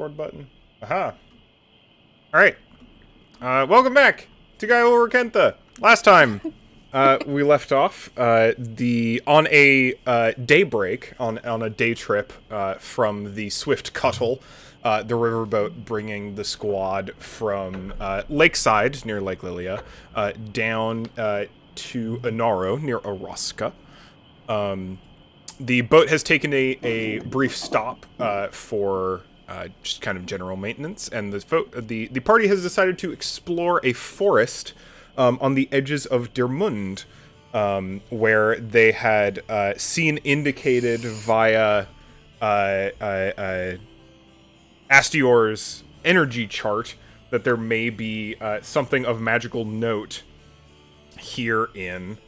Record button. Aha. Alright. Welcome back to Gaiul Rackentha. Last time we left off on a daybreak, on a day trip from the Swift Cuttle, the riverboat bringing the squad from Lakeside, near Lake Lilia, down to Inaro, near Araska. The boat has taken a brief stop for just kind of general maintenance, and the party has decided to explore a forest on the edges of Dermund, where they had seen indicated via Astior's energy chart that there may be something of magical note here in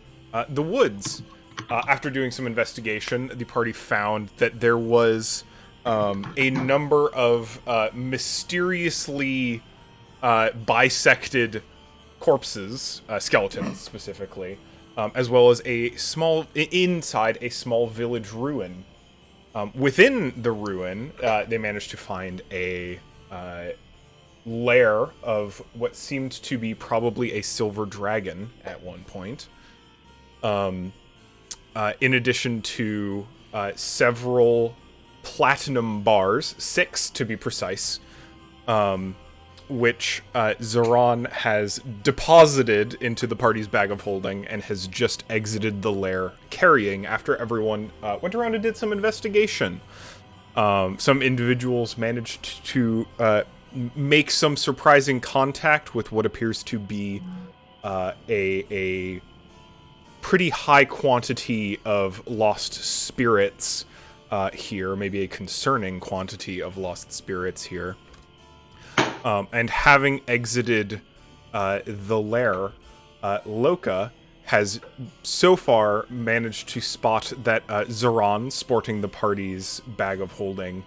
the woods. After doing some investigation, the party found that there was a number of mysteriously bisected corpses, skeletons specifically, as well as inside a small village ruin. Within the ruin, they managed to find a lair of what seemed to be probably a silver dragon at one point. In addition to several platinum bars, 6 to be precise, which Zoran has deposited into the party's bag of holding and has just exited the lair carrying after everyone went around and did some investigation. Some individuals managed to make some surprising contact with what appears to be a pretty high quantity of lost spirits here, maybe a concerning quantity of lost spirits here. And having exited the lair, Loka has so far managed to spot that Zoran, sporting the party's bag of holding,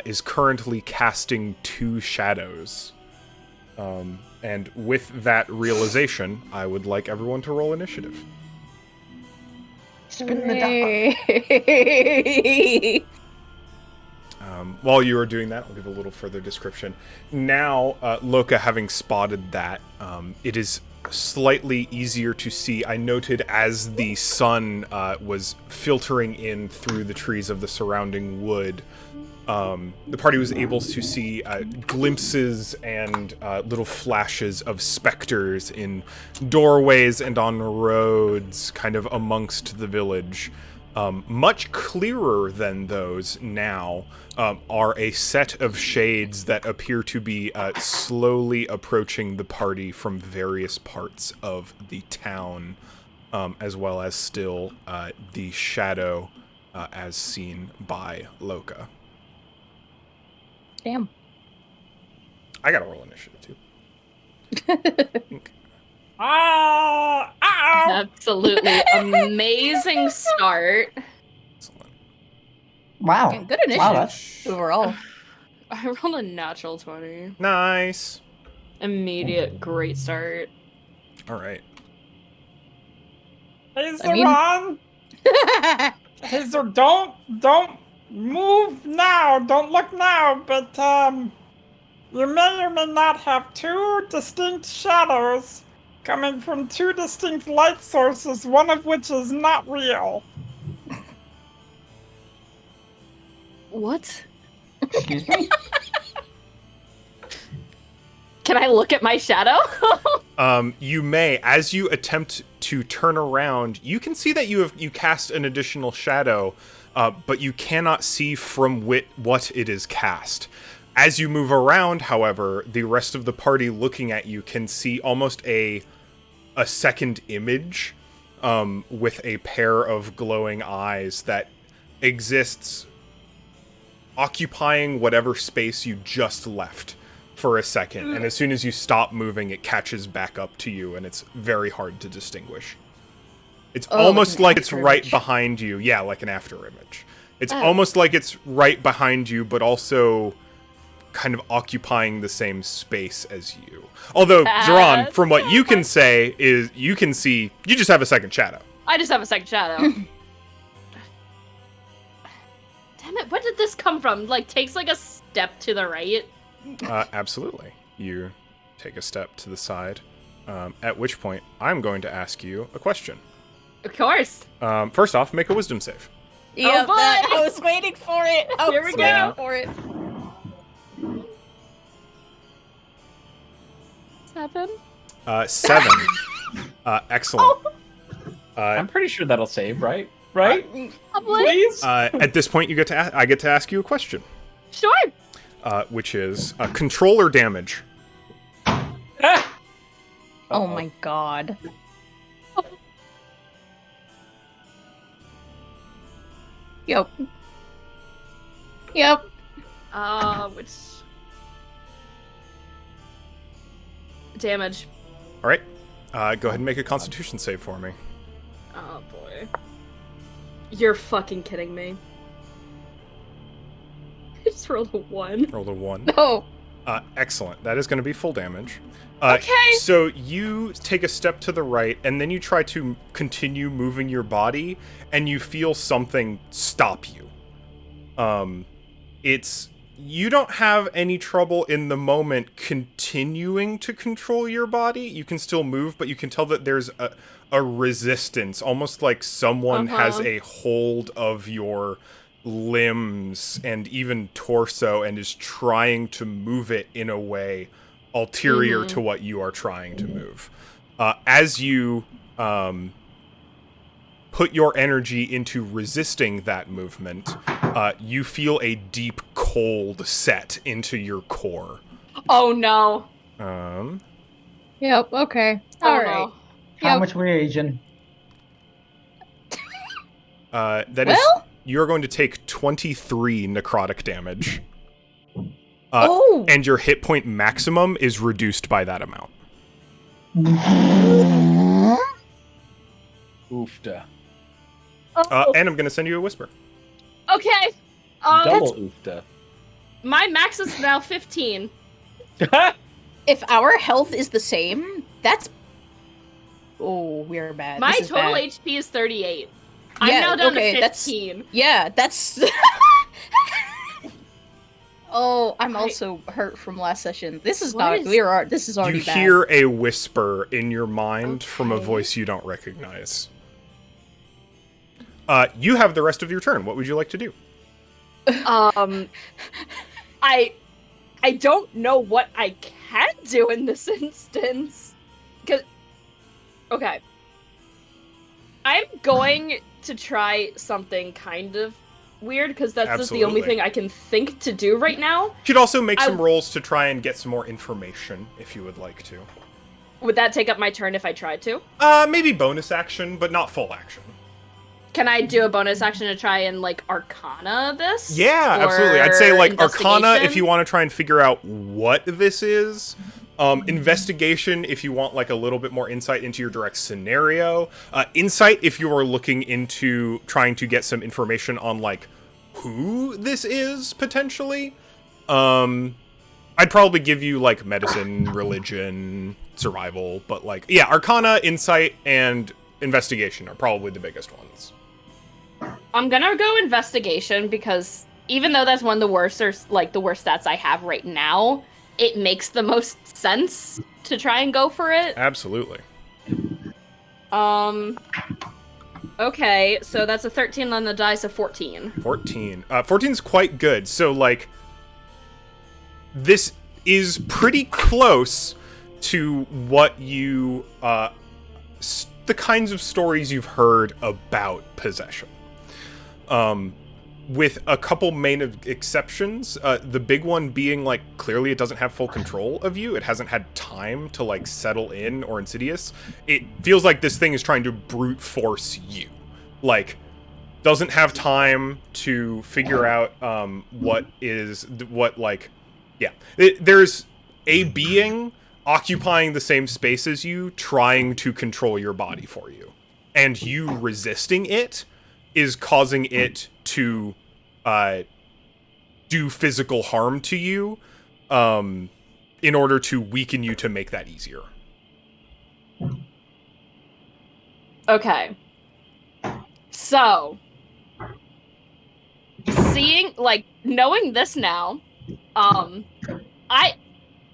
is currently casting 2 shadows. And with that realization, I would like everyone to roll initiative. Spin the die. While you are doing that, I'll give a little further description. Now, Loka having spotted that, it is slightly easier to see. I noted as the sun was filtering in through the trees of the surrounding wood, the party was able to see glimpses and little flashes of specters in doorways and on roads, kind of amongst the village. Much clearer than those now are a set of shades that appear to be slowly approaching the party from various parts of the town, as well as still the shadow as seen by Loka. Damn. I gotta roll initiative too. Absolutely amazing start. Excellent. Wow. Good initiative. Wow, that's overall. I rolled a natural 20. Nice. Immediate great start. All right. Hey, Zoran! Hey, don't move now. Don't look now, but, you may or may not have 2 distinct shadows coming from 2 distinct light sources, one of which is not real. What? Excuse me? Can I look at my shadow? You may, as you attempt to turn around, you can see that you cast an additional shadow, but you cannot see from what it is cast. As you move around, however, the rest of the party looking at you can see almost a second image, with a pair of glowing eyes that exists occupying whatever space you just left for a second. And as soon as you stop moving, it catches back up to you, and it's very hard to distinguish. It's almost like it's right behind you. Yeah, like an after image. It's almost like it's right behind you, but also kind of occupying the same space as you. Although, Zoran, from what you can say, is you can see, you just have a second shadow. I just have a second shadow. Damn it, where did this come from? Like, takes like a step to the right. Absolutely. You take a step to the side, at which point I'm going to ask you a question. Of course. First off, make a wisdom save. Yeah, boy! I was waiting for it. Here we go. For it. 7. 7. Excellent. I'm pretty sure that'll save, right? Right? Probably. Please? At this point, you get to I get to ask you a question, Sure. which is controller damage. Oh my god. Yep. Yep. Which damage? All right. Go ahead and make a Constitution save for me. Oh boy. You're fucking kidding me. I just rolled a 1. Roll a 1. No. Excellent. That is going to be full damage. Okay. So you take a step to the right, and then you try to continue moving your body, and you feel something stop you. You don't have any trouble in the moment continuing to control your body. You can still move, but you can tell that there's a resistance, almost like someone has a hold of your limbs and even torso and is trying to move it in a way ulterior to what you are trying to move. As you put your energy into resisting that movement, you feel a deep cold set into your core. Oh no. Yep, okay. Oh, Alright. no. How Yep. much we're aging? You're going to take 23 necrotic damage. Oh! And your hit point maximum is reduced by that amount. Oofda. And I'm going to send you a whisper. Okay. Double oofda. My max is now 15. If our health is the same, that's... Oh, we're bad. My This is total bad. HP is 38. Yeah, I'm now down okay, to that's- 15. Yeah, that's... Oh, I'm also hurt from last session. This is What not... is- This is already You bad. hear a whisper in your mind from a Okay. voice you don't recognize. You have the rest of your turn. What would you like to do? I don't know what I can do in this instance. Okay. I'm going to try something kind of weird, because that's just the only Absolutely. thing I can think to do right now. You could also make I- some rolls to try and get some more information, if you would like to. Would that take up my turn if I tried to? Maybe bonus action, but not full action. Can I do a bonus action to try and, like, Arcana this? Yeah, Or absolutely. I'd say, like, Arcana if Investigation? you want to try and figure out what this is. Investigation if you want, like, a little bit more insight into your direct scenario. Insight if you are looking into trying to get some information on, like, who this is, potentially. I'd probably give you, like, medicine, religion, survival, but, like, yeah, Arcana, Insight, and Investigation are probably the biggest ones. I'm gonna go Investigation, because even though that's one of the worst, or, like, the worst stats I have right now, it makes the most sense to try and go for it. Absolutely. Okay, so that's a 13 on the dice, a 14. 14. 14's quite good. So, like, this is pretty close to what you, the kinds of stories you've heard about possession. With a couple main exceptions, the big one being, like, clearly it doesn't have full control of you. It hasn't had time to, like, settle in or insidious. It feels like this thing is trying to brute force you. Like, doesn't have time to figure out, there's a being occupying the same space as you, trying to control your body for you. And you resisting it is causing it to do physical harm to you in order to weaken you to make that easier. Okay. So, knowing this now, I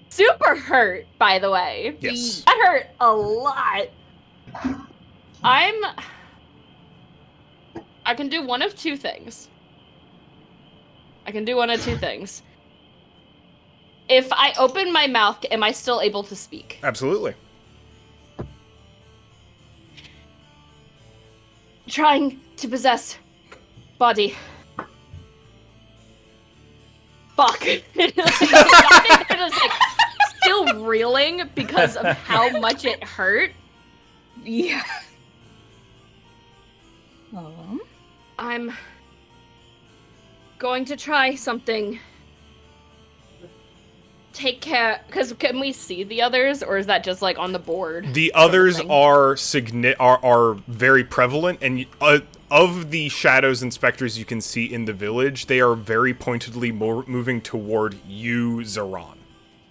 super hurt, by the way. Yes. That hurt a lot. I can do one of two things. If I open my mouth, am I still able to speak? Absolutely. Trying to possess body. Fuck. It was like still reeling because of how much it hurt. Yeah. I'm going to try something. Take care, because can we see the others, or is that just like on the board? The others are very prevalent, and of the shadows and specters you can see in the village, they are very pointedly moving toward you, Zeron.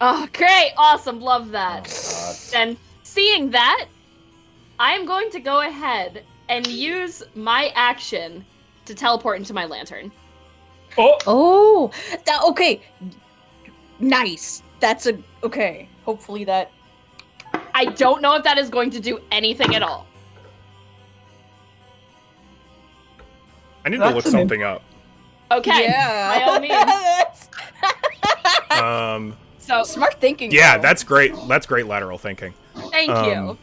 Oh, great! Awesome, love that. Oh, And seeing that, I am going to go ahead and use my action to teleport into my lantern. Oh, okay. Nice. That's okay. Hopefully that. I don't know if that is going to do anything at all. I need to look something up. Okay. Yeah. By all means. So Smart thinking. Yeah, though. that's great. That's great lateral thinking. Thank you.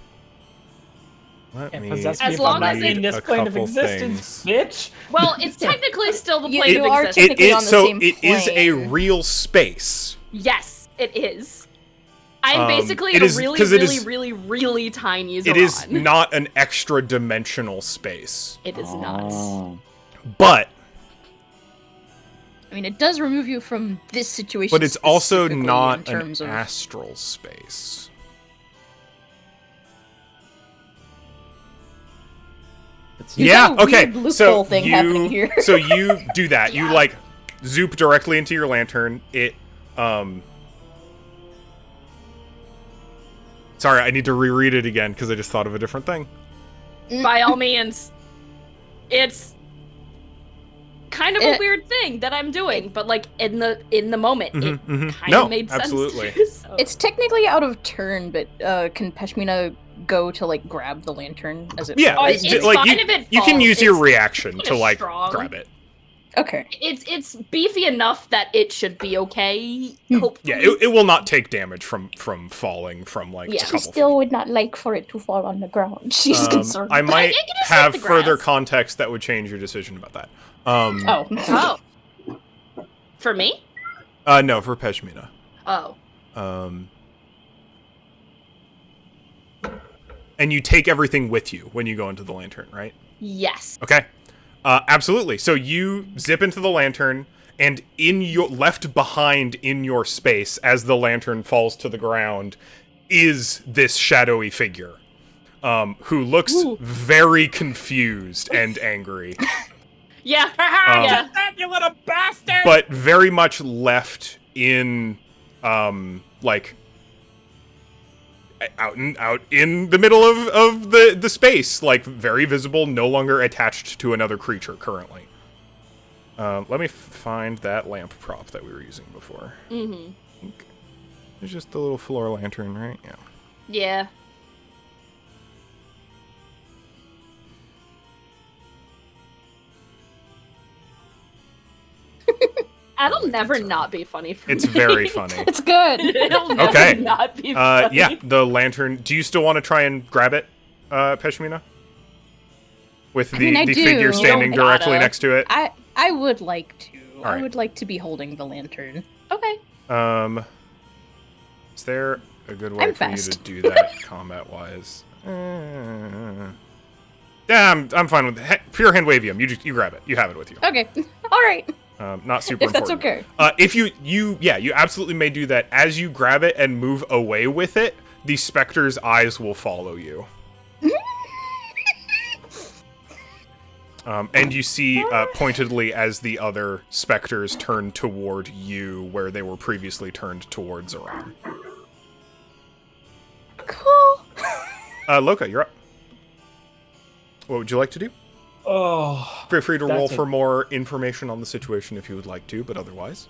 Let Can't me possess me As if long I'm as not in read this a plane of couple existence, things. bitch. Well, it's technically still the You- plane you of are existence. technically on the same It is a plane. real space. Yes, it is. I'm basically it a is- really, 'cause it really, is- really, really tiny Zoran. It is not an extra dimensional space, It is not. but I mean, it does remove you from this situation. it's also specifically not in terms an of. astral space. You've Yeah. got a Okay. weird loophole So thing happening here. so you do that. You Yeah. like zoop directly into your lantern. It Sorry, I need to reread it again because I just thought of a different thing. By all means, it's kind of a It- weird thing that I'm doing, but like in the moment, it kind No, of made sense. absolutely. So. It's technically out of turn, but can Peshmina go to like grab the lantern as it? Yeah, Oh, falls? it's like fine if it you can falls. use your It's reaction kinda to like strong. grab it. Okay. It's beefy enough that it should be okay. Hopefully. Yeah, it will not take damage from falling from like Yeah. a She couple Still would not like for it to fall on the ground. She's feet. concerned. I might It can just have hit the further grass. context that would change your decision about that. Oh. Oh. For me? No, for Peshmina. Oh. And you take everything with you when you go into the lantern, right? Yes. Okay. Absolutely. So you zip into the lantern, and left behind in your space as the lantern falls to the ground is this shadowy figure, who looks very confused and angry, Yeah. Get that, you little bastard! but very much left in, like, out in the middle of the space, like very visible, no longer attached to another creature currently. Let me find that lamp prop that we were using before. Mm-hmm. It's just the little floor lantern, right? Yeah. Yeah. That'll never not be funny for It's me. very funny. It's good. It'll never Okay. not be funny. Yeah, the lantern. Do you still want to try and grab it, Peshmina? With the, mean, I the do. figure You standing don't directly gotta. next to it? I would like to. All right. I would like to be holding the lantern. Okay. Is there a good way I'm for fast. you to do that combat-wise? Yeah, I'm fine with it. Pure hand wavium. You grab it. You have it with you. Okay. All right. Not super If that's important. okay. If you absolutely may do that. As you grab it and move away with it, the specter's eyes will follow you. And you see pointedly as the other specters turn toward you where they were previously turned towards Zeron. Cool. Loka, you're up. What would you like to do? Oh. Feel free to roll for more information on the situation if you would like to, but otherwise.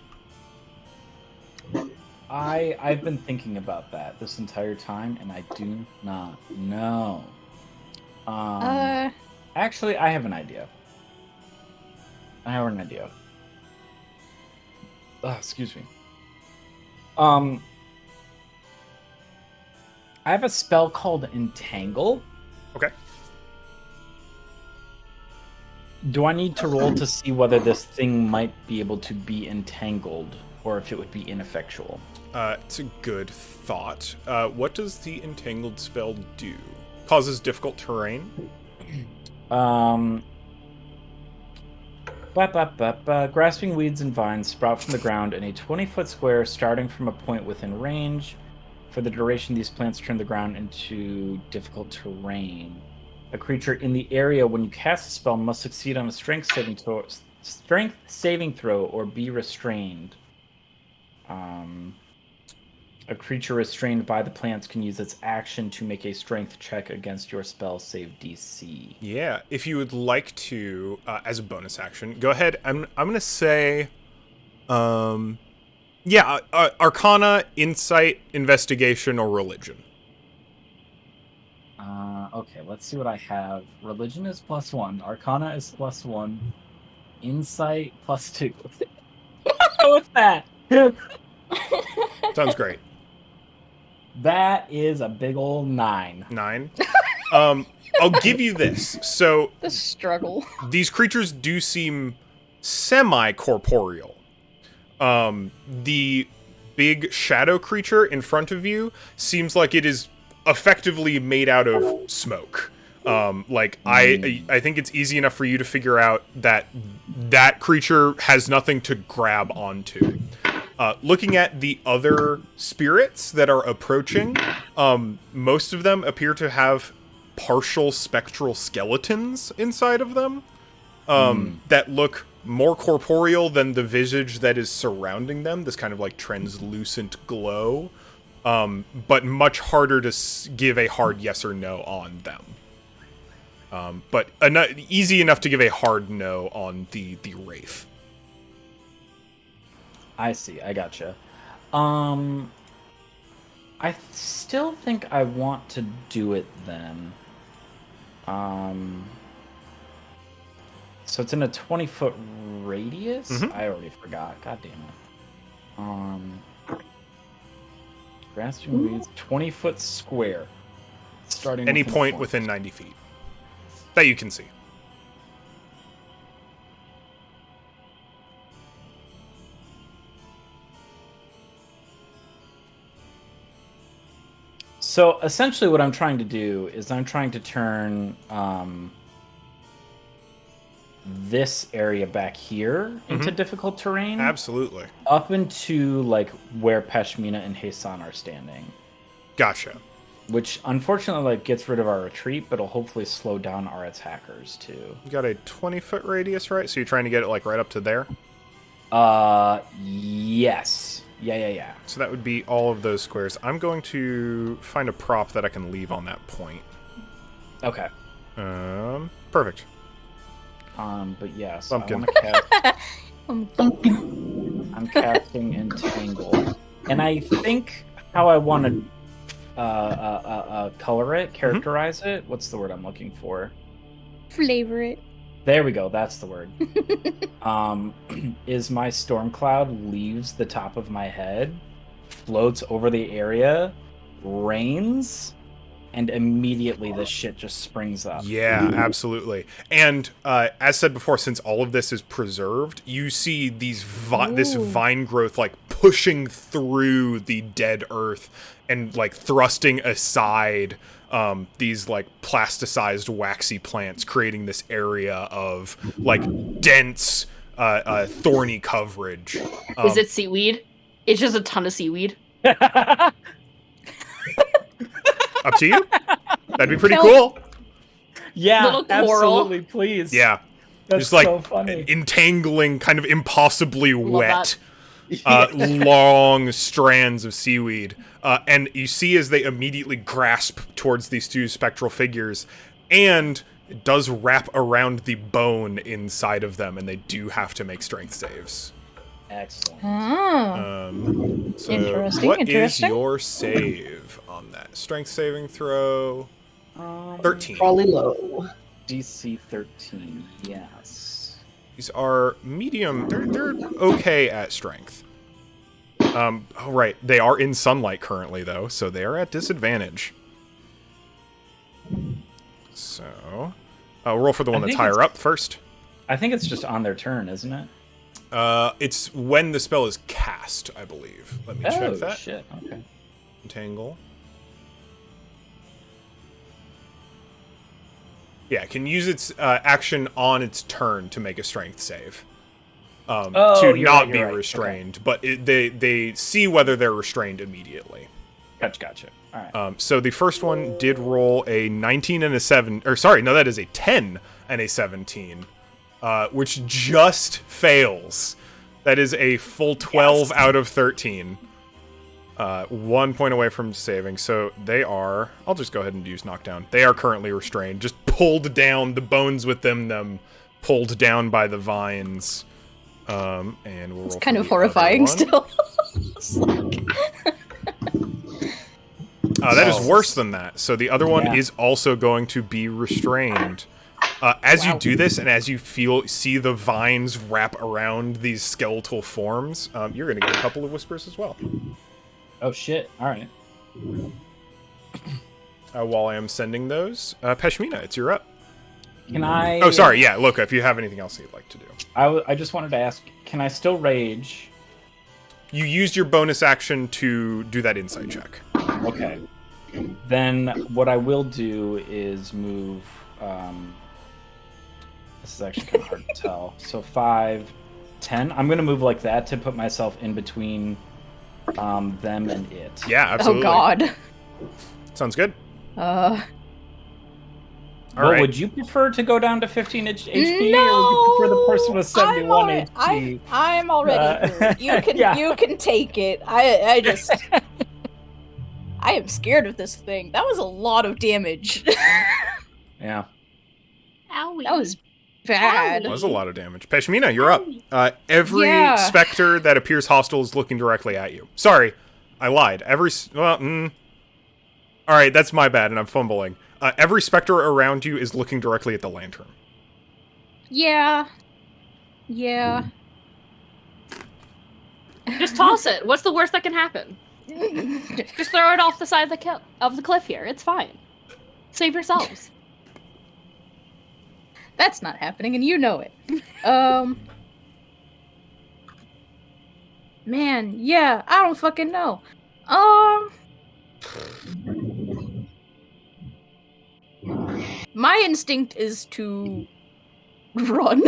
I've been thinking about that this entire time, and I do not know. Actually, I have an idea. Excuse me. I have a spell called Entangle. Okay. Do I need to roll to see whether this thing might be able to be entangled, or if it would be ineffectual? It's a good thought. What does the entangled spell do? Causes difficult terrain? Grasping weeds and vines sprout from the ground in a 20-foot square starting from a point within range. For the duration, these plants turn the ground into difficult terrain. A creature in the area when you cast a spell must succeed on a strength saving throw or be restrained. A creature restrained by the plants can use its action to make a strength check against your spell save DC. Yeah, if you would like to, as a bonus action, go ahead. I'm gonna say, Arcana, Insight, Investigation, or Religion. Okay, let's see what I have. Religion is +1. Arcana is +1. Insight +2. Go with that. Sounds great. That is a big old 9. 9. I'll give you this. So The struggle. these creatures do seem semi-corporeal. The big shadow creature in front of you seems like it is effectively made out of smoke. I think it's easy enough for you to figure out that that creature has nothing to grab onto. Looking at the other spirits that are approaching, most of them appear to have partial spectral skeletons inside of them that look more corporeal than the visage that is surrounding them, this kind of like translucent glow, but much harder to give a hard yes or no on them. But easy enough to give a hard no on the wraith. I see. I gotcha. I still think I want to do it then. So it's in a 20-foot radius? Mhm. I already forgot. God damn it. Grasping weeds, 20-foot square. Starting Any within point 20. within 90 feet that you can see. So essentially what I'm trying to do is I'm trying to turn this area back here into difficult terrain. Absolutely. Up into like where Peshmina and Hassan are standing. Gotcha. Which unfortunately like gets rid of our retreat, but it'll hopefully slow down our attackers too. You got a 20-foot radius, right? So you're trying to get it like right up to there? Yes. Yeah. So that would be all of those squares. I'm going to find a prop that I can leave on that point. Okay. Perfect. But yes, I Pumpkin. want to cast. I'm casting Entangle, and I think how I want to color it, characterize it. What's the word I'm looking for? Flavor it. There we go. That's the word. Is my storm cloud leaves the top of my head, floats over the area, rains, and immediately this shit just springs up. Yeah, absolutely. And as said before, since all of this is preserved, you see these this vine growth like pushing through the dead earth and like thrusting aside these like plasticized waxy plants, creating this area of like dense thorny coverage. Is it seaweed? It's just a ton of seaweed. Up to you. That'd be pretty cool. Yeah, Little coral. absolutely, please. Yeah. That's Just like so funny. entangling, kind of impossibly wet, that. long strands of seaweed. And you see as they immediately grasp towards these two spectral figures, and It does wrap around the bone inside of them, and they do have to make strength saves. Excellent. So Interesting, what is interesting. your save on that? Strength saving throw? 13. Probably low. DC 13. Yes. These are medium. They're okay at strength. Oh, right. They are in sunlight currently, though, so they are at disadvantage. So, roll for the one that's higher up first. I think it's just on their turn, isn't it? It's when the spell is cast, I believe. Let me check that. Oh, shit. Okay. Entangle. Yeah, it can use its action on its turn to make a strength save. To not be restrained, okay. But they see whether they're restrained immediately. Gotcha. All right. So the first one did roll a 19 and a 7, or sorry, no, that is a 10 and a 17, which just fails. That is a full 12 out of 13. 1 point away from saving, so they are... I'll just go ahead and use knockdown. They are currently restrained, just pulled down, the bones within them pulled down by the vines. And we'll It's roll kind for of the horrifying other one. still. It's like- That is worse than that. So the other one Yeah. is also going to be restrained. As you do this, and as you see the vines wrap around these skeletal forms, you're going to get a couple of whispers as well. Oh, shit. All right. While I am sending those, Peshmina, it's your up. Can I... Oh, sorry. Yeah, Loka, if you have anything else you'd like to do. I just wanted to ask, can I still rage? You used your bonus action to do that insight check. Okay. Then what I will do is move... this is actually kind of hard to tell. So 5, 10. I'm going to move like that to put myself in between them and it. Yeah, absolutely. Oh god. Sounds good. Uh, All right. Would you prefer to go down to 15 HP, no, or would you prefer the person with 71 I'm HP? I'm already hurt. You can yeah. you can take it. I just I am scared of this thing. That was a lot of damage. Yeah. Owie. That was bad. That was a lot of damage. Peshmina, you're up. Every Yeah. specter that appears hostile is looking directly at you. Sorry, I lied. All right, that's my bad, and I'm fumbling. Every specter around you is looking directly at the lantern. Yeah. Yeah. Just toss it. What's the worst that can happen? Just throw it off the side of the cliff here. It's fine. Save yourselves. That's not happening, and you know it. Man, yeah, I don't fucking know. My instinct is to run.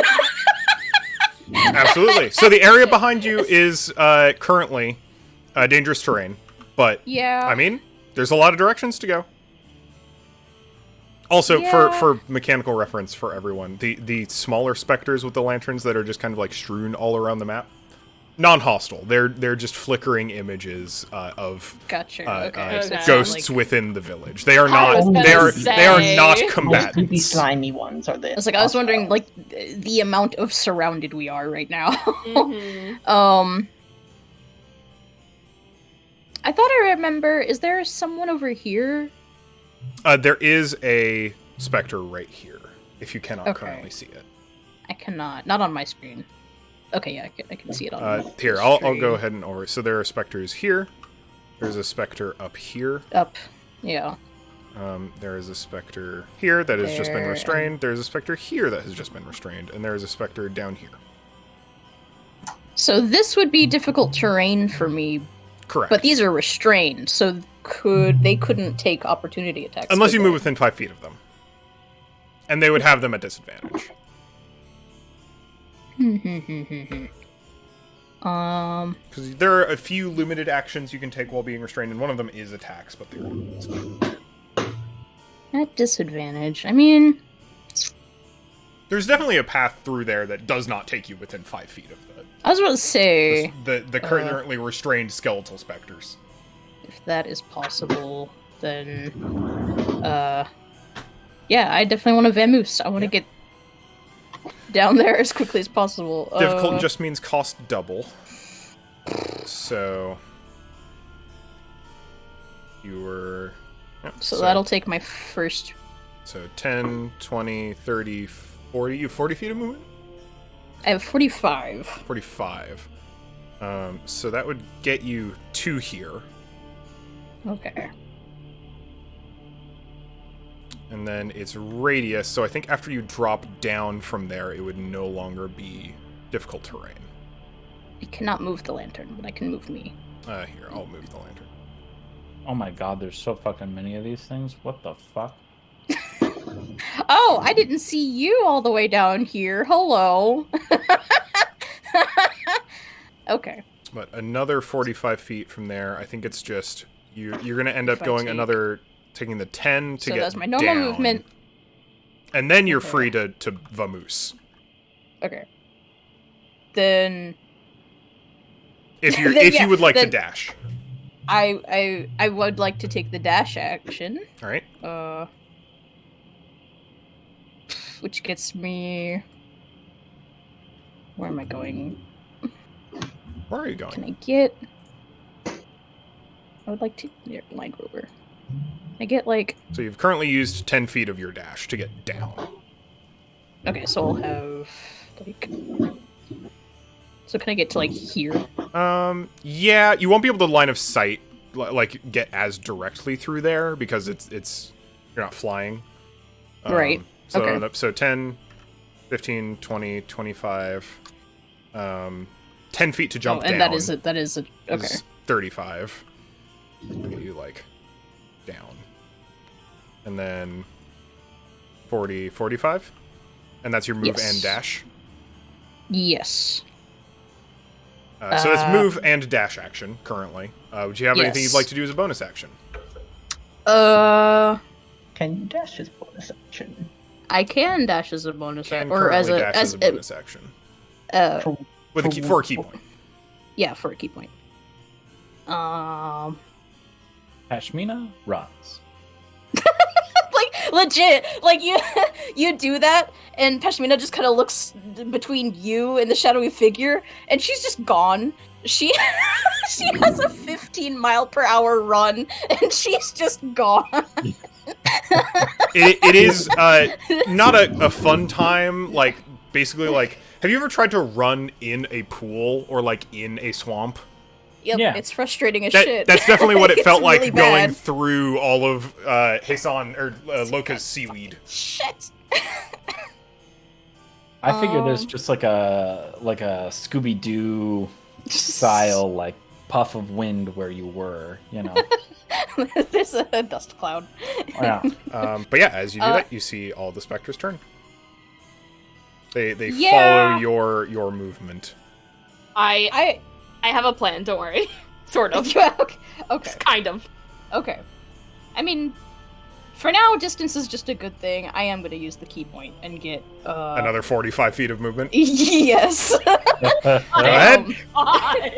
Absolutely. So the area behind you is currently dangerous terrain, but Yeah. I mean, there's a lot of directions to go. Also, Yeah. for mechanical reference for everyone, the smaller specters with the lanterns that are just kind of like strewn all around the map, non-hostile. They're just flickering images of Gotcha. Okay. ghosts within the village. They are I not. was gonna They are say. not Most creepy combatants. slimy ones are the. I was like, I was wondering, like, the amount of surrounded we are right now. Mhm. I thought I remember. Is there someone over here? There is a specter right here. If you cannot Okay. currently see it. I cannot. Not on my screen. Okay, yeah, I can see it on the Here, I'll stream. go ahead and over. So there are specters here. There's a specter up here. Up. Yeah. There is a specter here that has just been There. restrained. There's a specter here that has just been restrained, and there is a specter down here. So this would be difficult terrain for me, Correct. but these are restrained, so they couldn't take opportunity attacks. Unless could you they? move within 5 feet of them, and they would have them at disadvantage. Because there are a few limited actions you can take while being restrained, and one of them is attacks, but they're At disadvantage. I mean, there's definitely a path through there that does not take you within 5 feet of I was about to say the currently restrained skeletal specters. if that is possible, then Yeah, I definitely want to vamoose. I want to get down there as quickly as possible. Difficult just means cost double. So you were... Yep, so that'll take my first... So 10, 20, 30, 40... You have 40 feet of movement? I have 45. 45. So that would get you to here. Okay. And then its radius, so I think after you drop down from there, it would no longer be difficult terrain. I cannot move the lantern, but I can move me. Here, I'll move the lantern. Oh my god, there's so fucking many of these things. What the fuck? Oh, I didn't see you all the way down here. Hello. Okay. But another 45 feet from there, I think it's just... You're going to end up going another... Taking the 10 to so get that's my normal down, movement. And then you're free to vamoose. Okay. Then... If you Then, yeah, you would like to then- dash. I would like to take the dash action. All right. Which gets me... Where am I going? Where are you going? Can I get... I would like to... Yeah, line rover. I get, like... So you've currently used 10 feet of your dash to get down. Okay, so I'll have, like... So can I get to, like, here? Yeah, you won't be able to line of sight, like, get as directly through there, because it's you're not flying. Right. So, Okay. So 10, 15, 20, 25... 10 feet to jump and down. that is a... Okay. Is 35. Get you, like, down. And then 40, 45? And that's your move Yes. and dash? Yes. So it's move and dash action, currently. Would you have anything Yes. you'd like to do as a bonus action? Can you dash as bonus action? I can dash as a bonus Can action, or as currently a dash as a bonus action. With a key, for a key point. Yeah, for a key point. Pashmina runs. Like legit, like you do that, and Pashmina just kind of looks between you and the shadowy figure, and she's just gone. She has a 15-mile-per-hour run, and she's just gone. It is not a fun time. Like, basically, like, have you ever tried to run in a pool or like in a swamp? Yep, Yeah. it's frustrating as That's shit. definitely what it It's felt like really going bad. through all of Hasan or Loka's seaweed. Shit. I figure there's just like a Scooby Doo style like puff of wind where you were, you know. There's a dust cloud. Yeah. But yeah, as you do that, you see all the specters turn. They Yeah. follow your movement. I have a plan, don't worry. Sort of. Okay. Kind of. Okay. I mean, for now, distance is just a good thing. I am going to use the key point and get Another 45 feet of movement. Yes. Go ahead. God.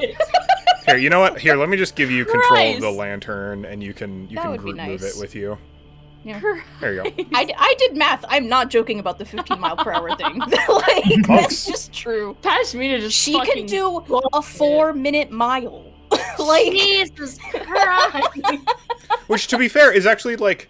Here, you know what? Here, let me just give you control of the Christ. lantern, and you can That would be group move nice. it with you. Yeah. There you go. I did math. I'm not joking about the 15-mile-per-hour thing. Like, that's Folks. just true. Pashmina just She fucking can do a bullshit. 4-minute mile. Like, Jesus Christ. Which, to be fair, is actually like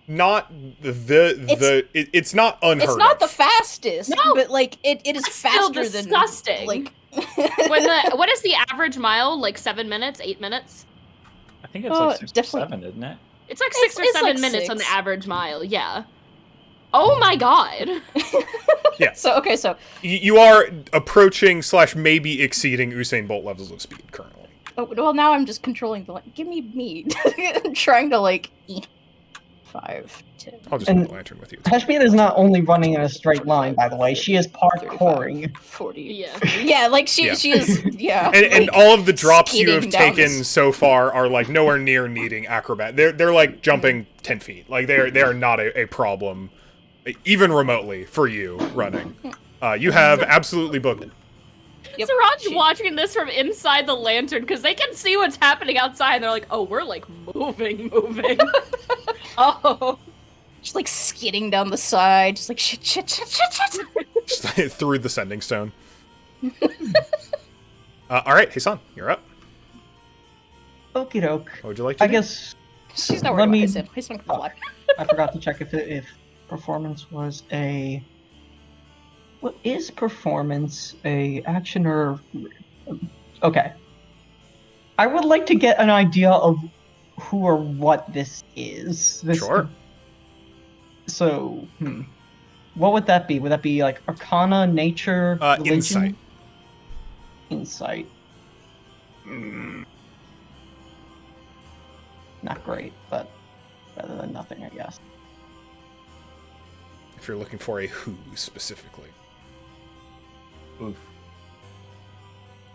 not it's not unheard it's not the of. fastest, No. but like it is That's still faster than disgusting. like What is the average mile? Like 7 minutes? 8 minutes? I think it's like 6 or definitely. 7, isn't it? It's like 6 or It's 7 like minutes on the 6. average mile, yeah. Oh my god. So okay, so You are approaching / maybe exceeding Usain Bolt levels of speed currently. well now I'm just controlling the give me I'm trying to like 5, 10. I'll just And- move the lantern with you. Pashmina is not only running in a straight line, by the way. She is 35, parkouring. 40. Yeah. Yeah, like she Yeah. she is yeah. And like, all of the drops you have skating down taken this- so far are like nowhere near needing acrobat. They're like jumping 10 feet. Like they are not a problem, even remotely, for you running. You have absolutely booked it. Yep. Siraj watching this from inside the lantern because they can see what's happening outside. And they're like, oh, we're like moving. Oh. just like skidding down the side, just like shit. Just through the sending stone. All right, Hassan, you're up. Okie doke. What would you like to I do? guess She's not Let worried me- about Hayson can fly. I forgot to check if performance was a. What is performance a action or? Okay. I would like to get an idea of who or what this is. Sure. So, what would that be? Would that be like Arcana, Nature, religion? Insight. Insight. Not great, but better than nothing, I guess. If you're looking for a who specifically. Oof.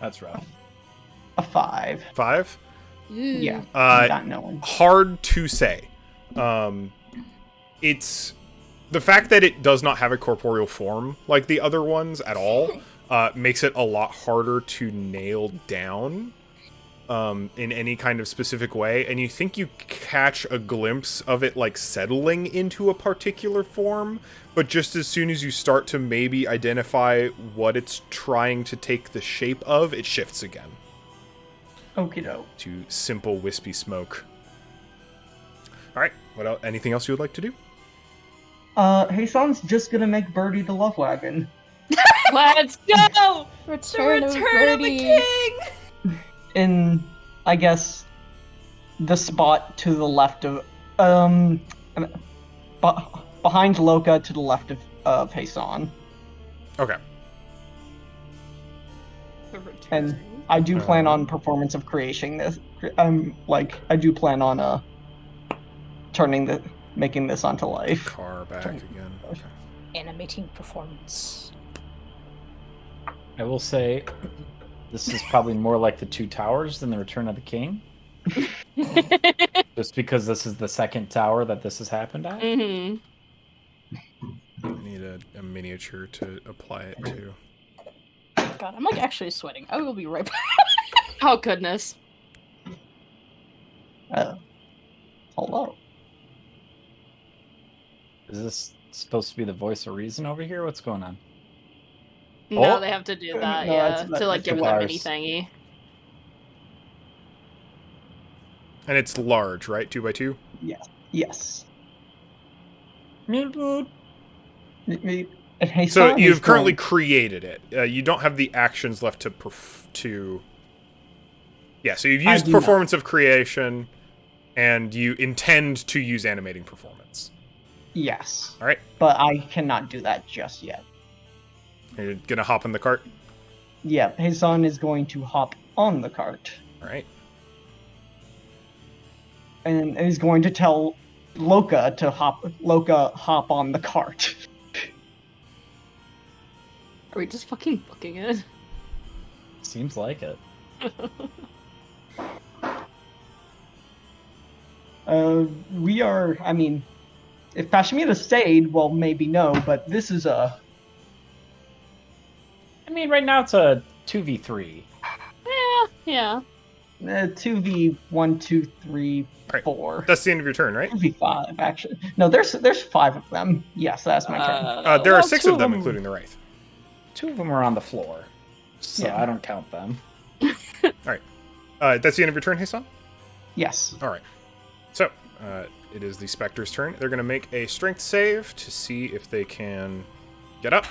That's rough. A 5. 5? Yeah. Uh, Not knowing. Hard to say. It's the fact that it does not have a corporeal form like the other ones at all makes it a lot harder to nail down in any kind of specific way. And you think you catch a glimpse of it like settling into a particular form, but just as soon as you start to maybe identify what it's trying to take the shape of, it shifts again. Okie doke. To simple wispy smoke. All right. What else? Anything else you would like to do? Hassan's just gonna make Birdie the love wagon. Let's go! Return the of return of the Birdie. king! In, I guess, the spot to the left of, behind Loka to the left of Hassan. Okay. And I do plan on performance of creation this. I do plan on making this onto life. Car back again. Okay. Animating performance. I will say, this is probably more like the Two Towers than the Return of the King. Just because this is the second tower that this has happened at. Mm-hmm. I need a miniature to apply it to. God, I'm like actually sweating. I will be right back. Oh, goodness. Hello. Is this supposed to be the voice of reason over here? What's going on? No, Oh. they have to do No, that, it's- to like it's give the them a virus. mini thingy. And it's large, right? 2x2? Yes. Mute. And Hassan So is you've currently going- created it. You don't have the actions left to. Yeah, so you've I used do not. performance of creation, and you intend to use animating performance. Yes. All right. But I cannot do that just yet. You're gonna hop in the cart. Yeah, Hassan is going to hop on the cart. All right. And he's going to tell Loka to hop on the cart. Are we just fucking booking it? Seems like it. We are, I mean, if Pashmina stayed, well, maybe no, but this is a... I mean, right now it's a 2v3. Yeah. 2v1, 2, 3, Alright. 4. That's the end of your turn, right? 2v5, actually. No, there's 5 of them. Yes, that's my turn. There are well, 6 two of of them, them- including the Wraith. 2 of them are on the floor, so Yeah. I don't count them. That's the end of your turn, Hassan? Yes. All right. So, it is the Spectre's turn. They're going to make a strength save to see if they can get up.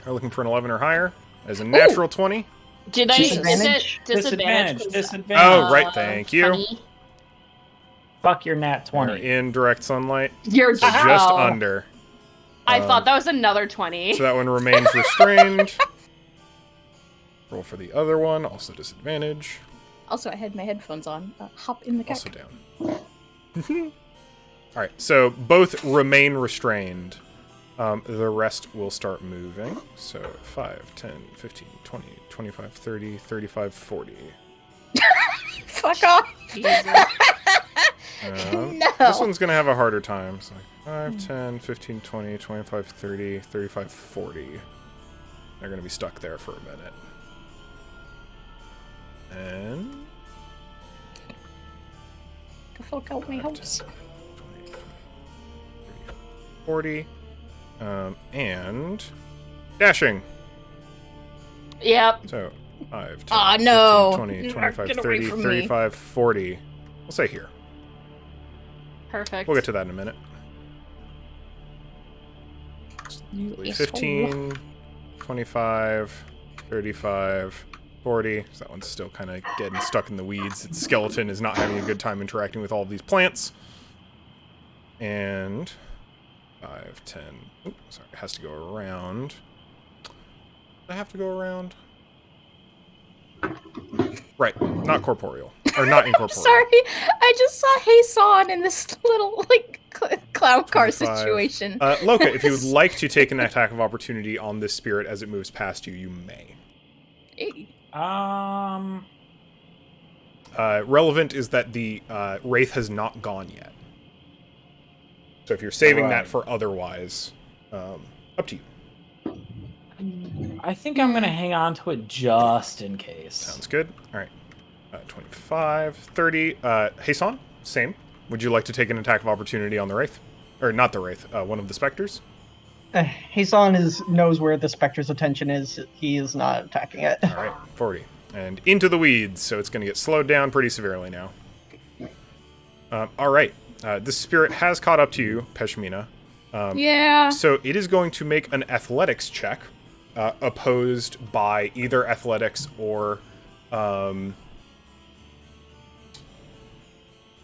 They're looking for an 11 or higher. As a natural 20. Did I Disadvantage? disadvantage? Disadvantage. Oh, right, thank you. funny. Fuck your nat They're 20. in direct sunlight. You're So just wow. under. I thought that was another 20. So that one remains restrained. Roll for the other one. Also disadvantage. Also, I had my headphones on. Hop in the cart. Also down. Alright, so both remain restrained. The rest will start moving. So 5, 10, 15, 20, 25, 30, 35, 40. Fuck off! Jesus. No. This one's going to have a harder time. So 5, 10, 15, 20, 25, 30, 35, 40. They're going to be stuck there for a minute. And... The fuck out my house. 20, 40. And dashing. Yep. So 5, 10, Aw, no. 15, 20, 25, Get away 30, from me. 35, 40. We'll say here. Perfect. We'll get to that in a minute. You asshole. 15, 25, 35, 40. So that one's still kind of getting stuck in the weeds. Its skeleton is not having a good time interacting with all of these plants. And 5, 10. Oops, sorry, it has to go around. Does I have to go around? Right, not corporeal. Or not incorporeal. Sorry, I just saw Hason in this little, like, clown car 25. situation. Loka, if you would like to take an attack of opportunity on this spirit as it moves past you, you may. Hey. Relevant is that the Wraith has not gone yet. So if you're saving that for otherwise, up to you. I think I'm going to hang on to it just in case. Sounds good. All right. 25, 30. Hasan, same. Would you like to take an attack of opportunity on the Wraith? Or not the Wraith, one of the Spectres? Hasan knows where the Spectre's attention is. He is not attacking it. All right, 40. And into the weeds, so it's going to get slowed down pretty severely now. All right. This spirit has caught up to you, Peshmina. Yeah. So it is going to make an athletics check, opposed by either athletics or...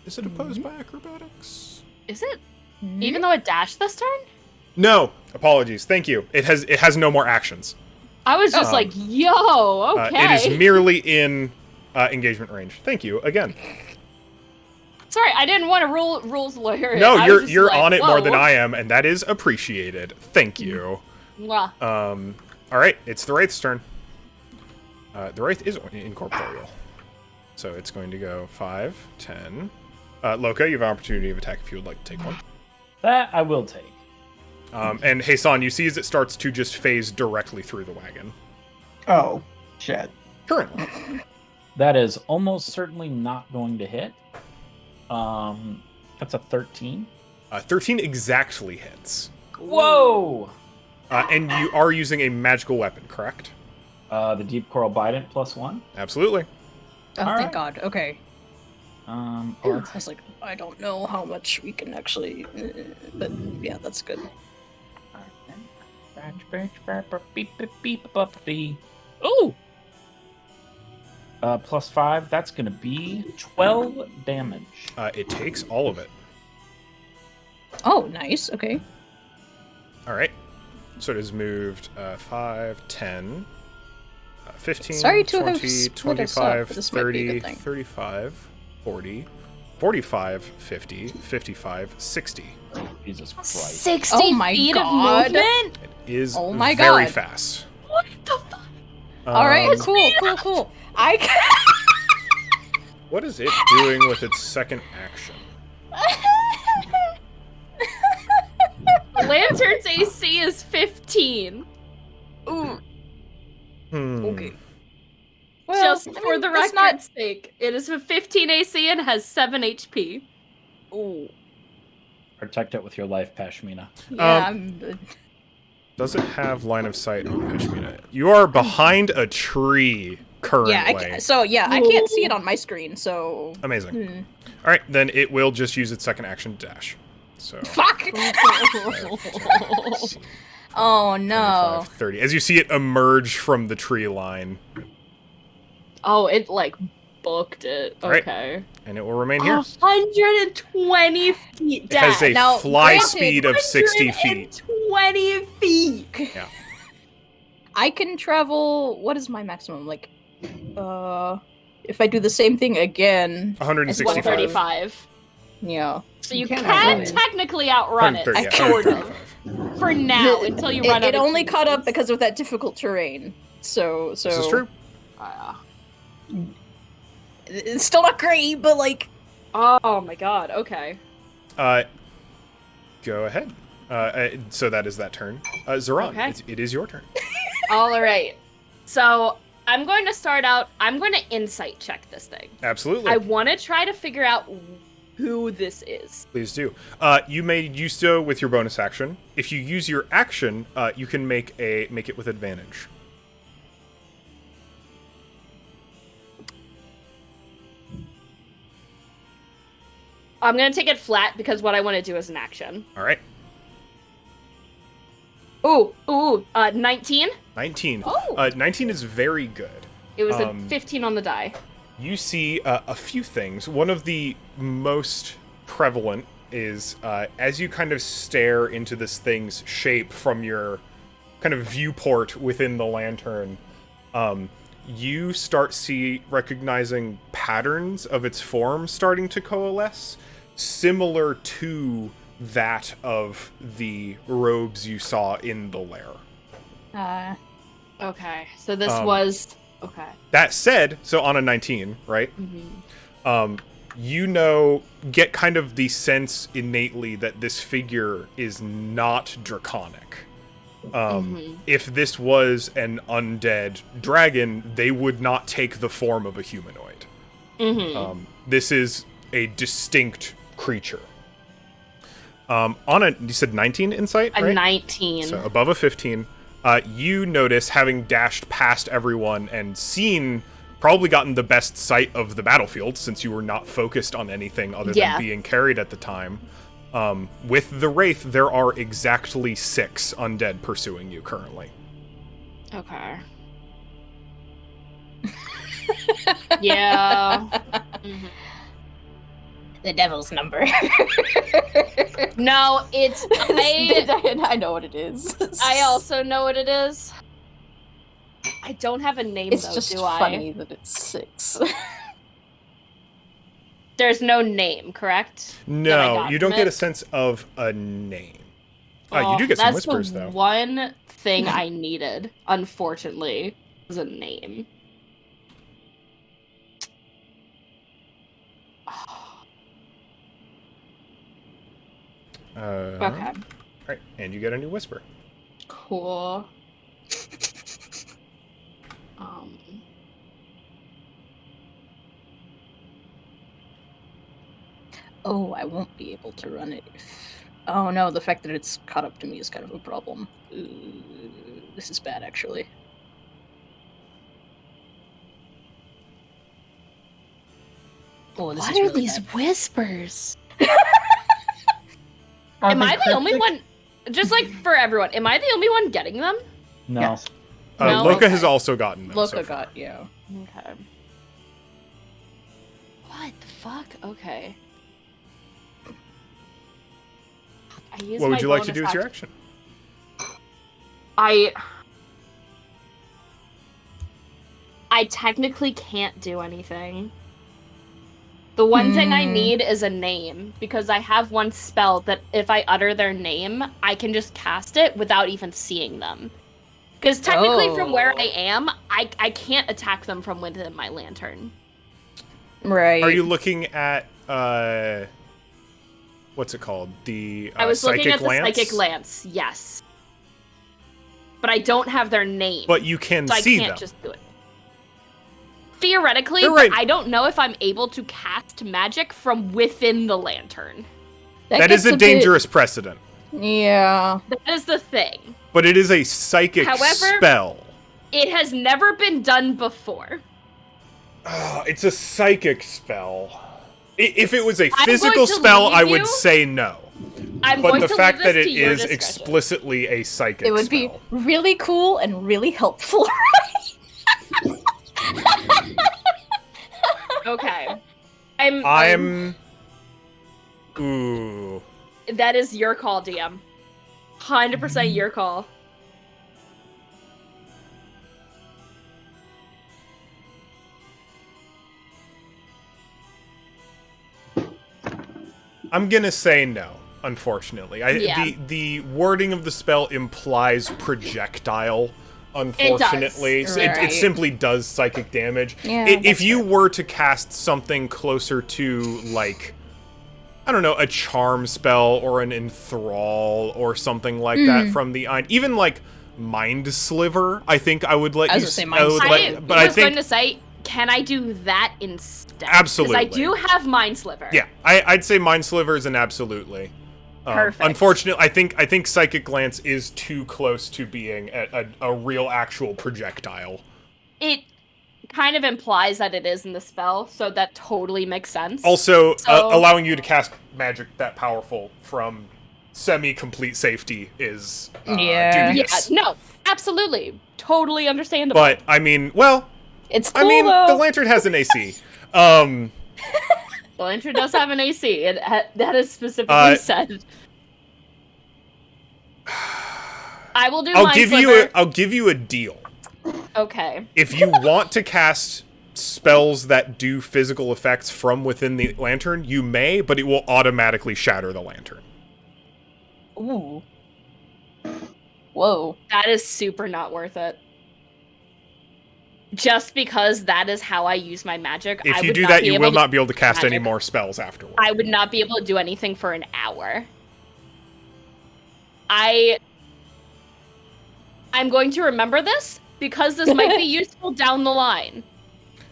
is it opposed by acrobatics? Is it? Even though it dashed this turn? No, apologies. Thank you. It has no more actions. I was just like, yo, okay. It is merely in engagement range. Thank you again. Sorry, I didn't want to rules lawyer. No, I was just you're like, on it more than whoa. I am, and that is appreciated. Thank you. Mwah. All right, it's the Wraith's turn. The Wraith is incorporeal, so it's going to go 5, 10. Loka, you have an opportunity of attack if you would like to take one. That I will take. And Hasan, you see as it starts to just phase directly through the wagon. Oh, shit. Currently. That is almost certainly not going to hit. That's a 13. 13 exactly hits. Whoa! And you are using a magical weapon, correct? The Deep Coral Bident +1. Absolutely. Oh, thank Alright. God. Okay. Oh, I that's was like, I don't know how much we can actually... but yeah, that's good. Ooh! +5, that's gonna be 12 damage. It takes all of it. Oh, nice. Okay. All right. So it has moved 5, 10, 15, Sorry to have 20, split us up, 25, but this might be a 30, good thing. 35, 40, 45, 50, 55, 60. Jesus Christ. 60 Oh my feet God. of movement? It is Oh my very God. fast. What the fuck? All right. Cool. I can... What is it doing with its second action? Lantern's AC is 15. Ooh. Okay. Just I for mean, the that's record's sake, it is a 15 AC and has 7 HP. Ooh. Protect it with your life, Pashmina. Yeah, Does it have line of sight on Peshmina? You are behind a tree currently. yeah. I can't see it on my screen. So Amazing. All right, then it will just use its second action to dash. So fuck. 5, 10, Oh no. 25, 30. As you see it emerge from the tree line, Oh, it like booked it. Right. Okay. and it will remain here. 120 feet It down. has a Now, fly granted, speed of 60 feet. 20 feet. Yeah. I can travel. What is my maximum? Like, if I do the same thing again, 165. 135. yeah. So you can't can outrun it. technically outrun it. 130, yeah, Sort of. 135. For now, until you run out It of only keys. caught up because of that difficult terrain. So This is true. It's still not great, but like, Oh my god, okay. Go ahead. So that is that turn. Zoran, Okay. it is your turn. Alright. So, I'm going to start out, I'm going to insight check this thing. Absolutely. I want to try to figure out who this is. Please do. You may use so with your bonus action. If you use your action, you can make it with advantage. I'm gonna take it flat because what I want to do is an action. All right. Ooh, 19? 19. Oh. 19 is very good. It was a 15 on the die. You see a few things. One of the most prevalent is as you kind of stare into this thing's shape from your kind of viewport within the lantern, you start recognizing patterns of its form starting to coalesce, similar to that of the robes you saw in the lair. Okay, so this was... Okay. That said, so on a 19, right? Mm-hmm. Get kind of the sense innately that this figure is not draconic. If this was an undead dragon, they would not take the form of a humanoid. This is a distinct creature. You said 19 insight, right? A 19. So above a 15. You notice, having dashed past everyone and probably gotten the best sight of the battlefield, since you were not focused on anything other than being carried at the time. With the Wraith, there are exactly 6 undead pursuing you currently. Okay. Yeah. The devil's number. No, it's... I know what it is. I also know what it is. I don't have a name, it's though, just do I? funny that it's 6. There's no name, correct? No, you don't get a sense of a name. You do get some whispers, though. That's the one thing I needed, unfortunately, was a name. Okay. Alright, and you get a new whisper. Cool. Oh, I won't be able to run it if... Oh no, the fact that it's caught up to me is kind of a problem. This is bad, actually. Oh, this What is are really these bad. whispers? Are Am they I the only cryptic? one? Just like for everyone, am I the only one getting them? No. Yes. No? Loka Okay. has also gotten them. Loka so far. got, yeah. Okay. What the fuck? Okay. What would you like to do as your action? I technically can't do anything. The one thing I need is a name, because I have one spell that if I utter their name, I can just cast it without even seeing them. Because technically from where I am, I can't attack them from within my lantern. Right. Are you looking at, what's it called? The I was looking at the lance? psychic lance, yes. But I don't have their name. But you can so I see can't them. just do it. Theoretically, You're right. but I don't know if I'm able to cast magic from within the lantern. That is a dangerous precedent. Yeah. That is the thing. But it is a psychic However- spell. It has never been done before. It's a psychic spell. If it was a I'm physical going to spell, I leave would you- say no. I'm But going the to fact leave that this it to your is discretion. explicitly a psychic It would spell. be really cool and really helpful. Okay. Ooh. That is your call, DM. 100% your call. I'm gonna say no, unfortunately. Yeah. The wording of the spell implies projectile, unfortunately. It does. So it Right. simply does psychic damage. Yeah, If that's you were to cast something closer to, like, I don't know, a charm spell or an enthrall or something like that from the even like Mind Sliver, I think I would let I was you. gonna say Mind would Sliver. let- but I was think going to say, can I do that instead? Absolutely. Because I do have Mind Sliver. Yeah, I'd say Mind Sliver is an absolutely. Perfect. Unfortunately, I think Psychic Glance is too close to being a real actual projectile. It kind of implies that it is in the spell, so that totally makes sense. Also, allowing you to cast magic that powerful from semi-complete safety is dubious. Yeah, no, absolutely. Totally understandable. But, I mean, well... It's cool, though. The lantern has an AC. The lantern does have an AC. That is specifically said. I will do Mind Sliver. I'll give you a deal. Okay. If you want to cast spells that do physical effects from within the lantern, you may, but it will automatically shatter the lantern. Ooh. Whoa. That is super not worth it. Just because that is how I use my magic. If you do that, you will not be able to cast any more spells afterwards. I would not be able to do anything for an hour. I'm going to remember this because this might be useful down the line.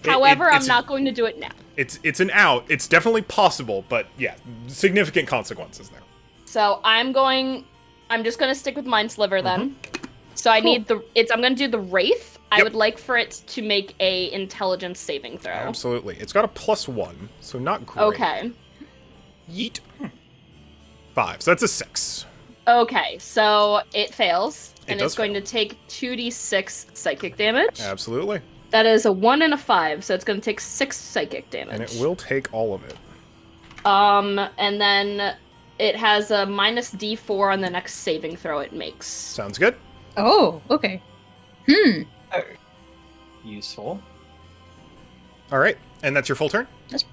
However, I'm not going to do it now. It's an out. It's definitely possible, but yeah, significant consequences there. So I'm just going to stick with Mind Sliver then. So I need I'm going to do the Wraith. I would like for it to make a intelligence saving throw. Absolutely. It's got a +1, so not great. Okay. Yeet. 5, so that's a 6. Okay, so it fails, and it's going fail. to take 2d6 psychic damage. Absolutely. That is a 1 and a 5, so it's going to take 6 psychic damage. And it will take all of it. And then it has a -d4 on the next saving throw it makes. Sounds good. Oh, okay. Useful. All right, and that's your full turn?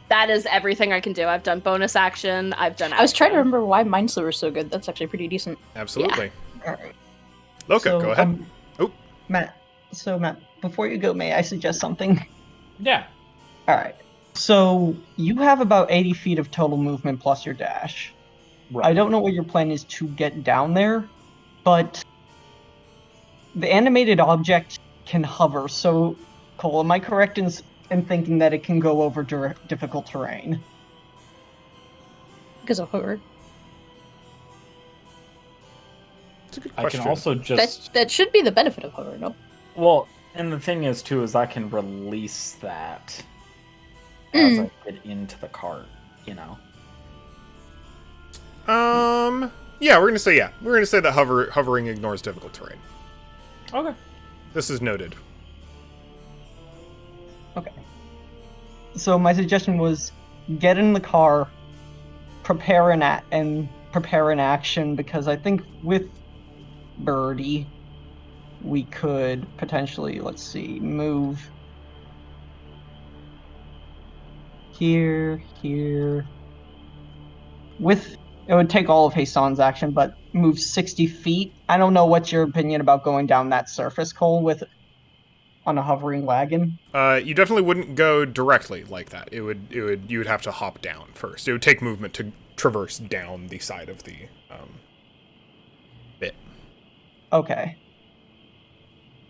That is everything I can do. I've done bonus action. I've done. I was trying to remember why Mind Sliver is so good. That's actually pretty decent. Absolutely. All right. Loka, go ahead. Matt, before you go, may I suggest something? Yeah. All right. So you have about 80 feet of total movement plus your dash. Right. I don't know what your plan is to get down there, but the animated object can hover. So, Cole, am I correct in thinking that it can go over difficult terrain? Because of hover. That's a good I question. can also just... That should be the benefit of hover, no? Well, and the thing is, too, is I can release that as I get into the cart, you know? Yeah, we're gonna say yeah. We're gonna say that hovering ignores difficult terrain. Okay. This is noted. Okay. So my suggestion was get in the car, prepare an action, because I think with Birdie we could potentially, let's see, move here. It would take all of Hassan's action, but move 60 feet. I don't know what's your opinion about going down that surface, Cole, on a hovering wagon. You definitely wouldn't go directly like that. You would have to hop down first. It would take movement to traverse down the side of the bit. Okay.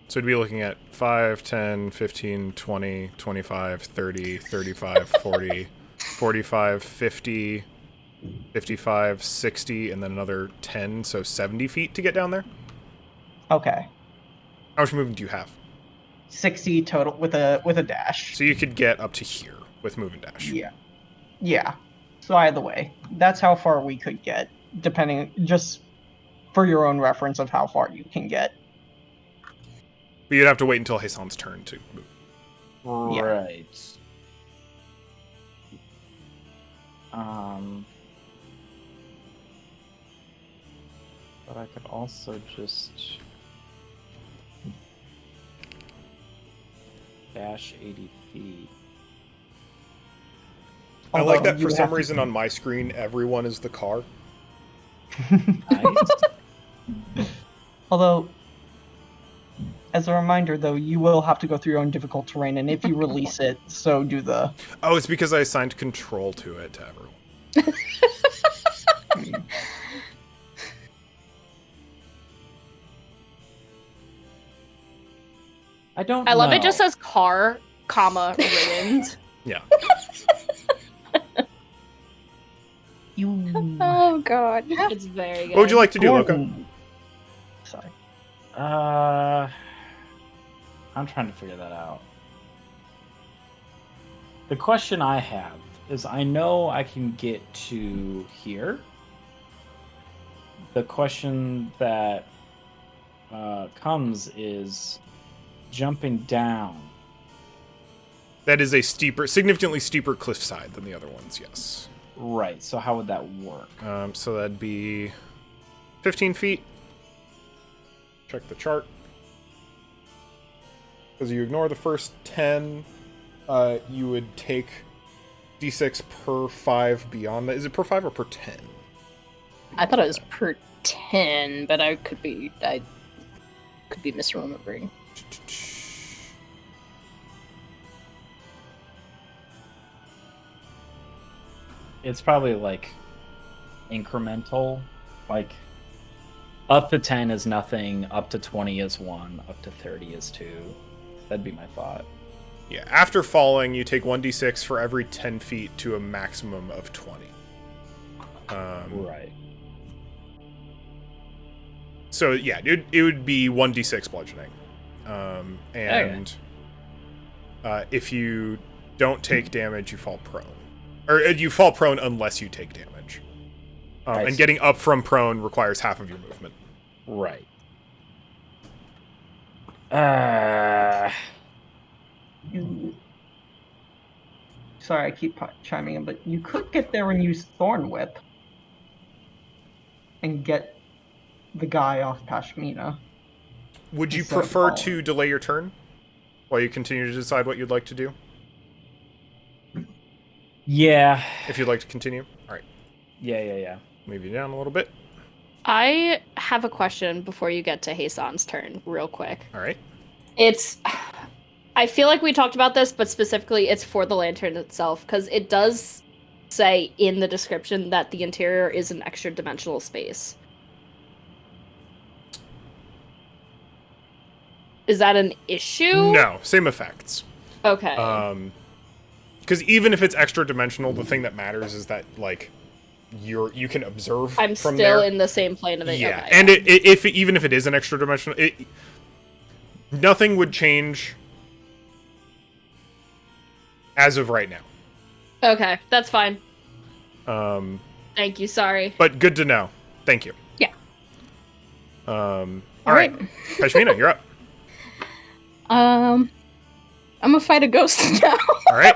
So it'd be looking at 5, 10, 15, 20, 25, 30, 35, 40, 45, 50, 55, 60, and then another 10, so 70 feet to get down there. Okay. How much movement do you have? 60 total with a dash. So you could get up to here with move and dash. Yeah. So either way, that's how far we could get, depending, just for your own reference of how far you can get. But you'd have to wait until Hassan's turn to move. Yeah. Right. But I could also just dash 80 feet. I like that you for some have to- reason on my screen, everyone is the car. Nice. Although, as a reminder, though, you will have to go through your own difficult terrain, and if you release it, so do the... Oh, it's because I assigned control to it to everyone. I don't I love know. it just says car comma, ruined. Yeah. You. Oh god. It's very good. What would you like to do, Loco? Gordon. Sorry. I'm trying to figure that out. The question I have is, I know I can get to here. The question that comes is jumping down. That is a significantly steeper cliffside than the other ones, yes. Right, so how would that work? So that'd be 15 feet. Check the chart. Because you ignore the first 10, you would take d6 per 5 beyond that. Is it per 5 or per 10? I thought it was per 10, but I could be misremembering. It's probably like incremental. Like up to 10 is nothing, up to 20 is 1, up to 30 is 2. That'd be my thought. Yeah, after falling, you take 1d6 for every 10 feet to a maximum of 20. Right. So, yeah, it would be 1d6 bludgeoning. If you don't take damage, you fall prone. Or you fall prone unless you take damage. And getting up from prone requires half of your movement. Right. Sorry, I keep chiming in, but you could get there and use Thorn Whip and get the guy off Pashmina. Would you Instead of prefer falling. to delay your turn while you continue to decide what you'd like to do? Yeah. If you'd like to continue? All right. Yeah. Move you down a little bit. I have a question before you get to Hason's turn, real quick. All right. I feel like we talked about this, but specifically it's for the lantern itself, because it does say in the description that the interior is an extra dimensional space. Is that an issue? No, same effects. Okay. Because even if it's extra dimensional, the thing that matters is that like you can observe. I'm from still there. in the same plane of it. Yeah, Okay. and even if it is an extra dimensional, nothing would change as of right now. Okay, that's fine. Thank you. Sorry. But good to know. Thank you. Yeah. All right. Pashmina, you're up. I'm gonna fight a ghost now. All right.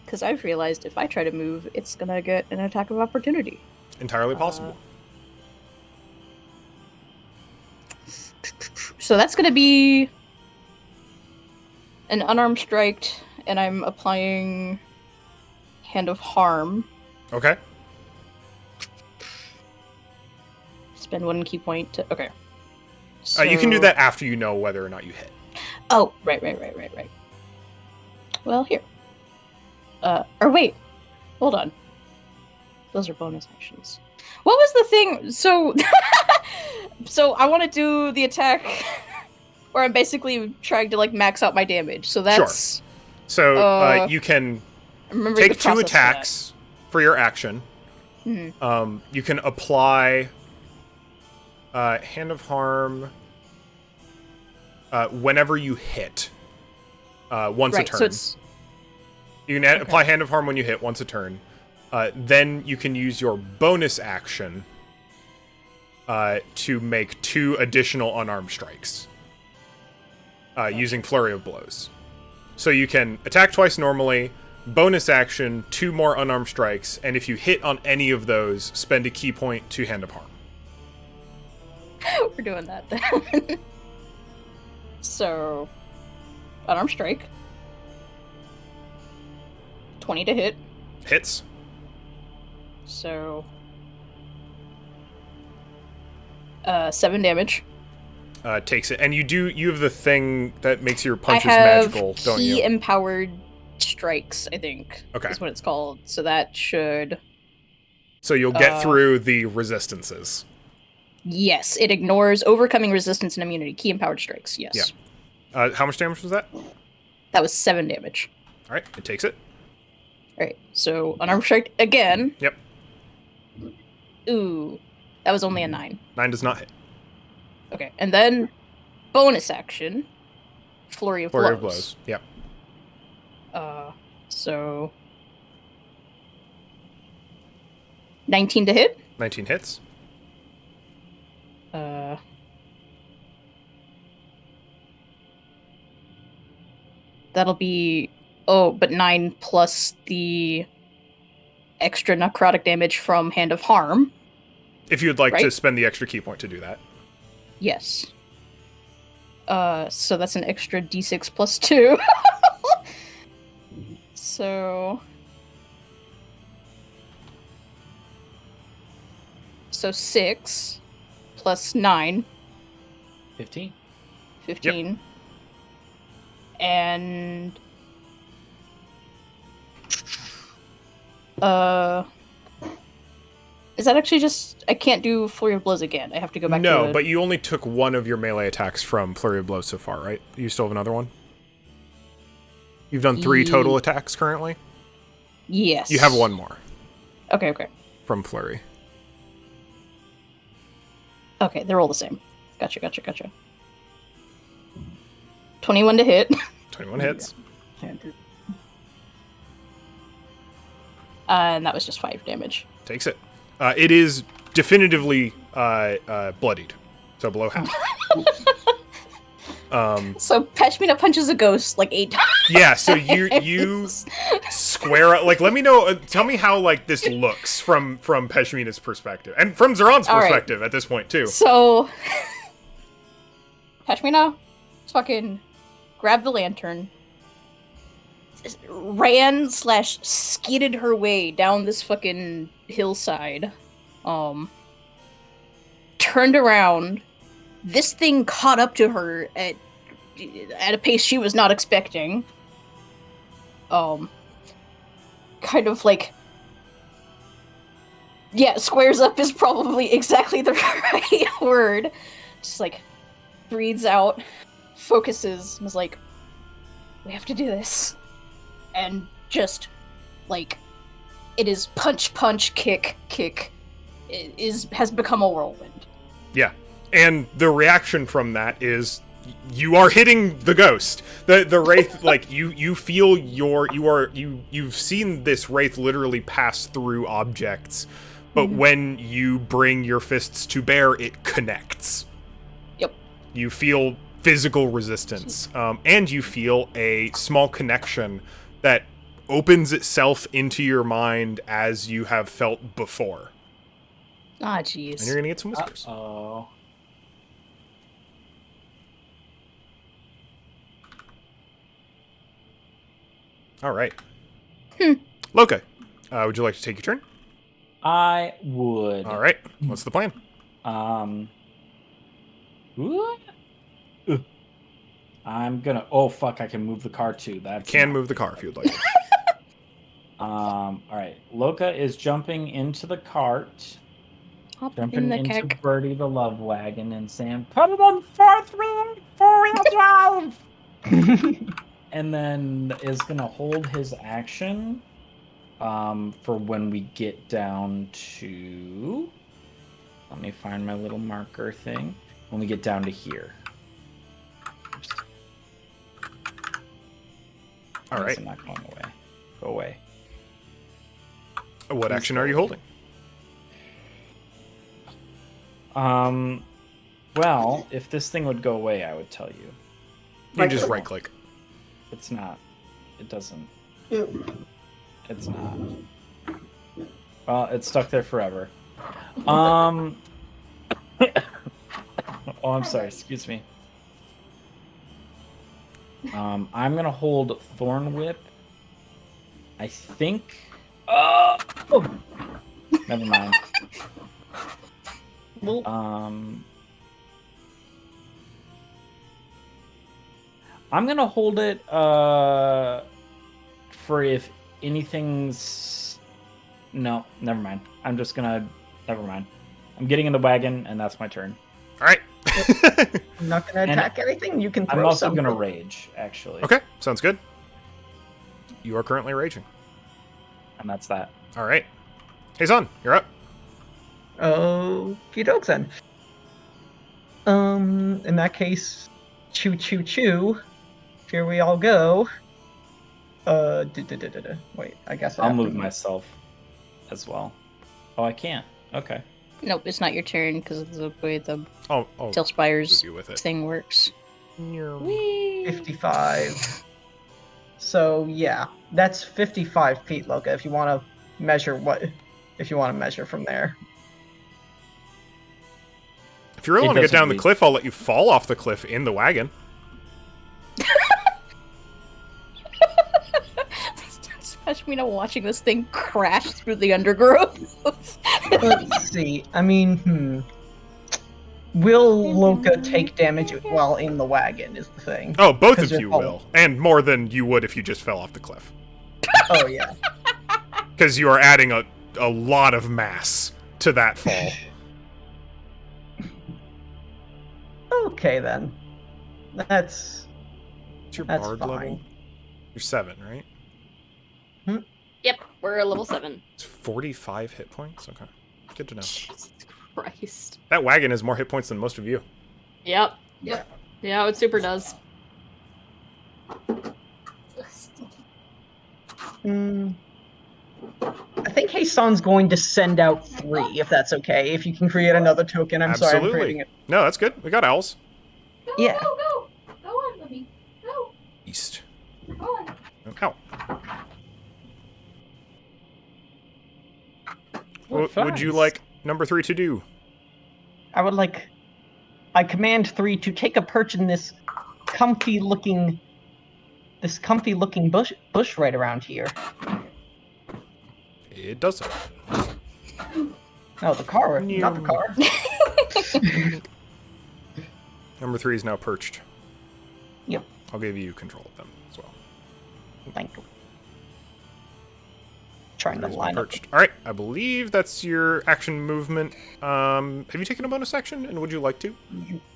Because I've realized if I try to move, it's gonna get an attack of opportunity. Entirely possible. So that's gonna be an unarmed strike, and I'm applying Hand of Harm. Okay. Spend 1 key point to... Okay. You can do So- that after you know whether or not you hit. Oh, right. Well, here. Or wait. Hold on. Those are bonus actions. What was the thing? So... so I want to do the attack where I'm basically trying to, like, max out my damage. So that's... Sure. So you can take 2 attacks for your action. Mm-hmm. You can apply Hand of Harm whenever you hit once a turn. So it's... You can apply Hand of Harm when you hit once a turn. Then you can use your bonus action to make 2 additional unarmed strikes using Flurry of Blows. So you can attack twice normally, bonus action, 2 more unarmed strikes, and if you hit on any of those, spend a key point to Hand of Harm. We're doing that then. So, unarmed strike. 20 to hit. Hits. So, 7 damage. Takes it. And you have the thing that makes your I punches have magical, don't key you? empowered strikes, I think. Okay. Is what it's called. So that should... So you'll get through the resistances. Yes, it ignores overcoming resistance and immunity. Key empowered strikes, yes. Yeah. How much damage was that? That was 7 damage. All right, it takes it. Alright, so unarmed strike again. Yep. Ooh, that was only a 9. 9 does not hit. Okay, and then bonus action, flurry of Flurry blows. of blows. Yep. So 19 to hit. 19 hits. That'll be but 9 plus the extra necrotic damage from Hand of Harm. If you'd like to Right? spend the extra key point to do that. Yes. So that's an extra d6 plus 2. So 6 plus 9, 15. 15. And is that actually just I can't do Flurry of Blows again. I have to go back to No, the... but you only took one of your melee attacks from Flurry of Blows so far, right? You still have another one? You've done 3 total attacks currently? Yes. You have one more Okay. from Flurry. Okay, they're all the same. Gotcha. 21 to hit. 21 hits. And that was just 5 damage. Takes it. It is definitively bloodied. So below half. So Pashmina punches a ghost like 8 times. Yeah, so you square up. Like, let me know. Tell me how like this looks from Peshmina's perspective, and from Zeron's All right. perspective at this point too. So Pashmina fucking grabbed the lantern, ran / skidded her way down this fucking hillside, turned around. This thing caught up to her at a pace she was not expecting. Kind of like, yeah, squares up is probably exactly the right word. Just like breathes out, focuses, and is like, we have to do this. And just like, it is punch, kick. It has become a whirlwind. Yeah. And the reaction from that is you are hitting the ghost. The wraith, like you feel you've seen this wraith literally pass through objects, but when you bring your fists to bear, it connects. Yep. You feel physical resistance, and you feel a small connection that opens itself into your mind as you have felt before. Ah, And jeez. you're gonna get some whispers. Oh. All right. Loka, would you like to take your turn? I would. All right. What's the plan? What? I'm gonna. Oh fuck! I can move the car too. That Can move the car if you'd like. All right. Loka is jumping into the cart, Hop jumping in the into keck. Birdie the love wagon, and saying, Put it on four-wheel drive. and then is gonna hold his action, for when we get down to. Let me find my little marker thing. When we get down to here. All right. I'm not going away. Go away. What action are you holding? Well, if this thing would go away, I would tell you. You can just right click. It's not. It doesn't. Ew. It's not. Well, it's stuck there forever. Oh, I'm sorry. Excuse me. I'm gonna hold Thorn Whip. I think. Oh! Never mind. I'm gonna hold it for if anything's. No, never mind. I'm just gonna. Never mind. I'm getting in the wagon, and that's my turn. All right. I'm not gonna attack anything. You can throw I'm also something. gonna rage, actually. Okay, sounds good. You are currently raging. And that's that. All right. Hey, son, you're up. Okie dokes then. In that case, choo choo choo. Here we all go. Wait, I guess I I'll have to move myself as well. Oh, I can't. Okay. Nope, it's not your turn because of the way the Oh, Tail Spire's move you with it. thing works. 55. So yeah, that's 55 feet, Loka. If you want to measure from there. If you really It want to get doesn't down the reach. cliff, I'll let you fall off the cliff in the wagon. Pashmina watching this thing crash through the undergrowth. Let's see. I mean, will Loka take damage while in the wagon? Is the thing. Oh, both 'Cause of you're you falling. will. And more than you would if you just fell off the cliff. Oh yeah. Because you are adding a lot of mass to that fall. Okay then. That's What's your That's bard fine. level? You're 7, right? Yep, we're at level 7. It's 45 hit points? Okay. Good to know. Jesus Christ. That wagon has more hit points than most of you. Yep. Yeah, it super does. I think Hassan's going to send out 3, if that's okay. If you can create another token, I'm sorry I'm creating it. No, that's good. We got owls. Yeah. Go on, Libby. Go East. on. Ow. What would you like number 3 to do? I command 3 to take a perch in this comfy looking bush right around here. It doesn't. No, the car, not the car. Number 3 is now perched. Yep. I'll give you control of them as well. Thank you. Trying to There's line up. perched. All right, I believe that's your action movement. Have you taken a bonus action, and would you like to?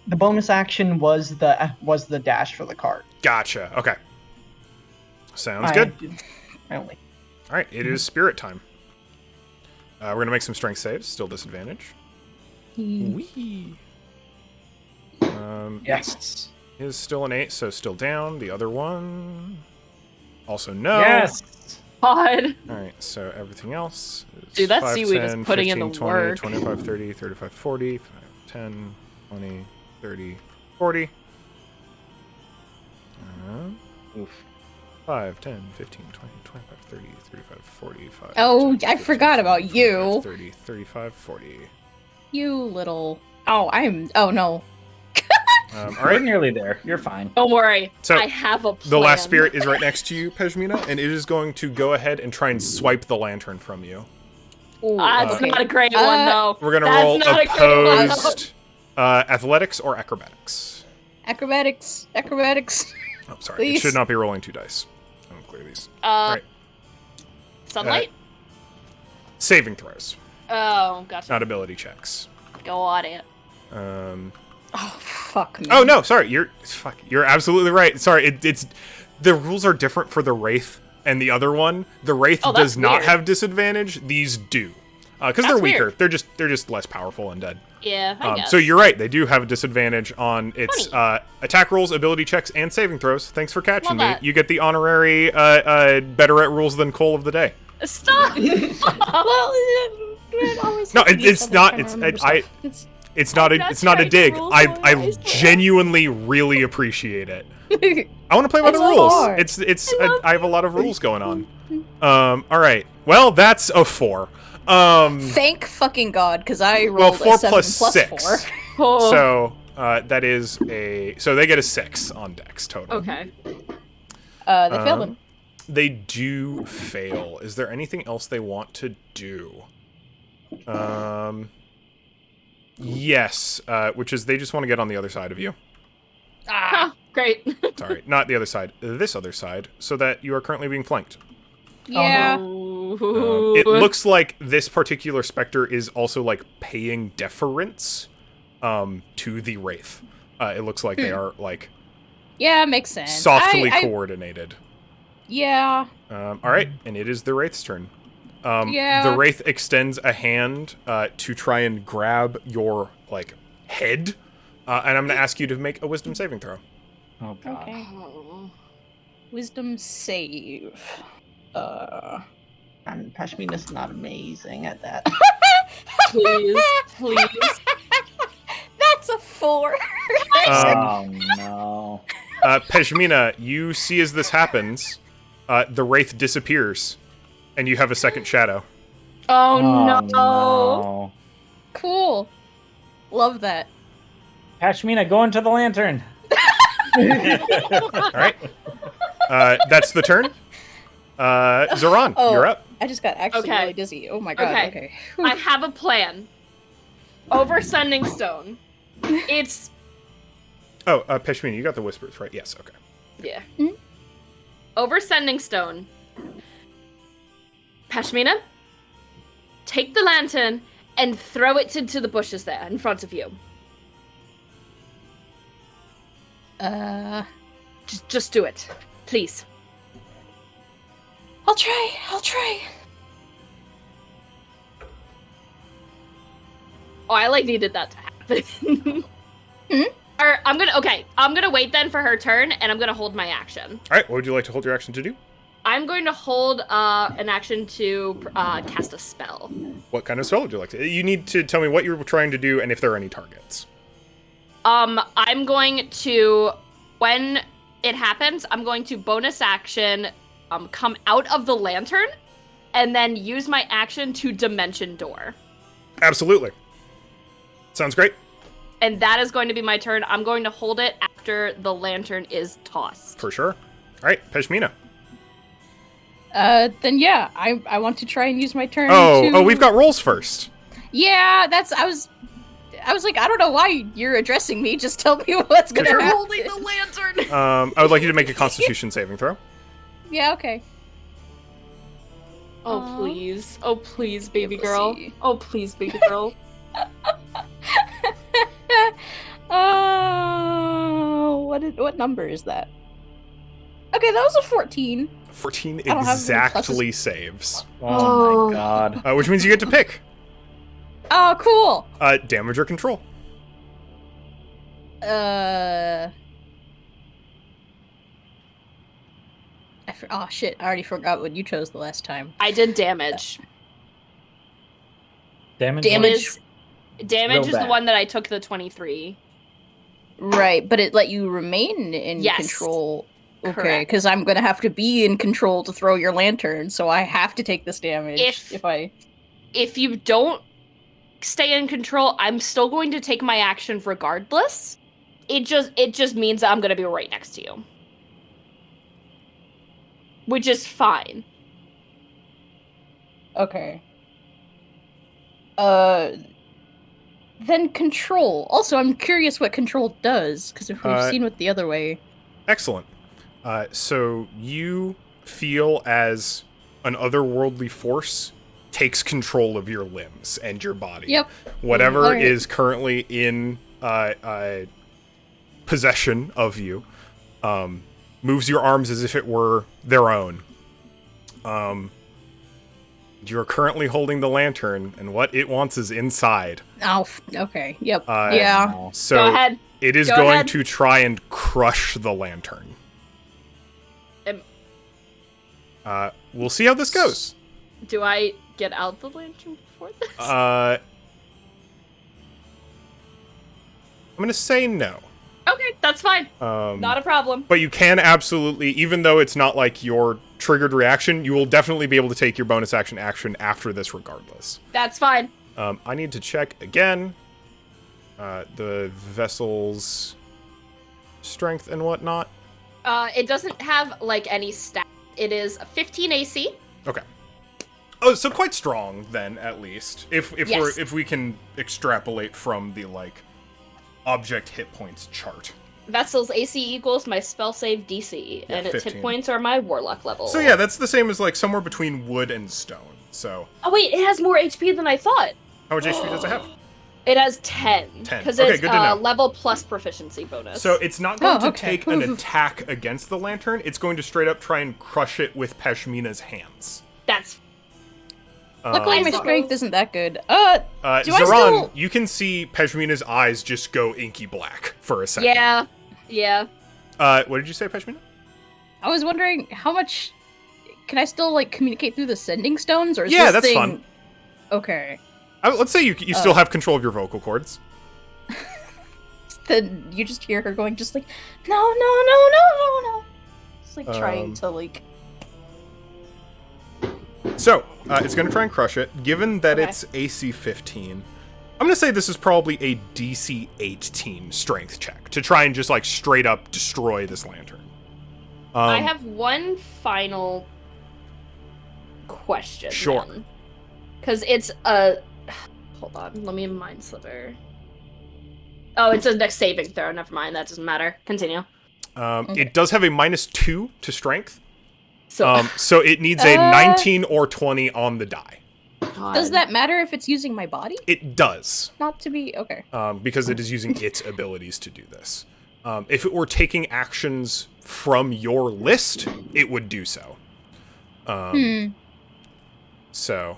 The bonus action was the dash for the cart. Gotcha. Okay. Sounds good. I only. All right, it is spirit time. We're gonna make some strength saves. Still disadvantage. Wee. Yes. Is still an 8, so still down. The other one also no. Yes. God. All right, so everything else is Dude, that 5, seaweed is 10, putting in 15, the 20, work. 25, 30, 35, 40, 5, 10, 20, 30, 40. Oof. 5, 10, 15, 20, 25, 30, 35, 45. Oh, 10, I 15, forgot about 25, you. 30, 35, 40. You little. Oh, oh no. All We're right, nearly there. You're fine. Don't worry. So, I have a plan. the last spirit is right next to you, Pejmina, and it is going to go ahead and try and swipe the lantern from you. Ooh, That's okay. not a great one, though. We're gonna That's roll not a great one. opposed athletics or acrobatics. Acrobatics. Oh, sorry. Please. It should not be rolling 2 dice. I'm gonna clear these. Right. Right. Sunlight? Saving throws, Oh, gotcha. not ability checks. Go at it. Oh, fuck me. Oh no, sorry. You're absolutely right. Sorry, it's the rules are different for the Wraith and the other one. The Wraith Oh, that's does not weird. have disadvantage. These do, because they're That's weaker. weird. They're just less powerful and dead. Yeah, I guess. So you're right. They do have a disadvantage on its Funny. attack rolls, ability checks, and saving throws. Thanks for catching Love me. that. You get the honorary better at rules than Cole of the day. Stop! Well, it always No, happens it's sometimes not. I It's remember I. stuff. It's It's not I'm a. not It's not a trying to dig. rule I someone. genuinely really appreciate it. I want to play by the It's so rules. hard. I have a lot of rules going on. All right. Well, that's a 4. Thank fucking God, because I rolled Well, 4 a 7 plus plus 6. 4. Oh, So that is a. So they get a 6 on Dex total. okay. They failed him. They do fail. Is there anything else they want to do? Yes, which is they just want to get on the other side of you. Ah, great. Sorry, not the other side. This other side, so that you are currently being flanked. Yeah. It looks like this particular specter is also like paying deference to the Wraith. It looks like they are, like, Yeah, makes sense. softly coordinated. Yeah. All right, and it is the Wraith's turn. Yeah. The Wraith extends a hand to try and grab your, like, head, and I'm going to ask you to make a Wisdom saving throw. Oh god. Okay. Oh. Wisdom save. And Pashmina's not amazing at that. Please, please. That's a 4. Oh no. Peshmina, you see as this happens, the Wraith disappears, and you have a second shadow. Oh, Oh, no. no. Cool. Love that. Pashmina, go into the lantern. All right. That's the turn. Zoran, Oh. you're up. I just got actually Okay. really dizzy. Oh my god. Okay. Okay. I have a plan. Over Sending Stone. It's Oh, Peshmina, you got the whispers, right? Yes, okay. yeah. Mhm. Over Sending Stone. Pashmina, take the lantern and throw it into the bushes there in front of you. Just do it, please. I'll try. Oh, I like needed that to happen. Hmm? Or I'm gonna wait then for her turn, and I'm gonna hold my action. All right, what would you like to hold your action to do? I'm going to hold an action to cast a spell. What kind of spell would you like to? You need to tell me what you're trying to do and if there are any targets. I'm going to, when it happens, I'm going to bonus action, come out of the lantern, and then use my action to dimension door. Absolutely. Sounds great. And that is going to be my turn. I'm going to hold it after the lantern is tossed. For sure. All right, Peshmina. Then yeah, I want to try and use my turn Oh, we've got rolls first. Yeah, I was like, I don't know why you're addressing me, just tell me what's gonna Sure. happen. Holding the lantern! I would like you to make a Constitution saving throw. Yeah, okay. Oh, Aw. please. Oh, please, baby Let's girl. see. Oh, please, baby girl. Oh, what number is that? Okay, that was a 14. 14 I don't have any exactly saves, Oh my god. which means you get to pick Oh, cool. damage or control. Oh shit! I already forgot what you chose the last time. I did damage. Damage. Damage. Damage Real is the bad. one that I took the 23. Right, but it let you remain in Yes. control. Okay, Correct. because I'm gonna have to be in control to throw your lantern, so I have to take this damage. If- I If you don't stay in control, I'm still going to take my action regardless. It just means that I'm going to be right next to you. Which is fine. okay. Then control. Also, I'm curious what control does, because if we've seen it the other way. Excellent. So you feel as an otherworldly force takes control of your limbs and your body. Yep. Whatever Alright. is currently in possession of you moves your arms as if it were their own. You're currently holding the lantern, and what it wants is inside. Oh, okay. Yep. Uh, yeah. Oh. So Go ahead. it is Go going ahead. to try and crush the lantern. We'll see how this goes. Do I get out the lantern before this? I'm going to say no. Okay, that's fine. Not a problem. But you can absolutely, even though it's not like your triggered reaction, you will definitely be able to take your bonus action after this regardless. That's fine. I need to check again the vessel's strength and whatnot. It doesn't have, like, any stat. It is a 15 AC. Okay. Oh, so quite strong then, at least. If Yes. we can extrapolate from the like object hit points chart. Vessel's AC equals my spell save DC, Yeah, and its 15. hit points are my warlock level. So yeah, that's the same as like somewhere between wood and stone. So Oh wait, it has more HP than I thought. how much HP does it have? It has 10. 10. Because Okay, it's good to know. level plus proficiency bonus. So it's not going to okay. take an attack against the lantern. It's going to straight up try and crush it with Pashmina's hands. That's... Luckily, my suppose- strength isn't that good. Do I Zoran, still- you can see Pashmina's eyes just go inky black for a second. Yeah. What did you say, Pashmina? I was wondering how much can I still like communicate through the sending stones, or is Yeah, this that's thing... fun. Okay, Let's say you still have control of your vocal cords. then you just hear her going, just like no. It's like trying to like. So, it's going to try and crush it. Given that Okay. it's AC 15, I'm going to say this is probably a DC 18 strength check to try and just, like, straight up destroy this lantern. I have one final question. Sure. Because it's a... Hold on, let me mind slipper. Oh, it's a next saving throw. Never mind, that doesn't matter. Continue. It does have a -2 to strength. So, So it needs a 19 or 20 on the die. Does that matter if it's using my body? It does. Not to be okay. Because it is using its abilities to do this. If it were taking actions from your list, it would do so. So,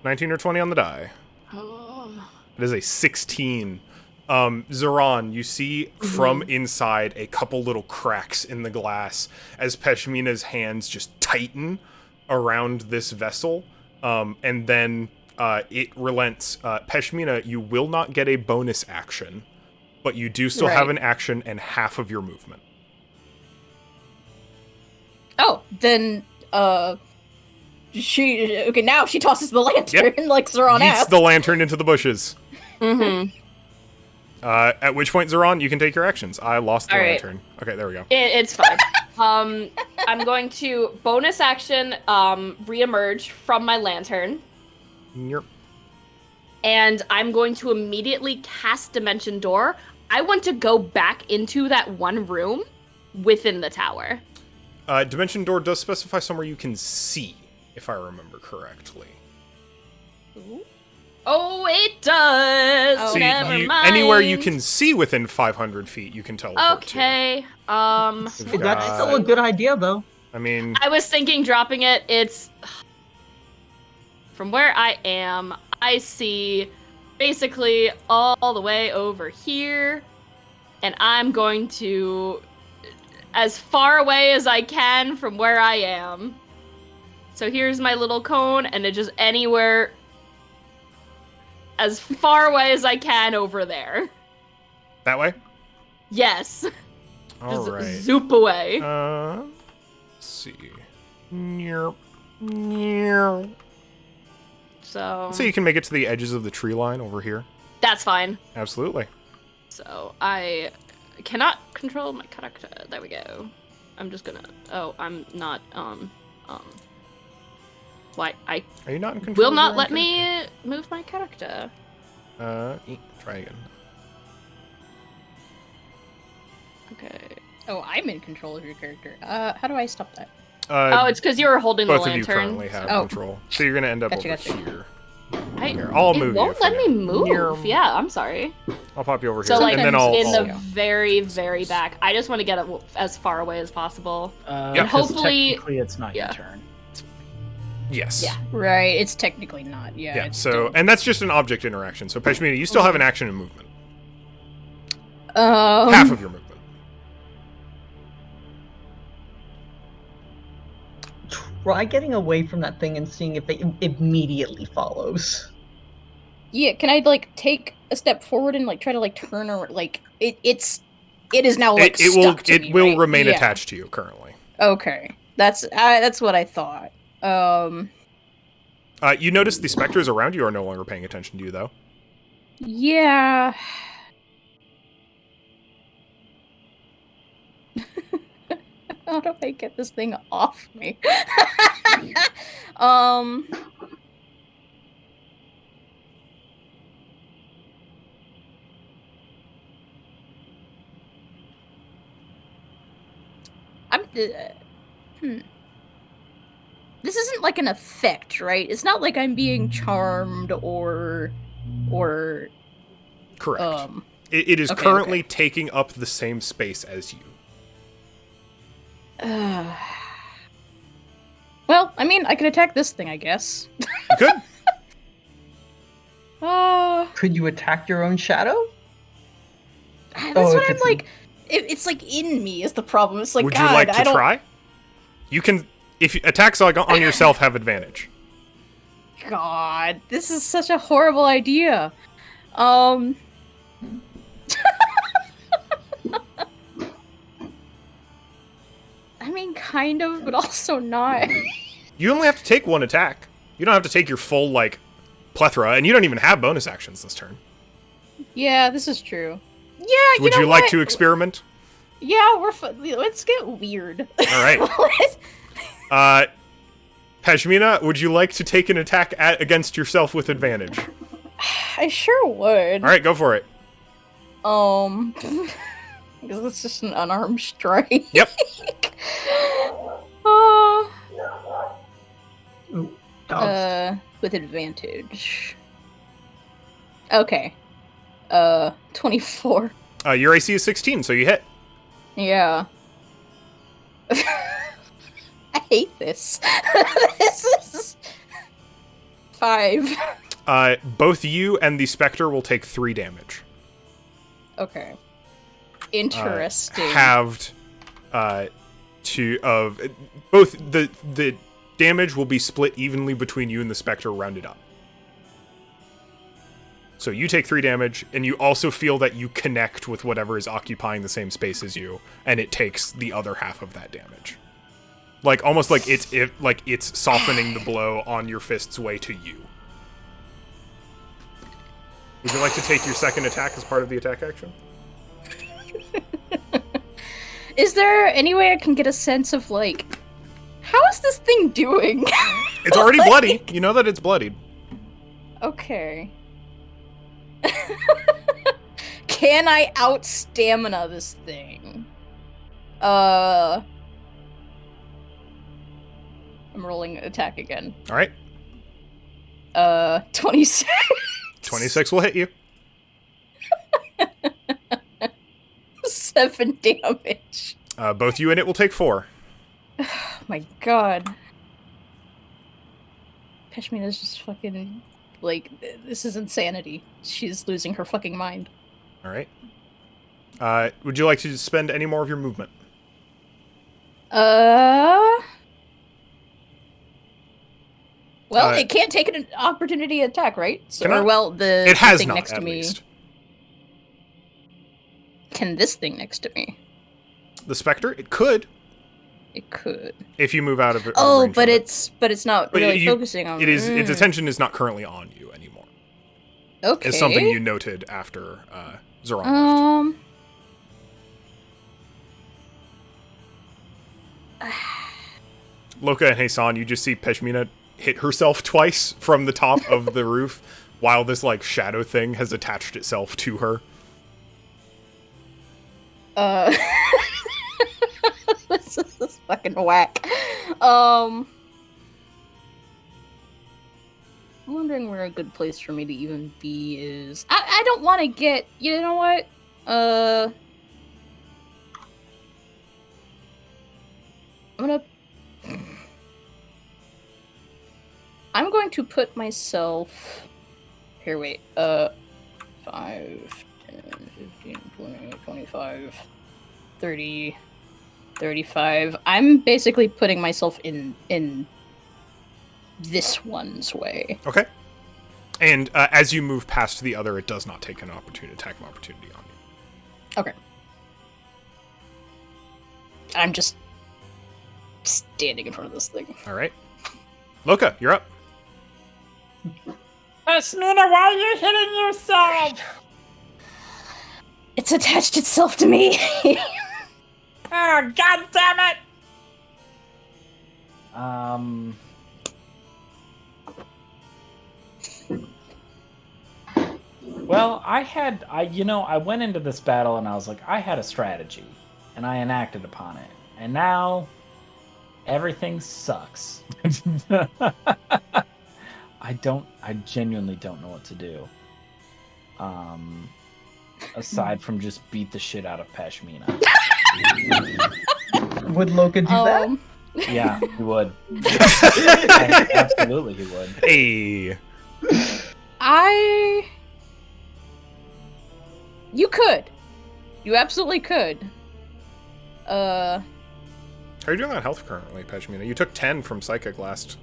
19 or 20 on the die. It is a 16. Zoran, you see from inside a couple little cracks in the glass as Pashmina's hands just tighten around this vessel, and then it relents. Pashmina, you will not get a bonus action, but you do still have an action and half of your movement. Oh, then she okay. Now she tosses the lantern like Zoran Yeets asked. the lantern into the bushes. Mm-hmm. At which point, Zoran, you can take your actions. I lost the All right. lantern. Okay, there we go. It's fine. I'm going to bonus action reemerge from my lantern, Yep. and I'm going to immediately cast Dimension Door. I want to go back into that one room within the tower. Dimension Door does specify somewhere you can see, if I remember correctly. Oh, it does. Oh, So Never mind. anywhere you can see within 500 feet, you can teleport to. Okay. We've That's got- still a good idea, though. I mean, I was thinking dropping it. It's from where I am. I see basically all the way over here, and I'm going to as far away as I can from where I am. So here's my little cone, and it just anywhere as far away as I can over there. that way? Yes. All Just right. zoop away. Let's see. Nyerp. Nyerp. So So you can make it to the edges of the tree line over here. that's fine. Absolutely. So I cannot control my character. There we go. I'm just gonna. Oh, I'm not. Why I Are you not in control? will of not your let own me move my character. Try again. Okay. Oh, I'm in control of your character. How do I stop that? Oh, it's because you were holding the both of you lantern. currently have Oh. control, so you're gonna end up Gotcha, over gotcha. here. I, Here, I'll it move you. won't for let now. me move. Nyerp. Yeah, I'm sorry. I'll pop you over So here, like and then I'll. in the I'll- very, very back. I just want to get it as far away as possible. Yeah. 'Cause hopefully- technically it's not yeah. your turn. Yes. Yeah. Right, it's technically not. Yeah. Yeah. it's So, still- and that's just an object interaction. So, Peshmina, you still have an action and movement. Um, Half of your movement. Try getting away from that thing and seeing if it immediately follows. Yeah, can I like take a step forward and like try to like turn or like it is now like It will. stuck to It me, will right? remain Yeah. attached to you currently. Okay, that's what I thought. You notice the specters around you are no longer paying attention to you, though. Yeah. How do I get this thing off me? I'm this isn't like an effect, right? It's not like I'm being charmed or Correct. It is okay, currently taking up the same space as you. Well, I mean, I could attack this thing, I guess. You could. Could you attack your own shadow? That's Oh, what if I'm it's- like. It's like in me is the problem. It's like, Would God, you like I to don't... try? You can. If attacks like on yourself have advantage. God, this is such a horrible idea. I mean, kind of, but also not. You only have to take one attack. You don't have to take your full like plethora, and you don't even have bonus actions this turn. Yeah, this is true. Yeah, Would know you like what? to experiment? Yeah, let's get weird. All right. Pashmina, would you like to take an attack against yourself with advantage? I sure would. All right, go for it. Because it's just an unarmed strike. Yep. With advantage. Okay. 24. Your AC is 16, so you hit. Yeah. I hate this. This is 5. Both you and the Spectre will take 3 damage. Okay. Interesting. Halved of both the damage will be split evenly between you and the Spectre, rounded up. So you take 3 damage, and you also feel that you connect with whatever is occupying the same space as you, and it takes the other half of that damage. Like almost like it's softening the blow on your fist's way to you. Would you like to take your second attack as part of the attack action? Is there any way I can get a sense of, like, how is this thing doing? It's already bloody. You know that it's bloodied. Okay. Can I out-stamina this thing? I'm rolling attack again. All right. 26. 26 will hit you. 7 damage. Both you and it will take 4. Oh my god. Pashmina's just fucking... Like, this is insanity. She's losing her fucking mind. All right. Would you like to spend any more of your movement? Well, Uh, it can't take an opportunity attack, right? So, Cannot. or, well, the It has thing not, next to at me. least. Can this thing next to me? The Spectre, it could, It could. if you move out of it. Oh, but it's not But really you- focusing on It is. Its attention is not currently on you anymore. Okay. It's something you noted after Zoran left. Loka and Hassan, you just see Peshmina hit herself twice from the top of the roof, while this like shadow thing has attached itself to her. This is fucking whack. I'm wondering where a good place for me to even be is. I don't want to get. You know what? I'm going to put myself. Here, wait. 5, 10, 15, 20, 25, 30, 35. I'm basically putting myself in this one's way. Okay. And as you move past the other, it does not take an attack of opportunity on you. Okay. I'm just standing in front of this thing. All right. Loka, you're up. Pashmina, why are you hitting yourself? It's attached itself to me. Oh, god damn it! Well, I went into this battle and I was like, I had a strategy, and I enacted upon it. And now, everything sucks. I genuinely don't know what to do. Aside from just beat the shit out of Pashmina. Would Loka do that? Yeah, he would. Absolutely, he would. Hey. You could. You absolutely could. How are you doing on health currently, Peshmina? You took 10 from Psychic last.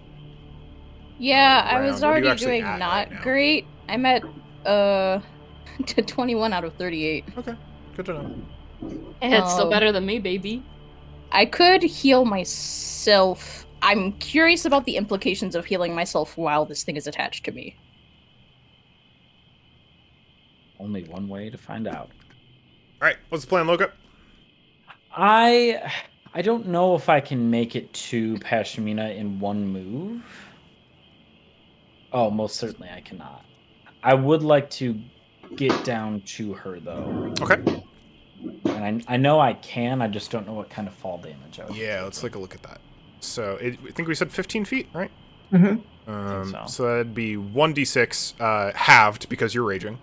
Yeah, I round. was What are you already actually doing at not right now? great. I'm at to 21 out of 38. Okay, good to know. Hey, it's still better than me, baby. I could heal myself. I'm curious about the implications of healing myself while this thing is attached to me. Only one way to find out. All right, what's the plan, Loka? I don't know if I can make it to Pashmina in one move. Oh, most certainly I cannot. I would like to get down to her, though. Okay. And I know I can, I just don't know what kind of fall damage I would Yeah, let's take a look at that. So, I think we said 15 feet, right? Mm-hmm. so. That'd be 1d6 halved because you're raging.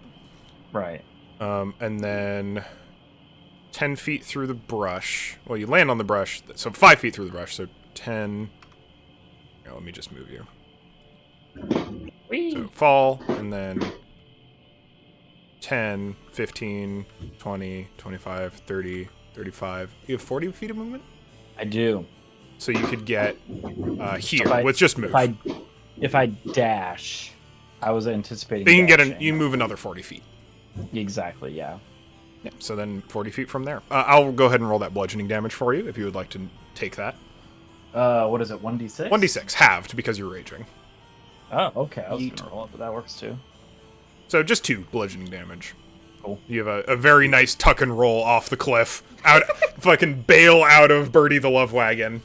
Right. And then 10 feet through the brush. Well, you land on the brush, so 5 feet through the brush, so 10. Here, let me just move you. So fall, and then 10, 15, 20, 25, 30, 35. You have 40 feet of movement? I do. So you could get here with just move. If I dash, I was anticipating. You can dashing. you move another 40 feet. Exactly, yeah. Yeah, so then 40 feet from there. I'll go ahead and roll that bludgeoning damage for you if you would like to take that. What is it, 1d6? 1d6, halved because you're raging. Oh, okay. I was gonna roll it, but that works too. So just 2 bludgeoning damage. Cool. You have a very nice tuck and roll off the cliff. Fucking bail out of Birdie the Love Wagon.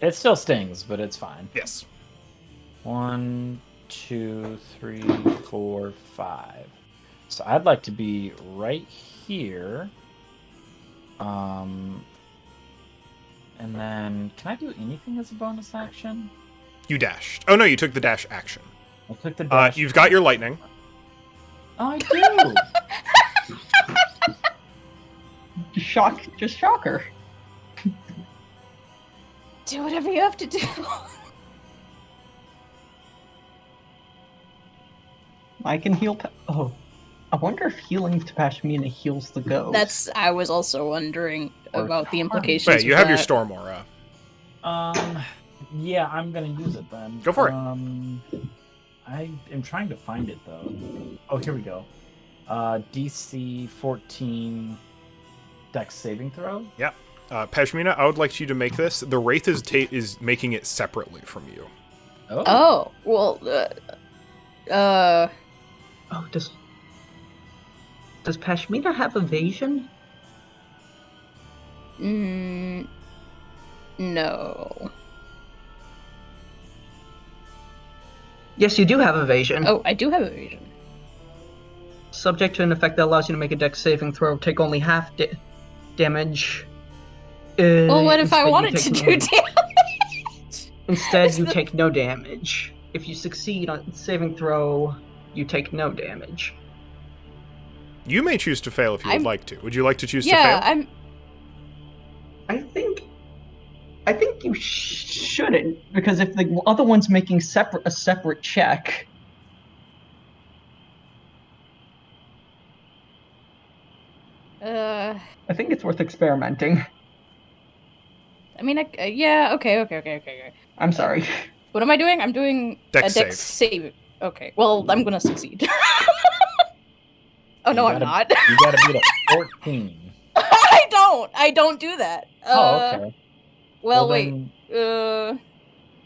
It still stings, but it's fine. Yes. 1, 2, 3, 4, 5. So I'd like to be right here. And then, can I do anything as a bonus action? You dashed. Oh no, you took the dash action. I took the dash. You've got your lightning. Oh, I do! Just shock her. Do whatever you have to do. I can heal. Oh, I wonder if healing to Pashmina heals the ghost. I was also wondering about the implications. Wait, you of have your that. storm aura. Yeah, I'm gonna use it then. Go for it. I am trying to find it though. Oh, here we go. DC 14 Dex saving throw. Yeah. Pashmina, I would like you to make this. The Wraith is making it separately from you. Oh, well, Oh, does Pashmina have evasion? No. Yes, you do have evasion. Oh, I do have evasion. Subject to an effect that allows you to make a dex saving throw, take only half damage. Well, what if I instead you wanted to take do no- damage? Instead, Is you the- take no damage. If you succeed on saving throw, you take no damage. You may choose to fail if you would like to. Would you like to choose to Yeah, fail? I think you shouldn't, because if the other one's making a separate check. I think it's worth experimenting. I mean, yeah, okay. I'm sorry. What am I doing? I'm doing Dex a dex save. Okay, well, I'm gonna succeed. Oh, no, I'm not. You gotta beat a 14. I don't do that. Okay. Well, then- wait.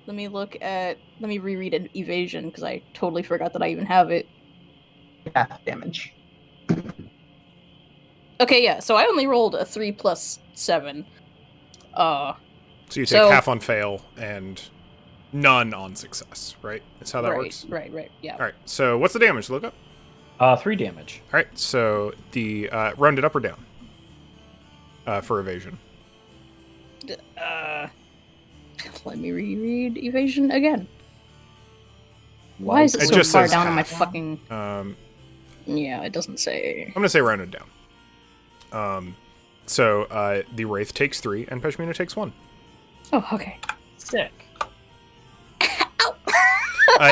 Let me reread an evasion, because I totally forgot that I even have it. Half damage. Okay, yeah, so I only rolled a 3 plus 7. So you take half on fail and none on success, right? That's how that works? Right, yeah. Alright, so what's the damage, Luca? 3 damage. Alright, so the round it up or down? For evasion. Let me reread evasion again. Why is it It so just far says down on my half. fucking... I'm Yeah, it doesn't say. gonna say rounded down. So the Wraith takes 3 and Peshmina takes 1. Oh, okay. Sick.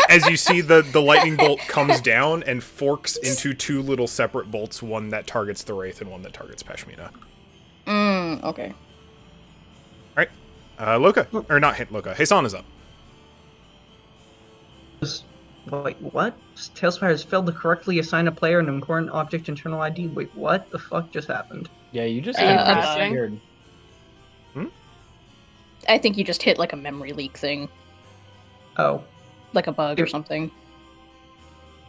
As you see, the lightning bolt comes down and forks into 2 little separate bolts, one that targets the Wraith and one that targets Peshmina. Okay. Alright. Loka. Or not Loka. Hasan is up. Wait, what? Tailspire has failed to correctly assign a player an important object internal ID. Wait, what the fuck just happened? Yeah, you just Passing. disappeared. I think you just hit like a memory leak thing. Oh. Like a bug or something.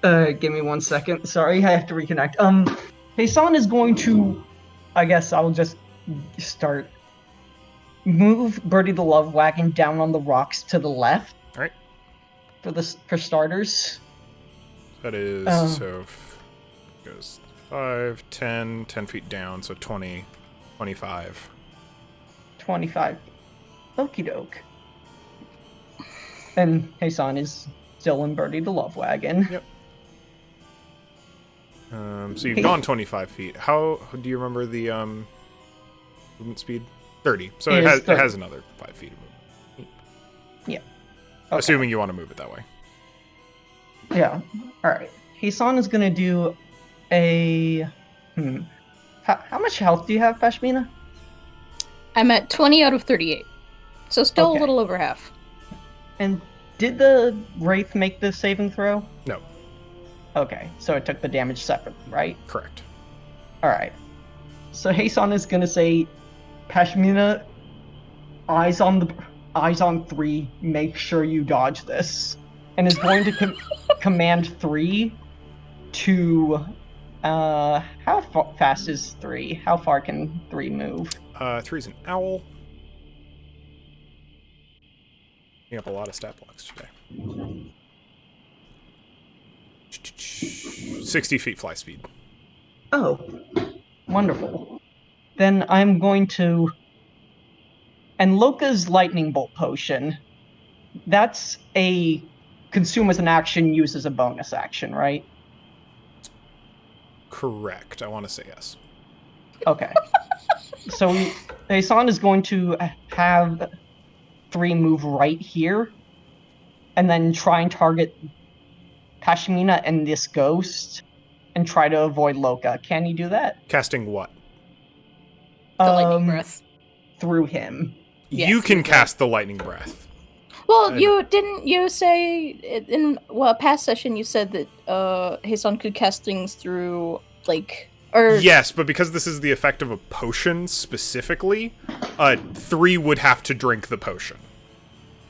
Give me 1 second. Sorry, I have to reconnect. Hasan is going to... I guess I'll just start... Move Birdie the Love Wagon down on the rocks to the left. Alright. For starters. That is, goes 5, 10 feet down, so 20, 25. 25. Okie doke. And Hasan is still in Birdie the Love Wagon. Yep. So you've gone 25 feet. How do you remember the movement speed? 30. So it has 30. it has another 5 feet of movement. Yeah. Okay. Assuming you want to move it that way. Yeah. Alright. Hasan is gonna do a... How much health do you have, Pashmina? I'm at 20 out of 38. So still Okay. a little over half. And did the Wraith make the saving throw? No. Okay, so it took the damage separate, right? Correct. Alright. So Hasan is gonna say, Pashmina, eyes on 3, make sure you dodge this. And is going to command 3 to... how fast is 3? How far can 3 move? 3's an owl. Picking up a lot of stat blocks today. 60 feet fly speed. Oh, wonderful. Then I'm going to... And Loka's Lightning Bolt Potion, that's a consume as an action, use as a bonus action, right? Correct. I want to say yes. Okay. So Hasan is going to have 3 move right here, and then try and target Pashmina and this ghost, and try to avoid Loka. Can you do that? Casting what? The lightning breath. Through him. Yes, You can you cast the lightning breath. Well, you say in a past session you said that Hasan could cast things through Yes, but because this is the effect of a potion specifically, 3 would have to drink the potion.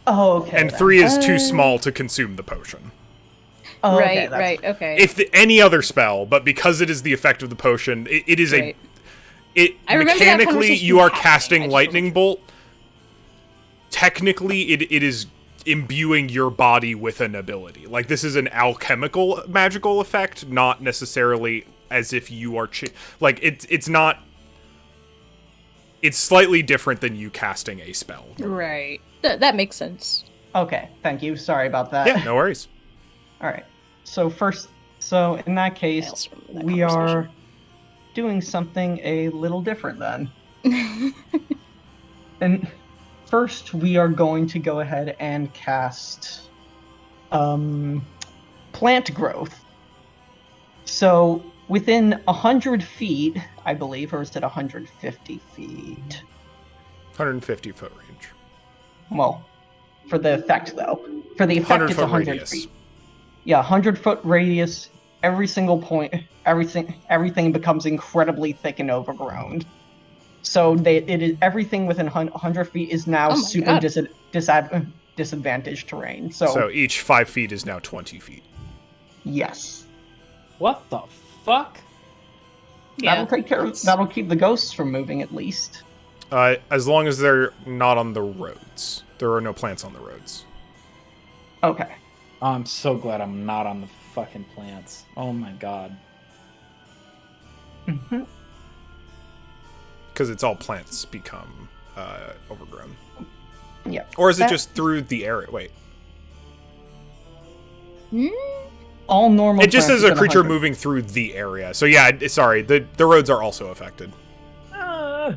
Oh, okay. And then. 3 is too small to consume the potion. Oh, okay, right, okay. If any other spell, but because it is the effect of the potion, it is Right. mechanically I remember that conversation you are happening, I casting just lightning bolt. Technically, it is imbuing your body with an ability. Like, this is an alchemical magical effect, not necessarily as if you are it's not. It's slightly different than you casting a spell. Right. That makes sense. Okay, thank you. Sorry about that. Yeah, no worries. Alright. So in that I case, also remember that we are conversation. doing something a little different then. And first, we are going to go ahead and cast plant growth. So within 100 feet, I believe, or is it 150 feet? 150 foot range. Well, for the effect though. For the effect, it's 100-foot 100 radius. feet. Yeah, 100-foot radius. Every single point, everything becomes incredibly thick and overgrown. So everything within 100 feet is now Oh my super God. disadvantaged terrain. So each 5 feet is now 20 feet. Yes, What the fuck? Yeah, that'll keep the ghosts from moving at least. As long as they're not on the roads. There are no plants on the roads. Okay. Oh, I'm so glad I'm not on the fucking plants. Oh my god. Mhm. Because it's all plants become overgrown. Yeah. Or is it That- just through the area? Wait. All normal. It just plants says a within creature 100. moving through the area. So yeah, sorry, the roads are also affected.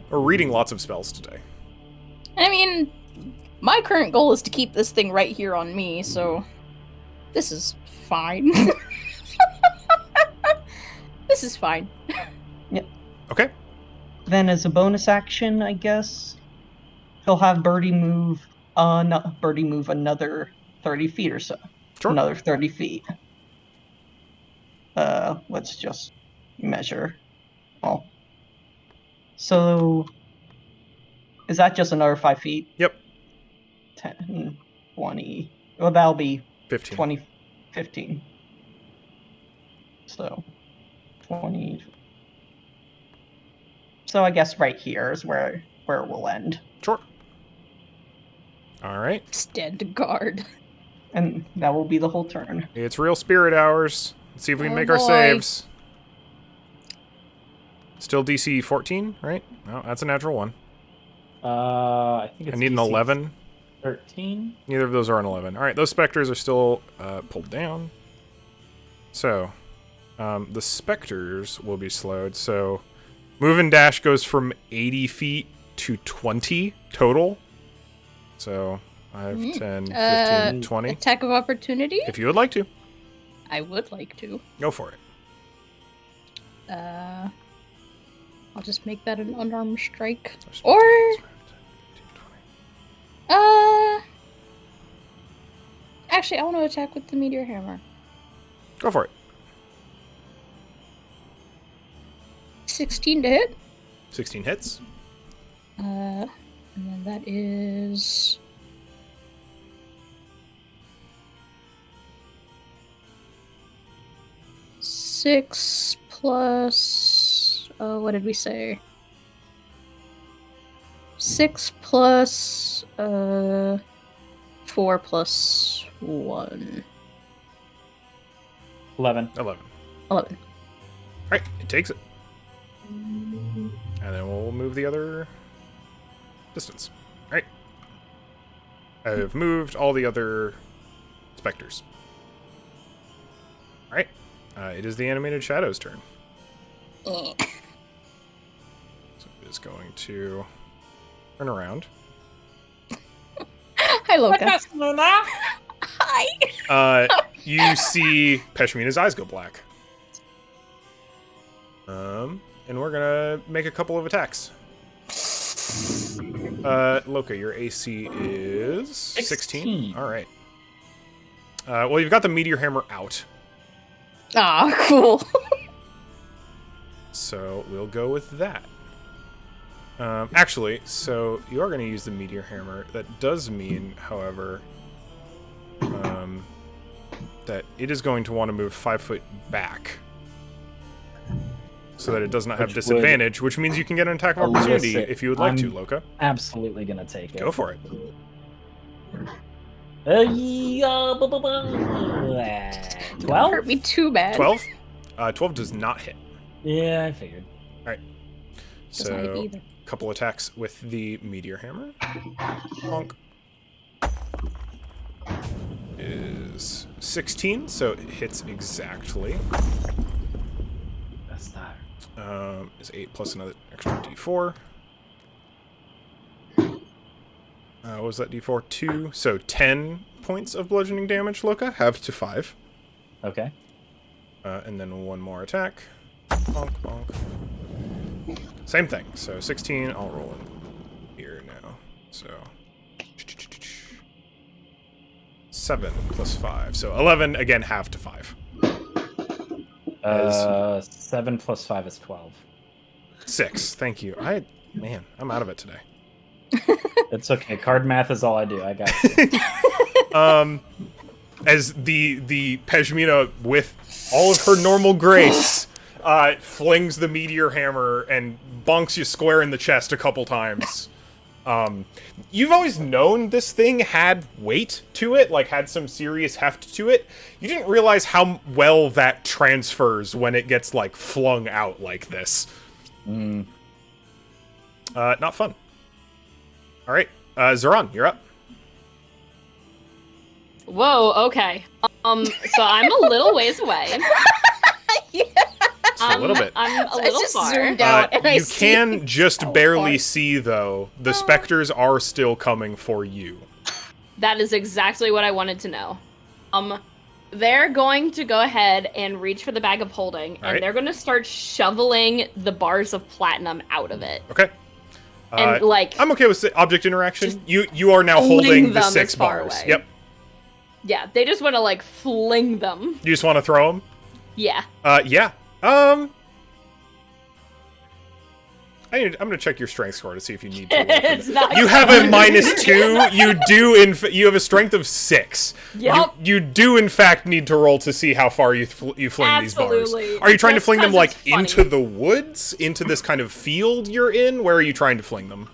We're reading lots of spells today. I mean, my current goal is to keep this thing right here on me, so this is fine. This is fine. Okay. Then, as a bonus action, I guess he'll have Birdie move. Birdie move another 30 feet or so. Sure. Another 30 feet. Let's just measure. Oh. So, is that just another 5 feet? Yep. 10, 20. Well, that'll be 15. 20, 15. So, 20. So I guess right here is where it will end. Sure. All right. Stand guard. And that will be the whole turn. It's real spirit hours. Let's see if we can Oh, make our boy. saves. Still DC 14, right? No, that's a natural one. I think it's I need an DC 11. 13. Neither of those are an 11. All right, those specters are still pulled down. So, the specters will be slowed. So, move and dash goes from 80 feet to 20 total. So, 5, 10, 15, 20. Attack of opportunity? If you would like to, I would like to. go for it. I'll just make that an unarmed strike. There's Or, 15, 20. actually, I want to attack with the meteor hammer. Go for it. 16 to hit. 16 hits. And then that is... Six plus... what did we say? 6 plus... 4 plus 1. 11. 11. 11. All right, it takes it. And then we'll move the other distance. All right. I've moved all the other specters. All right. It is the animated shadow's turn. So it is going to turn around. Hi, Loka. Hi. You see Peshmina's eyes go black. And we're gonna make a couple of attacks. Loka, your AC is 16. All right. Well, you've got the meteor hammer out, Ah, cool. so we'll go with that. Actually, so you are going to use the meteor hammer. That does mean, however, that it is going to want to move 5 foot back, so that it does not have Which would disadvantage, which means you can get an attack of opportunity elicit- if you would like to, I'm- Loka. Absolutely gonna take it. Go for it. Yeah, Don't 12? hurt me too bad. 12? 12 does not hit. Yeah, I figured. Does not hit So, either. a couple attacks with the meteor hammer. Bonk. Is 16, so it hits exactly. That's not. Is 8 plus another extra d4. What was that d4? 2. So 10 points of bludgeoning damage, Loka. Halved to 5. Okay. And then one more attack. Bonk, bonk. Same thing. So 16. I'll roll in here now. So 7 plus 5. So 11, again, half to 5. 7 plus 5 is 12. 6. Thank you. Man, I'm out of it today. It's okay. Card math is all I do. I got you. As the Peshmina, with all of her normal grace, flings the meteor hammer and bonks you square in the chest a couple times. You've always known this thing had weight to it, like had some serious heft to it. You didn't realize how well that transfers when it gets like flung out like this. Not fun. All right, Zoran, you're up. Whoa, okay. So I'm a little ways away. Yeah. Just a little bit. I'm a So I little just far. zoomed out and I You see can just so barely far. see, though. The specters are still coming for you. That is exactly what I wanted to know. They're going to go ahead and reach for the bag of holding, and Alright. they're going to start shoveling the bars of platinum out of it. Okay. And, like, I'm okay with object interaction. just You are now fling holding the them 6 as far bars. away. Yep. yeah, they just want to, like, fling them. You just want to throw them? Yeah. Yeah. I'm gonna check your strength score to see if you need to. roll for It's that. not You have a -2. You do you have a strength of 6. Yep. You do in fact need to roll to see how far you fling these bars. Absolutely. Are you trying to Just fling them 'cause like it's funny. into the woods, into this kind of field you're in? Where are you trying to fling them?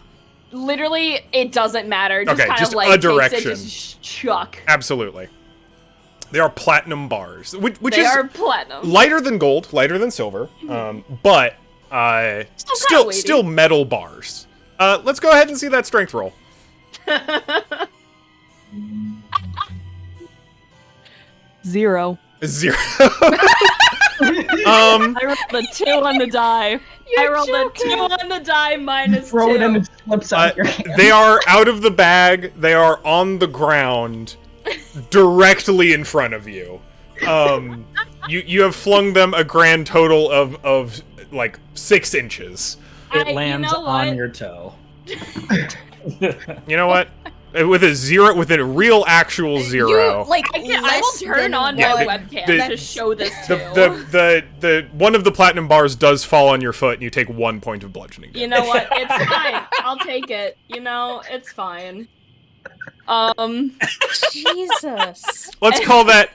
Literally, it doesn't matter. Just Okay, kind just of, like, a takes it, direction. just chuck. Absolutely. They are platinum bars, which They is are platinum. lighter than gold, lighter than silver, but kinda still metal bars. Let's go ahead and see that strength roll. 0. 0. I rolled a 2 on the die. I You're rolled joking. a 2 on the die minus Throw 2. it and it slips out of your hand. They are out of the bag. They are on the ground, directly in front of you. You have flung them a grand total of like 6 inches. It lands you know what? on your toe. You know what? With a real actual 0. You, like, I will less turn than on Yeah, my the- webcam the- to show this too. the one of the platinum bars does fall on your foot, and you take 1 point of bludgeoning damage. You know what? It's fine. I'll take it. You know, it's fine. Jesus. Let's call that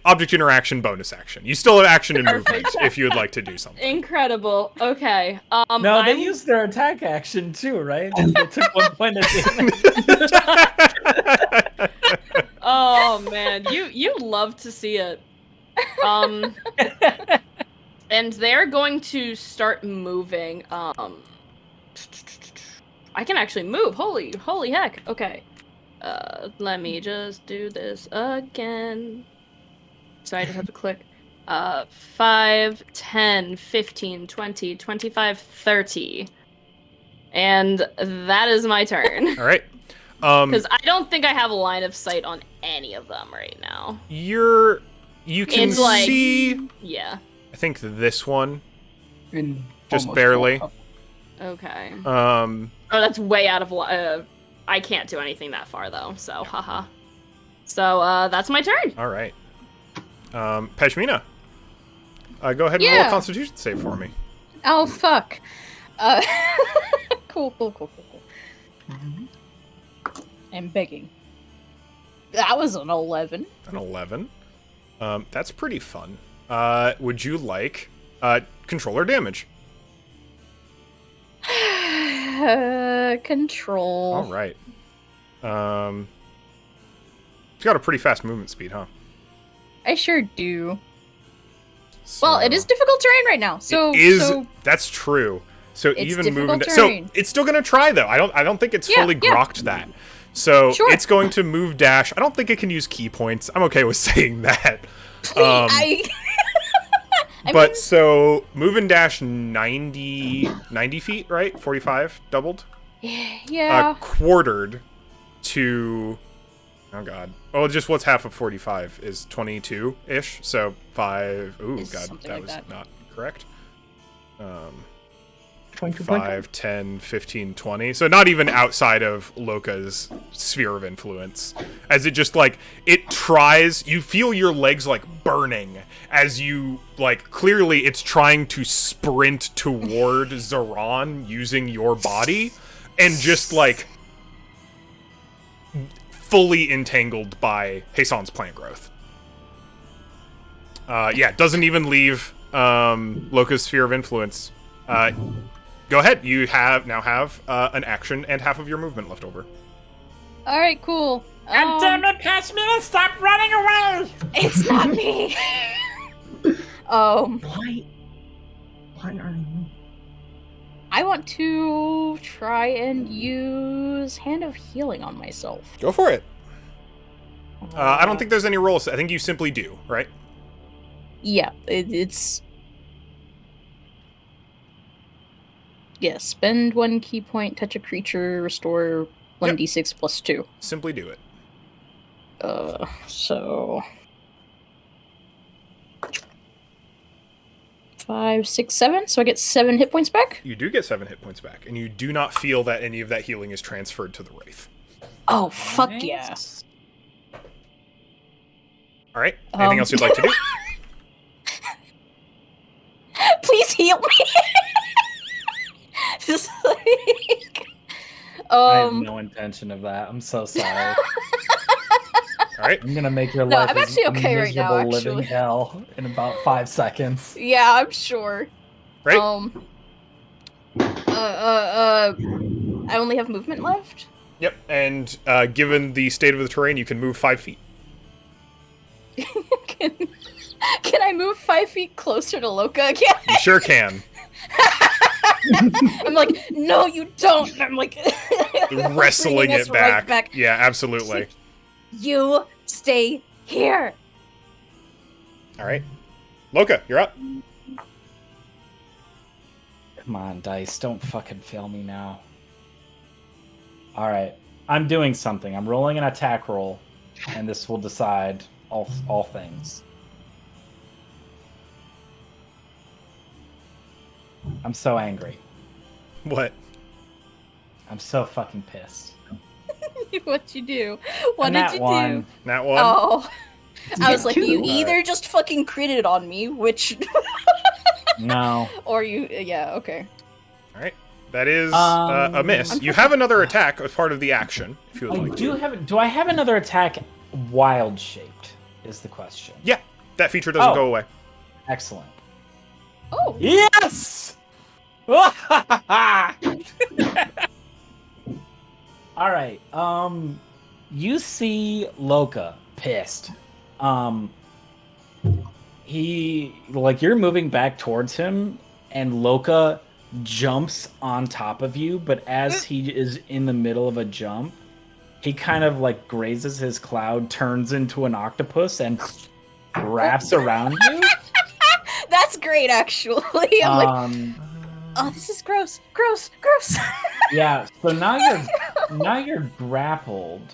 object interaction bonus action. You still have action and movement if you would like to do something. Incredible. Okay. No, they I'm- used their attack action too, right? They took 1 point of damage. Oh man, you love to see it. And they're going to start moving. I can actually move. Holy heck. Okay. Let me just do this again. So I just have to click. 5, 10, 15, 20, 25, 30. And that is my turn. All right. Because I don't think I have a line of sight on any of them right now. You can It's like- see, Yeah. I think this one, In just almost barely. full- Okay. Oh, that's way out of I can't do anything that far though, so haha. So that's my turn. all right. Peshmina, go ahead and roll a Yeah. Constitution save for me. Oh, fuck. Cool. Mhm. I'm begging. That was an 11. An 11. That's pretty fun. Would you like controller damage? Control. All right. It's got a pretty fast movement speed, huh? I sure do. So, Well, it is difficult terrain right now, so it is. so That's true. So It's even difficult moving. terrain. So it's still gonna try though. I don't think it's Yeah, fully yeah. grokked that. So Sure. it's going to move dash. I don't think it can use key points. I'm okay with saying that. I But mean, so move and dash 90 feet, right? 45 doubled. yeah. Quartered to. Oh god. Oh, just what's half of 45 is 22-ish. So 5. Ooh, Is god, something that like was that. not correct. 22 5, 10, 15, 20. So not even outside of Loka's sphere of influence. As it just, like, it tries... You feel your legs, like, burning as you, like, clearly it's trying to sprint toward Zeron using your body. And just, like, fully entangled by Hassan's plant growth. Yeah, doesn't even leave Loka's sphere of influence. Go ahead. You now have an action and half of your movement left over. All right, cool. God damn it, Pashmina, stop running away! It's not me. Why are you? I want to try and use Hand of Healing on myself. Go for it. I don't think there's any rolls. I think you simply do, right? Yeah, it's... Yeah, spend 1 key point, touch a creature, restore 1d6 plus 2. Simply do it. So... 5, 6, 7, so I get 7 hit points back? You do get 7 hit points back, and you do not feel that any of that healing is transferred to the Wraith. Oh, fuck yeah. Alright, anything else you'd like to do? Please heal me! Just like... I have no intention of that. I'm so sorry. Alright. I'm gonna make your No, life I'm actually okay right now, living actually. hell in about 5 seconds. Yeah, I'm sure. Right? I only have movement left? Yep, and given the state of the terrain, you can move 5 feet. Can I move 5 feet closer to Loka again? You sure can. I'm like, no, you don't. And I'm like, Wrestling bringing it us right back. Yeah, absolutely. You stay here. Alright. Loka, you're up. Come on, dice, don't fucking fail me now. Alright, I'm doing something. I'm rolling an attack roll, and this will decide all things. I'm so angry. What? I'm so fucking pissed. What'd you do? What And did that you one. do? That one? Oh. I was like, you two. either just fucking critted on me, which... No. or you... Yeah, okay. Alright. That is a miss. You have another attack as part of the action, if you would like to. Do I have another attack wild shaped, is the question. Yeah, that feature doesn't Oh. go away. Excellent. Oh. Yes! Alright, you see Loka pissed. You're moving back towards him, and Loka jumps on top of you, but as he is in the middle of a jump, he kind of like grazes his cloud, turns into an octopus, and wraps around you. That's great, actually. I'm like, oh, this is gross. Gross. Gross. Yeah, so now you're grappled.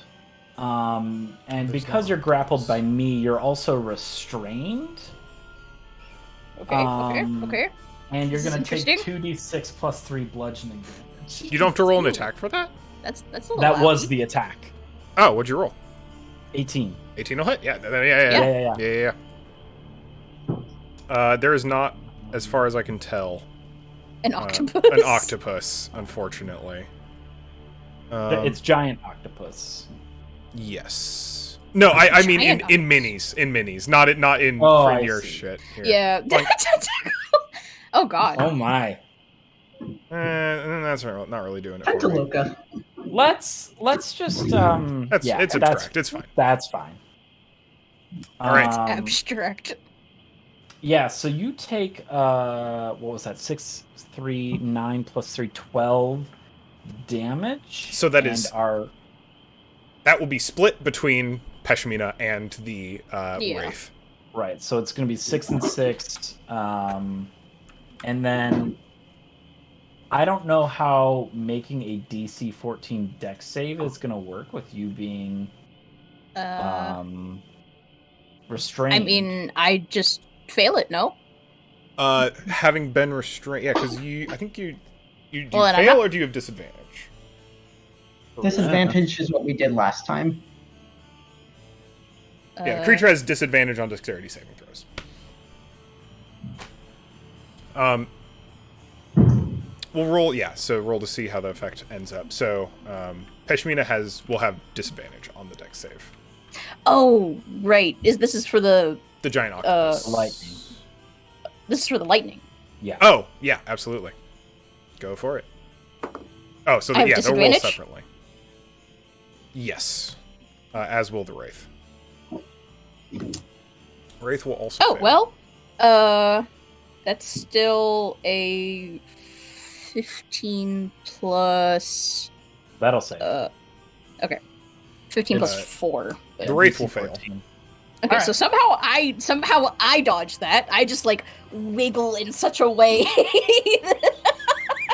And because you're grappled by me, you're also restrained. Okay. And you're This is gonna take interesting. 2d6 plus 3 bludgeoning damage. You don't have to roll an attack for that? That's a little That was lousy. the attack. Oh, what'd you roll? 18. 18 will hit? Yeah. There is not, as far as I can tell, An octopus. an octopus, unfortunately. It's giant octopus. Yes. No, I mean in Giant minis, not in Oh, I your see. shit. Here. Yeah. Like- Oh god. Oh my. That's not really doing it Back to for me. Luca. Let's just It's abstract. It's fine. That's fine. All right. Abstract. Yeah, so you take what was that? 6, 3, 9 plus 3, 12 damage. So that and is- our That will be split between Peshmina and the Wraith. right. So it's going to be 6 and 6, and then I don't know how making a DC 14 Dex save is going to work with you being restrained. I mean, I just fail it, no? Having been restrained, yeah, because I think you do Well, and I'm fail not- or do you have disadvantage? Disadvantage is what we did last time. Yeah, the creature has disadvantage on dexterity saving throws. We'll roll, yeah, so roll to see how the effect ends up. So, Peshmina will have disadvantage on the dex save. Oh, right. This is for the The giant octopus. lightning. this is for the lightning. Yeah. Oh, yeah, absolutely. Go for it. Oh, so I have they'll roll disadvantage? separately. Yes. As will the Wraith. Wraith will also Oh, fail. well, that's still a 15 plus, That'll save. okay. 15 plus It's- 4. But... The Wraith will DC fail. 14. Okay, Alright. so somehow I dodge that. I just like wiggle in such a way.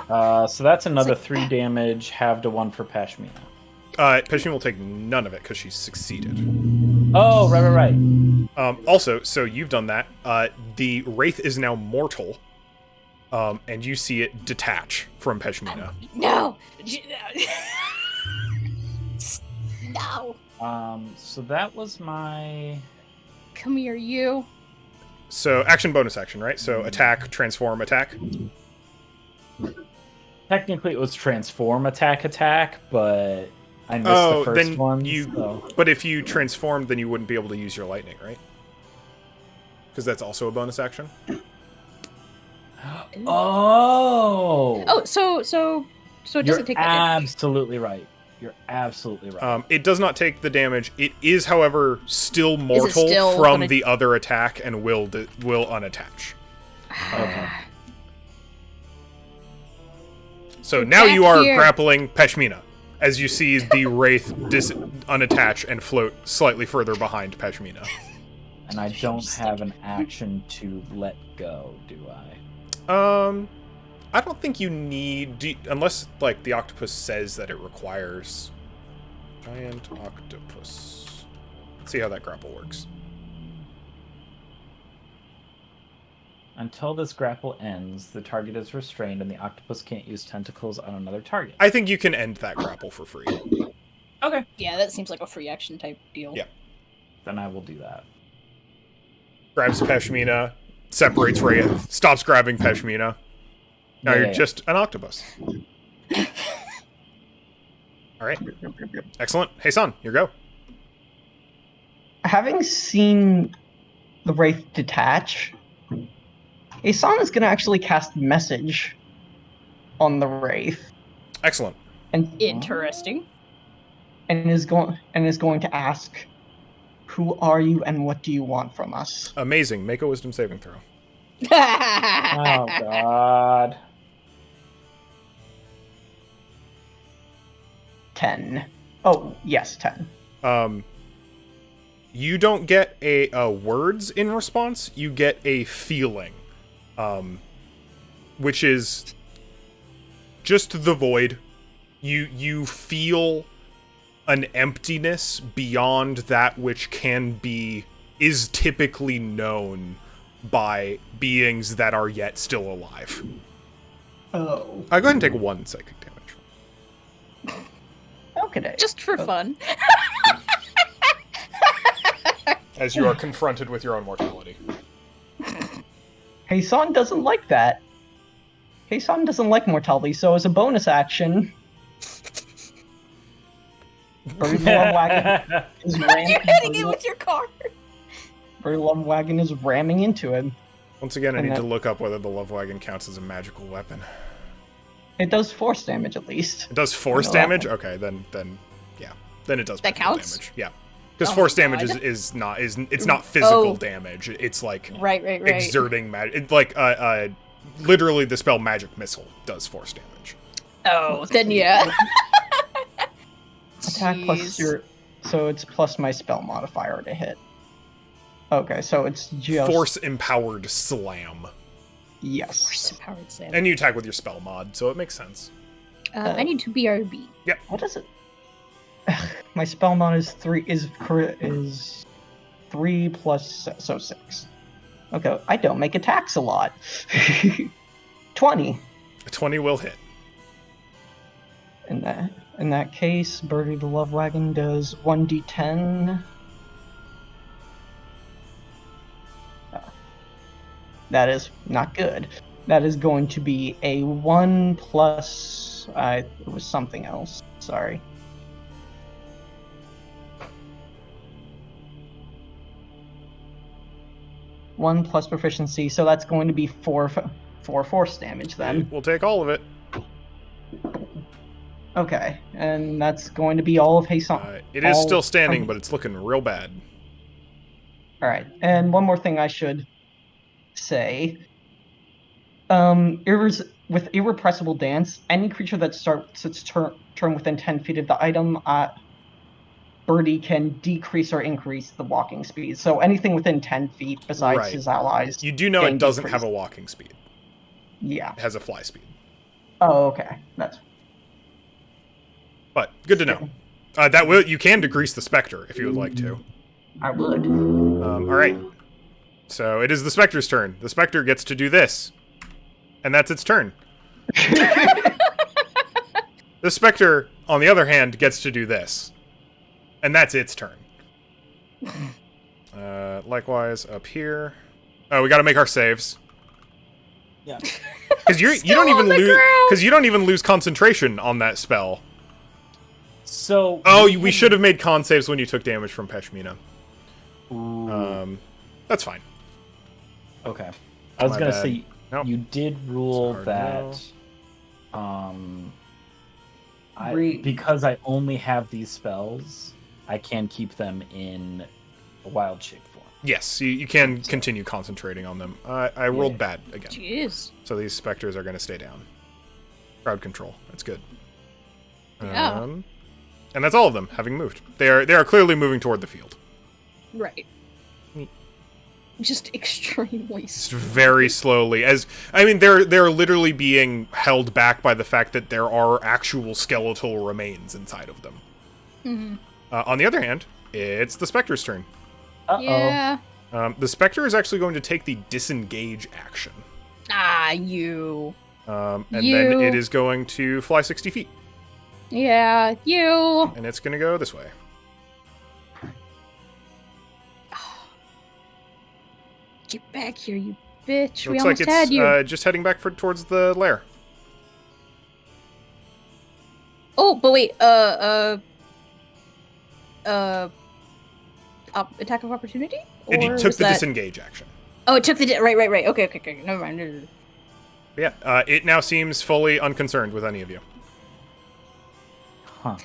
So that's another like- 3 damage, halved to 1 for Pashmina. Peshmin will take none of it because she's succeeded. Oh, right. Also, so you've done that. The Wraith is now mortal, and you see it detach from Peshmina. No. No. So that was my... Come here, you. So action, bonus action, right? So attack, transform, attack. Technically, it was transform, attack, but I missed Oh, the first then one. you. So. But if you transformed, then you wouldn't be able to use your lightning, right? Because that's also a bonus action. Oh. Oh, so it doesn't take that damage. Absolutely right. You're absolutely right. It does not take the damage. It is, however, still mortal still from gonna- the other attack and will unattach. Okay. So Get now back you are here. grappling Peshmina, as you see the Wraith unattach and float slightly further behind Peshmina. And I don't have an action to let go, do I? I don't think you need... unless, like, the octopus says that it requires... Giant octopus. Let's see how that grapple works. Until this grapple ends, the target is restrained and the octopus can't use tentacles on another target. I think you can end that grapple for free. Okay. Yeah, that seems like a free action type deal. Yeah. Then I will do that. Grabs Peshmina, separates Wraith, stops grabbing Peshmina. Now Yeah, you're yeah. just an octopus. Alright. Excellent. Hey, son, your go. Having seen the Wraith detach, Asan is going to actually cast Message on the Wraith, Excellent. and Interesting. is going to ask, "Who are you, and what do you want from us?" Amazing. Make a wisdom saving throw. Oh, God. 10. Oh, yes, 10. You don't get a words in response. You get a feeling, which is just the void. You feel an emptiness beyond that which is typically known by beings that are yet still alive. Oh, Go ahead and take 1 psychic damage. okay. Just for fun. As you are confronted with your own mortality. Heisan doesn't like that. Heisan doesn't like mortality, so as a bonus action, Birdie Love Wagon is You're hitting it with your car. Birdie Love Wagon is ramming into him. Once again, I And need to that- look up whether the love wagon counts as a magical weapon. It does force damage at least. It does force I know that damage? one. Okay, then yeah. Then it does That magical counts? damage. Yeah. Because Oh force my damage God. is not physical Oh. damage. It's like Right. exerting magic. Like literally the spell magic missile does force damage. Oh, then yeah. Attack plus Jeez. your, so it's plus my spell modifier to hit. Okay, so it's just Force empowered slam. Yes. Force empowered Sam. And you attack with your spell mod, so it makes sense. I need to BRB. What is it? My spell mod is 3 plus so 6. Okay, I don't make attacks a lot. 20. A 20 will hit. In that case, Birdie the Love Wagon does 1d10. That is not good. That is going to be a 1 plus... it was something else. Sorry. One plus proficiency, so that's going to be 4 force damage then. We'll take all of it. Okay, and that's going to be all of Heisan. It is all still standing, from- but it's looking real bad. All right, and one more thing I should say. With Irrepressible Dance, any creature that starts its turn within 10 feet of the item Birdie can decrease or increase the walking speed. So anything within 10 feet besides Right. his allies. You do know can it doesn't decrease. have a walking speed. Yeah. It has a fly speed. Oh, okay. That's But good to know. That will you can decrease the Spectre if you would like to. I would. All right. So it is the Spectre's turn. The Spectre gets to do this. And that's its turn. The Spectre, on the other hand, gets to do this. And that's its turn. Likewise, up here. Oh, we gotta make our saves. Yeah. Because you don't even lose concentration on that spell. So. We should have made con saves when you took damage from Peshmina. That's fine. Okay. I was My gonna bad. say Nope. you did rule Sorry, that. Re- Because I only have these spells, I can keep them in a wild shape form. Yes, you can continue concentrating on them. I rolled bad again. Jeez. So these specters are going to stay down. Crowd control. That's good. Yeah. And that's all of them having moved. They are clearly moving toward the field. Right. Just extremely Just very slowly. They're literally being held back by the fact that there are actual skeletal remains inside of them. Mm-hmm. On the other hand, it's the Spectre's turn. Uh-oh. Yeah. The Spectre is actually going to take the disengage action. Ah, you. And You. then it is going to fly 60 feet. Yeah, you. And it's going to go this way. Get back here, you bitch. We Looks almost like had you. it's just heading back towards the lair. Oh, but wait, attack of opportunity? It Or took was the that... disengage action. Oh, it took the right. Okay. Never mind. Yeah, it now seems fully unconcerned with any of you. Huh.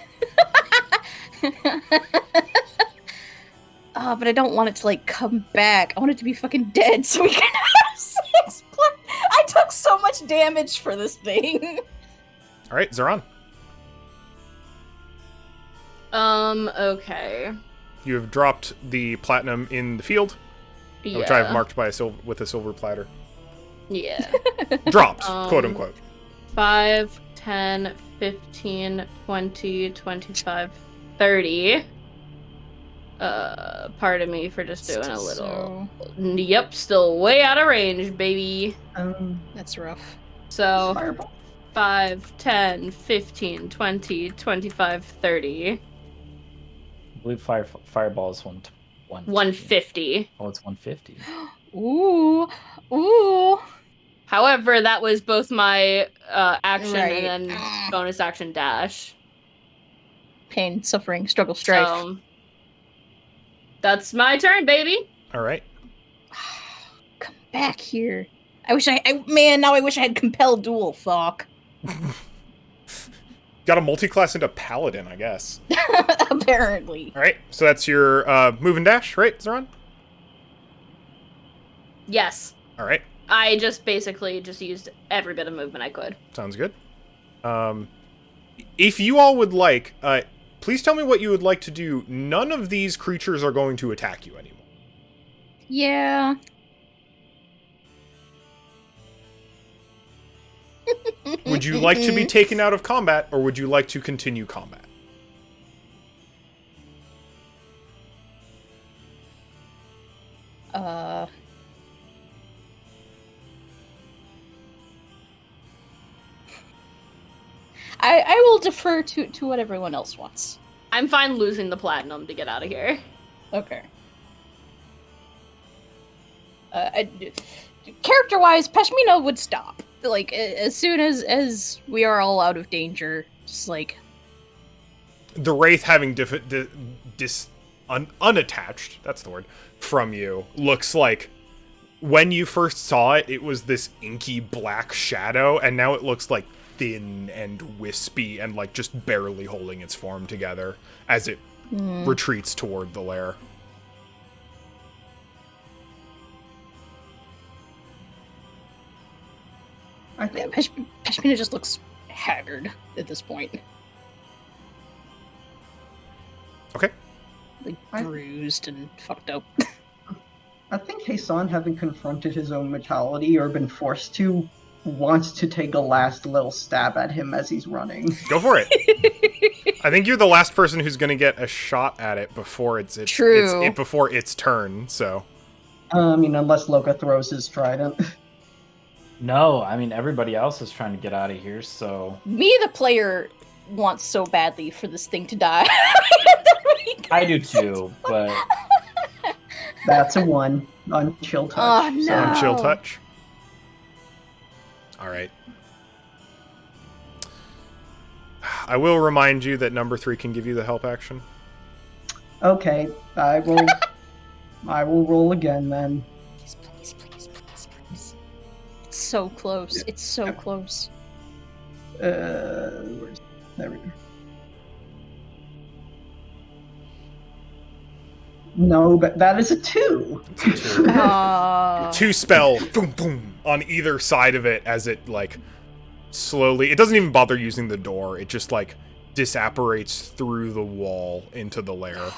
But I don't want it to like come back. I want it to be fucking dead so we can have 6 I took so much damage for this thing. All right, Zoran. Okay. You have dropped the platinum in the field, Yeah. which I have marked by with a silver platter. Yeah. Dropped, quote unquote. 5, 10, 15, 20, 25, 30. Pardon me for just doing a little. Yep, still way out of range, baby. That's rough. So, Fireball. 5, 10, 15, 20, 25, 30. I believe fireball is 150. Oh, it's 150. Ooh. However, that was both my action Right. and then bonus action dash. Pain, suffering, struggle, strife. So, that's my turn, baby. All right. Come back here. I wish now I wish I had compel duel, fuck. Got a multi-class into paladin, I guess. Apparently. All right, so that's your move and dash, right, Zoran? Yes. All right, I just basically used every bit of movement I could. sounds good. If you all would like, please tell me what you would like to do. None of these creatures are going to attack you anymore. Yeah. Would you like to be taken out of combat, or would you like to continue combat? I will defer to what everyone else wants. I'm fine losing the platinum to get out of here. Okay. Character-wise, Pashmina would stop. Like, as soon as we are all out of danger, just like... The Wraith having unattached, that's the word, from you, looks like when you first saw it, it was this inky black shadow, and now it looks like thin and wispy and like just barely holding its form together as it retreats toward the lair. I think Pashmina just looks haggard at this point. Okay. like I- bruised and fucked up. I think Hassan, having confronted his own mortality or been forced to, wants to take a last little stab at him as he's running. Go for it. I think you're the last person who's going to get a shot at it before it's True. before its turn. So I mean, unless Loka throws his trident. No, I mean everybody else is trying to get out of here, so Me, the player, wants so badly for this thing to die. I do too. But That's a 1 on chill touch. Oh, no. so- on chill touch. All right. I will remind you that number 3 can give you the help action. Okay, I will. I will roll again then. Please, please, please, please. It's so close. It's so close. There we go. No, but that is a 2. It's a 2. Aw. 2 spell, boom, boom, on either side of it as it, like, slowly... It doesn't even bother using the door. It just, like, disapparates through the wall into the lair.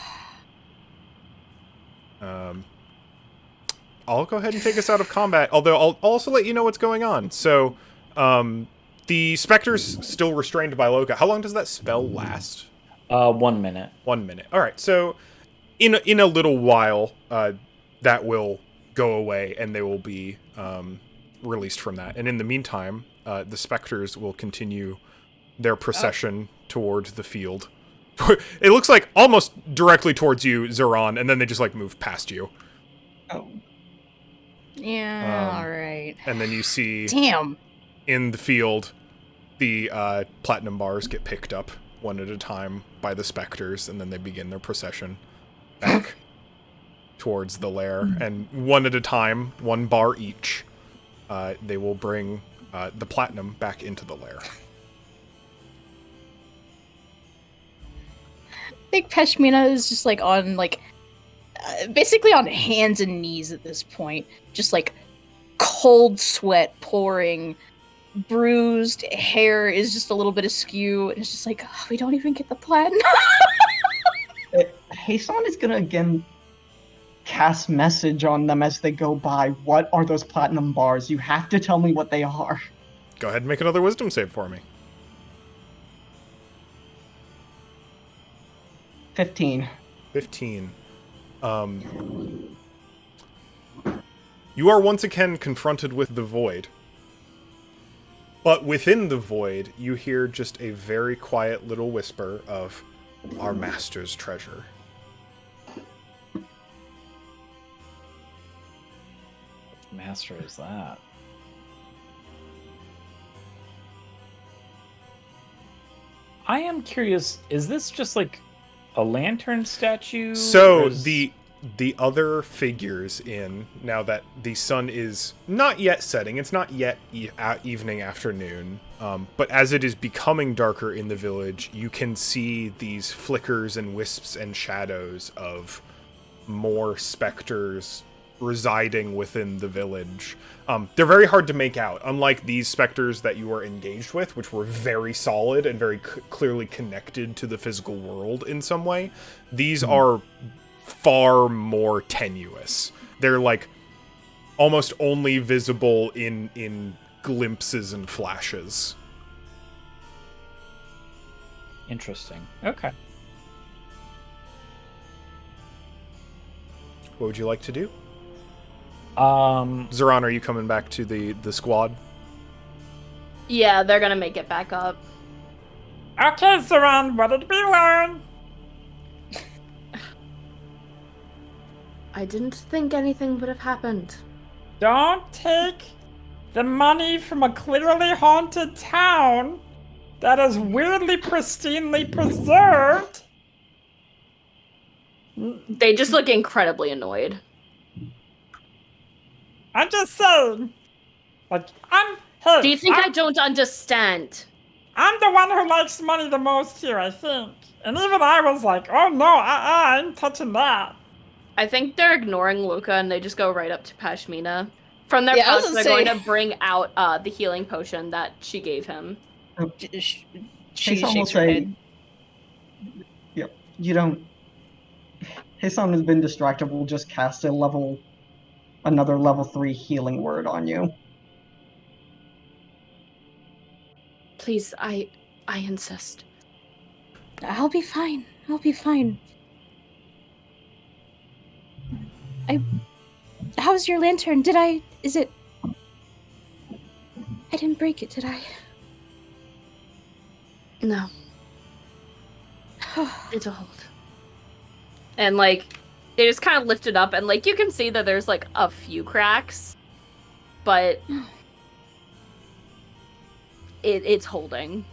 I'll go ahead and take us out of combat, although I'll also let you know what's going on. So, the Spectre's still restrained by Loka. How long does that spell last? 1 minute. 1 minute. All right, so in a little while, that will go away, and they will be released from that. And in the meantime, the Spectres will continue their procession towards the field. It looks like almost directly towards you, Zeron, and then they just, like, move past you. Oh. Yeah, alright. And then you see Damn. in the field, the platinum bars get picked up one at a time by the Spectres, and then they begin their procession back towards the lair. And one at a time, 1 bar each, they will bring the platinum back into the lair. I think Peshmina is just like on like basically on hands and knees at this point, just like cold sweat pouring, bruised hair is just a little bit askew, and it's just like, oh, we don't even get the platinum. Hassan is gonna again cast message on them as they go by. What are those platinum bars? You have to tell me what they are. Go ahead and make another wisdom save for me. 15. 15. You are once again confronted with the void. But within the void, you hear just a very quiet little whisper of our master's treasure. Which master is that? I am curious, is this just like a lantern statue? So Or is- the other figures in, now that the sun is not yet setting, it's not yet evening, afternoon, but as it is becoming darker in the village, you can see these flickers and wisps and shadows of more specters residing within the village. They're very hard to make out, unlike these specters that you were engaged with, which were very solid and very clearly connected to the physical world in some way. These are far more tenuous. They're like almost only visible in glimpses and flashes. Interesting. Okay. What would you like to do? Um, Zeron, are you coming back to the squad? Yeah, they're gonna make it back up. Okay, Saran, what did we learn? I didn't think anything would have happened. Don't take the money from a clearly haunted town that is weirdly pristinely preserved. They just look incredibly annoyed. I'm just saying. Like, hey, Do you think I don't understand? I'm the one who likes money the most here, I think. And even I was like, oh no, I ain't touching that. I think they're ignoring Luca and they just go right up to Pashmina. From their Yeah, I was pouch, gonna they're say- going to bring out the healing potion that she gave him. She Hassan will shakes her say, head. "Yep, you don't. Heisan has been distracted, will just cast another level 3 healing word on you. Please, I insist. I'll be fine. I'll be fine. How's your lantern? Is it... I didn't break it, did I? No. It's a hold. And, like, they just kind of lift it up, and, like, you can see that there's, like, a few cracks, but it's holding.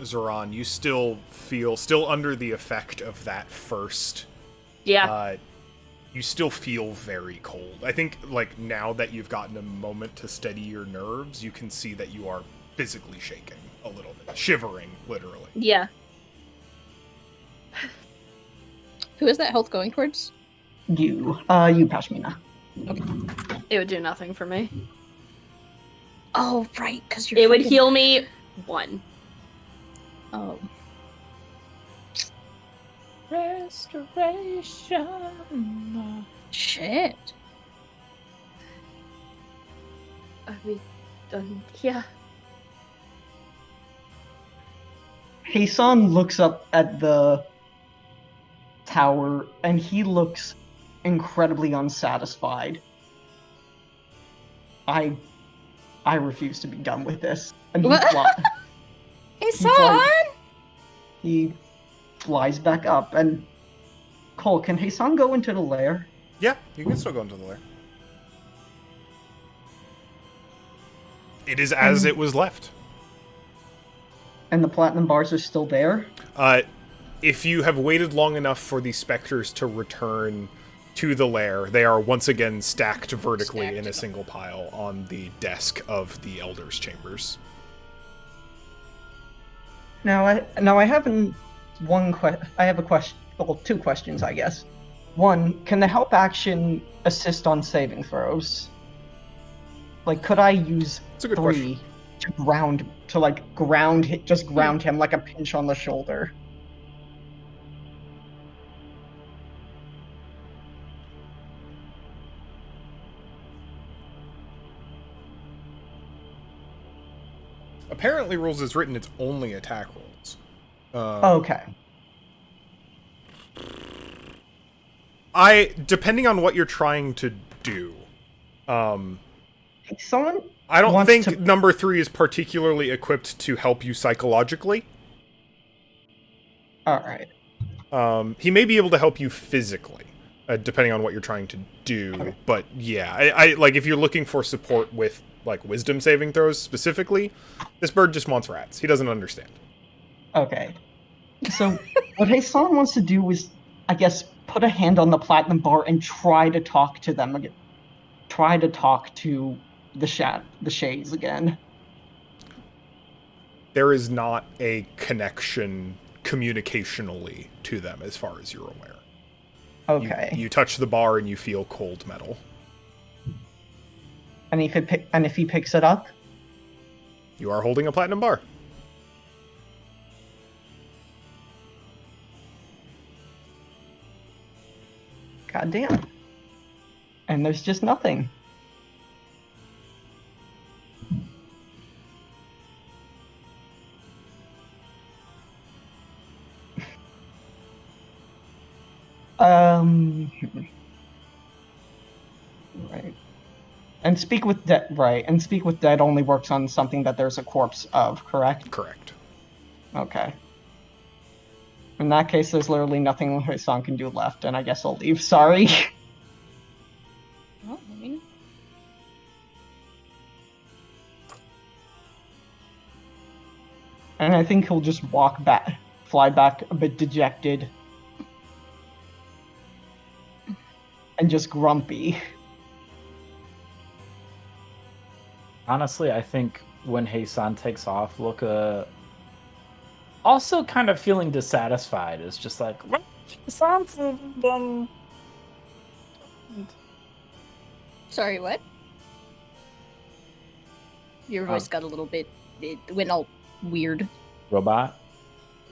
Zoran, you still feel, still under the effect of that first. Yeah. You still feel very cold. I think, like, now that you've gotten a moment to steady your nerves, you can see that you are physically shaking a little bit. Shivering, literally. Yeah. Who is that health going towards? You, Pashmina. It would do nothing for me. Oh, right, because you're... It would heal me 1. Oh. Restoration. Shit. Are we done? Yeah. Heisan looks up at the tower, and he looks incredibly unsatisfied. I refuse to be done with this. And he, Hey, son! He flies back up, and Cole, can Heisan go into the lair? Yeah, you can still go into the lair. It is as it was left. And the platinum bars are still there? If you have waited long enough for the specters to return to the lair, they are once again stacked vertically in a single pile on the desk of the Elder's Chambers. Now I have a question. Well, 2 questions, I guess. 1, can the help action assist on saving throws? Like, could I use That's a good 3 to ground him like a pinch on the shoulder? Apparently, rules as written, it's only attack rolls. Okay. Depending on what you're trying to do, Someone I don't wants think to- number 3 is particularly equipped to help you psychologically. Alright. He may be able to help you physically, depending on what you're trying to do. Okay. But yeah, I like if you're looking for support with like wisdom saving throws specifically, this bird just wants rats. He doesn't understand. Okay. So what Heisan wants to do is, I guess, put a hand on the platinum bar and try to talk to them again. Try to talk to the Shays again. There is not a connection communicationally to them as far as you're aware. Okay. You touch the bar and you feel cold metal. And if he picks it up? You are holding a platinum bar. God damn. And there's just nothing. Right. And speak with dead. Right. And speak with dead only works on something that there's a corpse of. Correct. Correct. Okay. In that case, there's literally nothing Heisan can do left, and I guess I'll leave. Sorry. Well, I mean... And I think he'll just fly back a bit dejected. And just grumpy. Honestly, I think when Heisan takes off, Luca also kind of feeling dissatisfied. Is just like, what? Heisan's been... Sorry, what? Your voice got a little bit... It went all weird. Robot?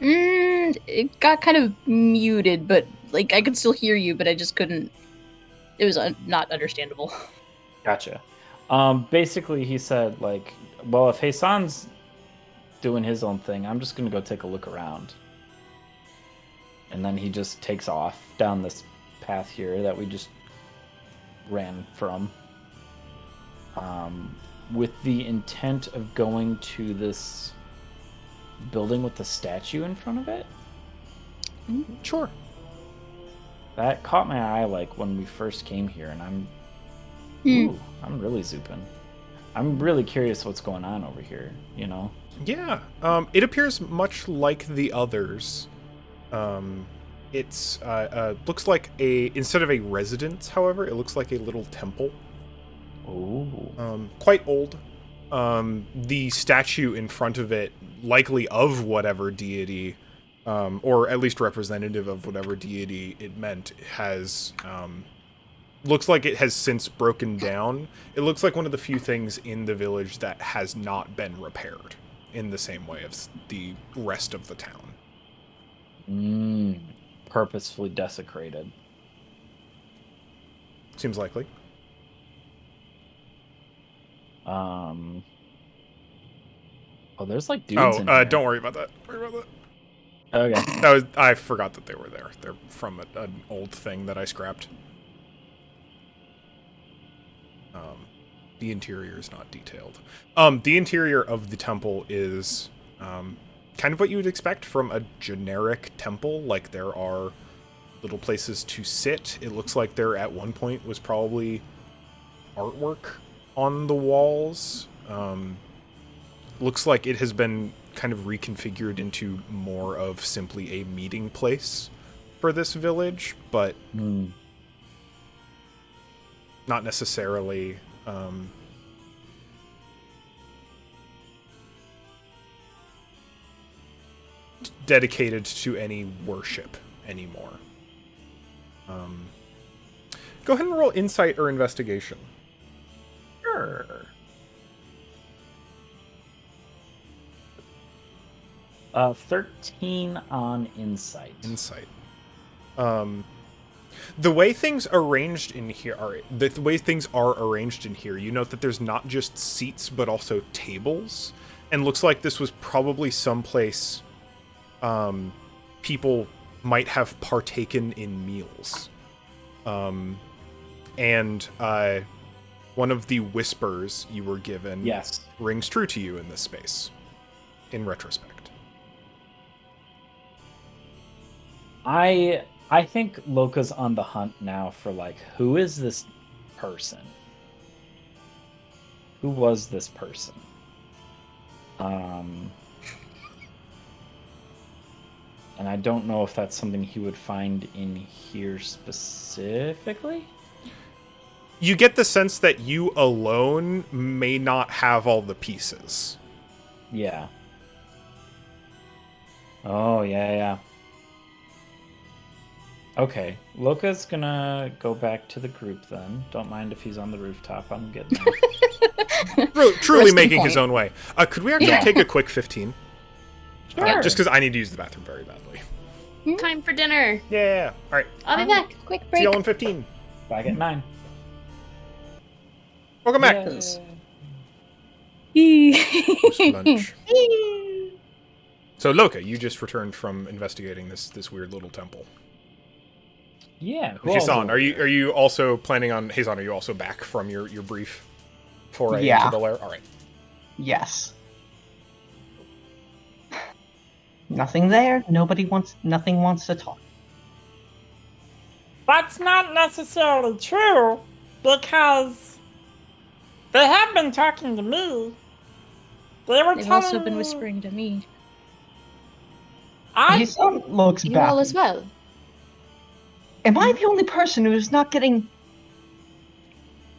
It got kind of muted, but like I could still hear you, but I just couldn't. It was not understandable. Gotcha. Basically, he said, like, well, if Hassan's doing his own thing, I'm just going to go take a look around. And then he just takes off down this path here that we just ran from. With the intent of going to this building with the statue in front of it. Sure. That caught my eye, like, when we first came here, and I'm really zooping. I'm really curious what's going on over here, you know? Yeah, it appears much like the others. It's looks like instead of a residence, however, it looks like a little temple. Oh. Quite old. The statue in front of it, likely of whatever deity, or at least representative of whatever deity it meant, has looks like it has since broken down. It looks like one of the few things in the village that has not been repaired in the same way as the rest of the town. Purposefully desecrated. Seems likely. Oh, there's like dudes in here. Don't worry about that. Okay. I forgot that they were there. They're from an old thing that I scrapped. The interior is not detailed. The interior of the temple is kind of what you would expect from a generic temple. Like, there are little places to sit. It looks like there at one point was probably artwork on the walls. Looks like it has been kind of reconfigured into more of simply a meeting place for this village, but not necessarily dedicated to any worship anymore. Go ahead and roll insight or investigation. Sure. Uh, 13 on insight. Insight. The way things arranged in here are the way things are arranged in here. You note that there's not just seats but also tables, and looks like this was probably someplace people might have partaken in meals. And one of the whispers you were given rings true to you in this space, in retrospect. I think Loka's on the hunt now for, like, who is this person? Who was this person? And I don't know if that's something he would find in here specifically. You get the sense that you alone may not have all the pieces. Yeah. Oh, yeah. Okay, Loka's gonna go back to the group then. Don't mind if he's on the rooftop. I'm getting there. Truly making his own way. Could we actually take a quick 15? Sure. Just because I need to use the bathroom very badly. Time for dinner. Yeah. All right. I'll be back. Quick See break. y'all in 15. Back at 9. Welcome back. Lunch. So Loka, you just returned from investigating this weird little temple. Yeah. Hassan, are you also planning on Hassan? Are you also back from your brief foray Yeah. into the lair? All right. Yes. Nothing there. Nothing wants to talk. That's not necessarily true, because they have been talking to me. They were They've telling also been me- whispering to me. His son looks You back. all as well. Am I the only person who's not getting...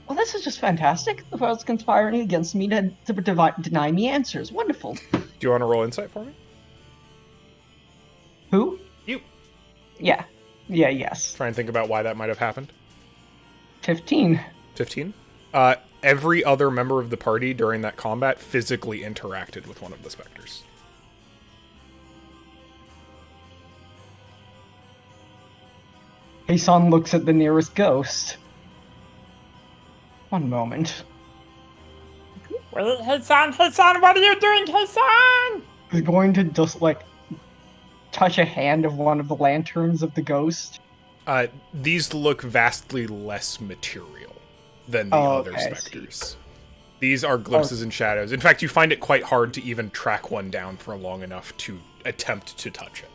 Well, this is just fantastic. The world's conspiring against me to deny me answers. Wonderful. Do you want to roll insight for me? Who? You. Yeah. Yes. Try and think about why that might have happened. 15. 15. Every other member of the party during that combat physically interacted with one of the specters. Heisan looks at the nearest ghost. One moment. Wait, Heisan, what are you doing, Heisan? He's going to just, touch a hand of one of the lanterns of the ghost. These look vastly less material than the other specters. These are glimpses and shadows. In fact, you find it quite hard to even track one down for long enough to attempt to touch it.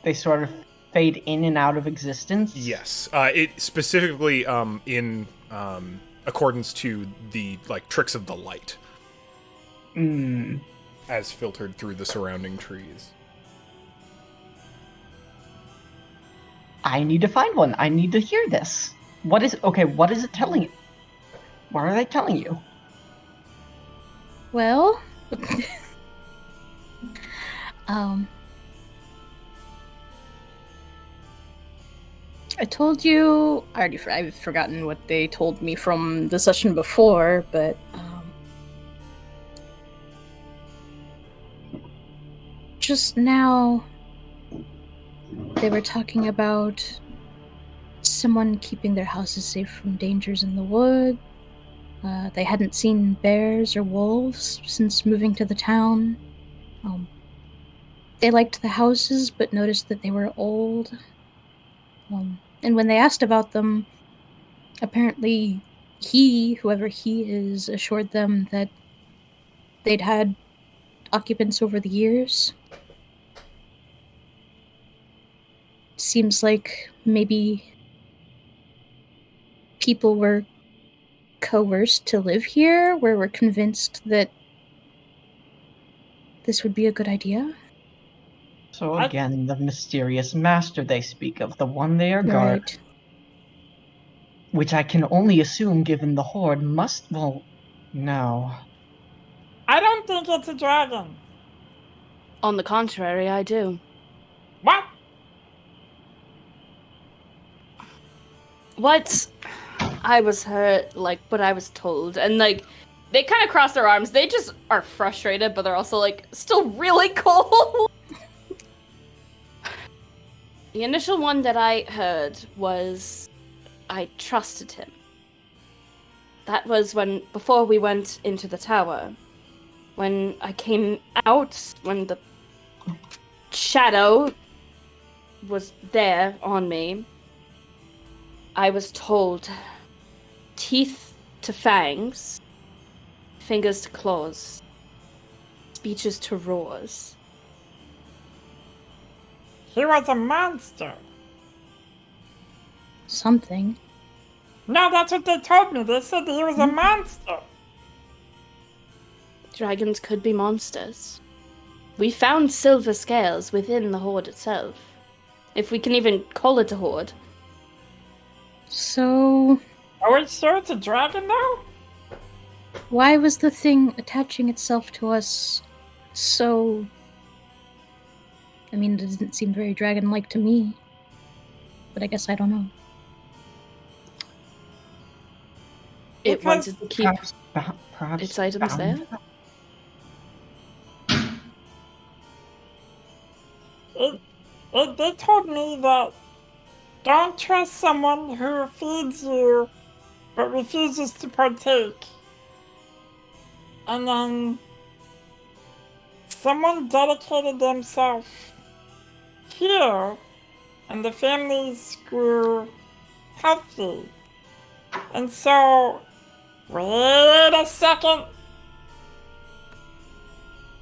They sort of fade in and out of existence? Yes. It specifically in accordance to the tricks of the light. As filtered through the surrounding trees. I need to find one. I need to hear this. What is it telling you? What are they telling you? Well, I told you. I've forgotten what they told me from the session before, but just now they were talking about someone keeping their houses safe from dangers in the wood. They hadn't seen bears or wolves since moving to the town. They liked the houses, but noticed that they were old. And when they asked about them, apparently whoever he is, assured them that they'd had occupants over the years. Seems like maybe people were coerced to live here, where we're convinced that this would be a good idea. So again, the mysterious master they speak of, the one they are guarding, Right. which I can only assume, given the horde, no. I don't think it's a dragon. On the contrary, I do. What? What I was heard, what I was told, and they kind of cross their arms. They just are frustrated, but they're also still really cold. The initial one that I heard was I trusted him. That was before we went into the tower. When I came out, when the shadow was there on me, I was told teeth to fangs, fingers to claws, speeches to roars. He was a monster. Something. No, that's what they told me. They said that he was a monster. Dragons could be monsters. We found silver scales within the horde itself. If we can even call it a horde. So, Are we sure it's a dragon, though? why was the thing attaching itself to us so... I mean, it doesn't seem very dragon-like to me. But I guess I don't know. It wanted to keep Perhaps its items bound. there? They told me that don't trust someone who feeds you but refuses to partake. And then someone dedicated themselves here, and the families grew healthy. And so, wait a second.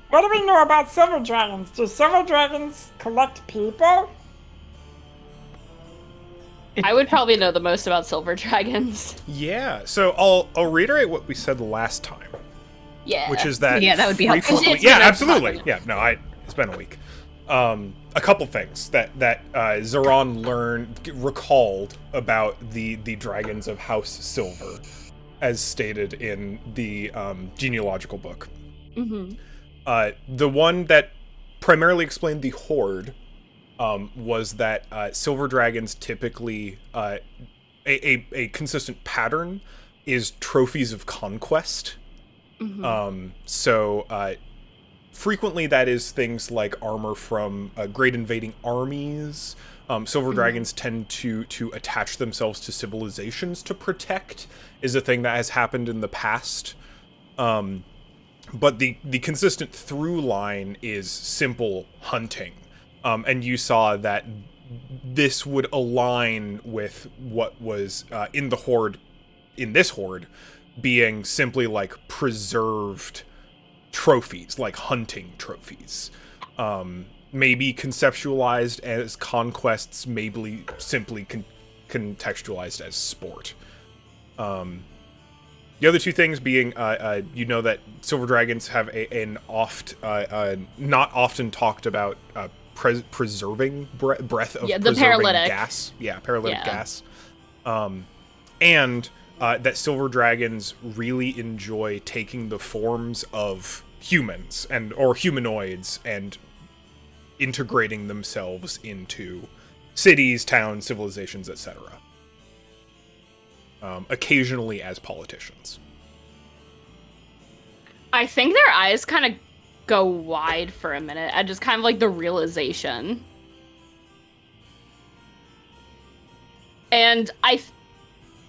What do we know about silver dragons? Do silver dragons collect people? I would probably know the most about silver dragons. Yeah, so I'll reiterate what we said last time, Yeah. which is that Yeah, that would be helpful. frequently- It's been Yeah, a absolutely. time. Yeah, no, it's been a week. A couple things that Zeron recalled about the dragons of House Silver, as stated in the genealogical book. Mm-hmm. The one that primarily explained the horde was that silver dragons typically a consistent pattern is trophies of conquest. Mm-hmm. Frequently that is things like armor from great invading armies, Silver dragons tend to attach themselves to civilizations to protect, is a thing that has happened in the past. But the consistent through line is simple hunting. And you saw that this would align with what was in this horde, being simply like preserved trophies, like hunting trophies. Maybe conceptualized as conquests, maybe simply contextualized as sport. The other two things being, you know that silver dragons have an not often talked about preserving breath of the preserving paralytic gas. Yeah, paralytic gas. And that silver dragons really enjoy taking the forms of humans or humanoids and integrating themselves into cities, towns, civilizations, etc. Occasionally as politicians. I think their eyes kind of go wide for a minute at just kind of like the realization. And I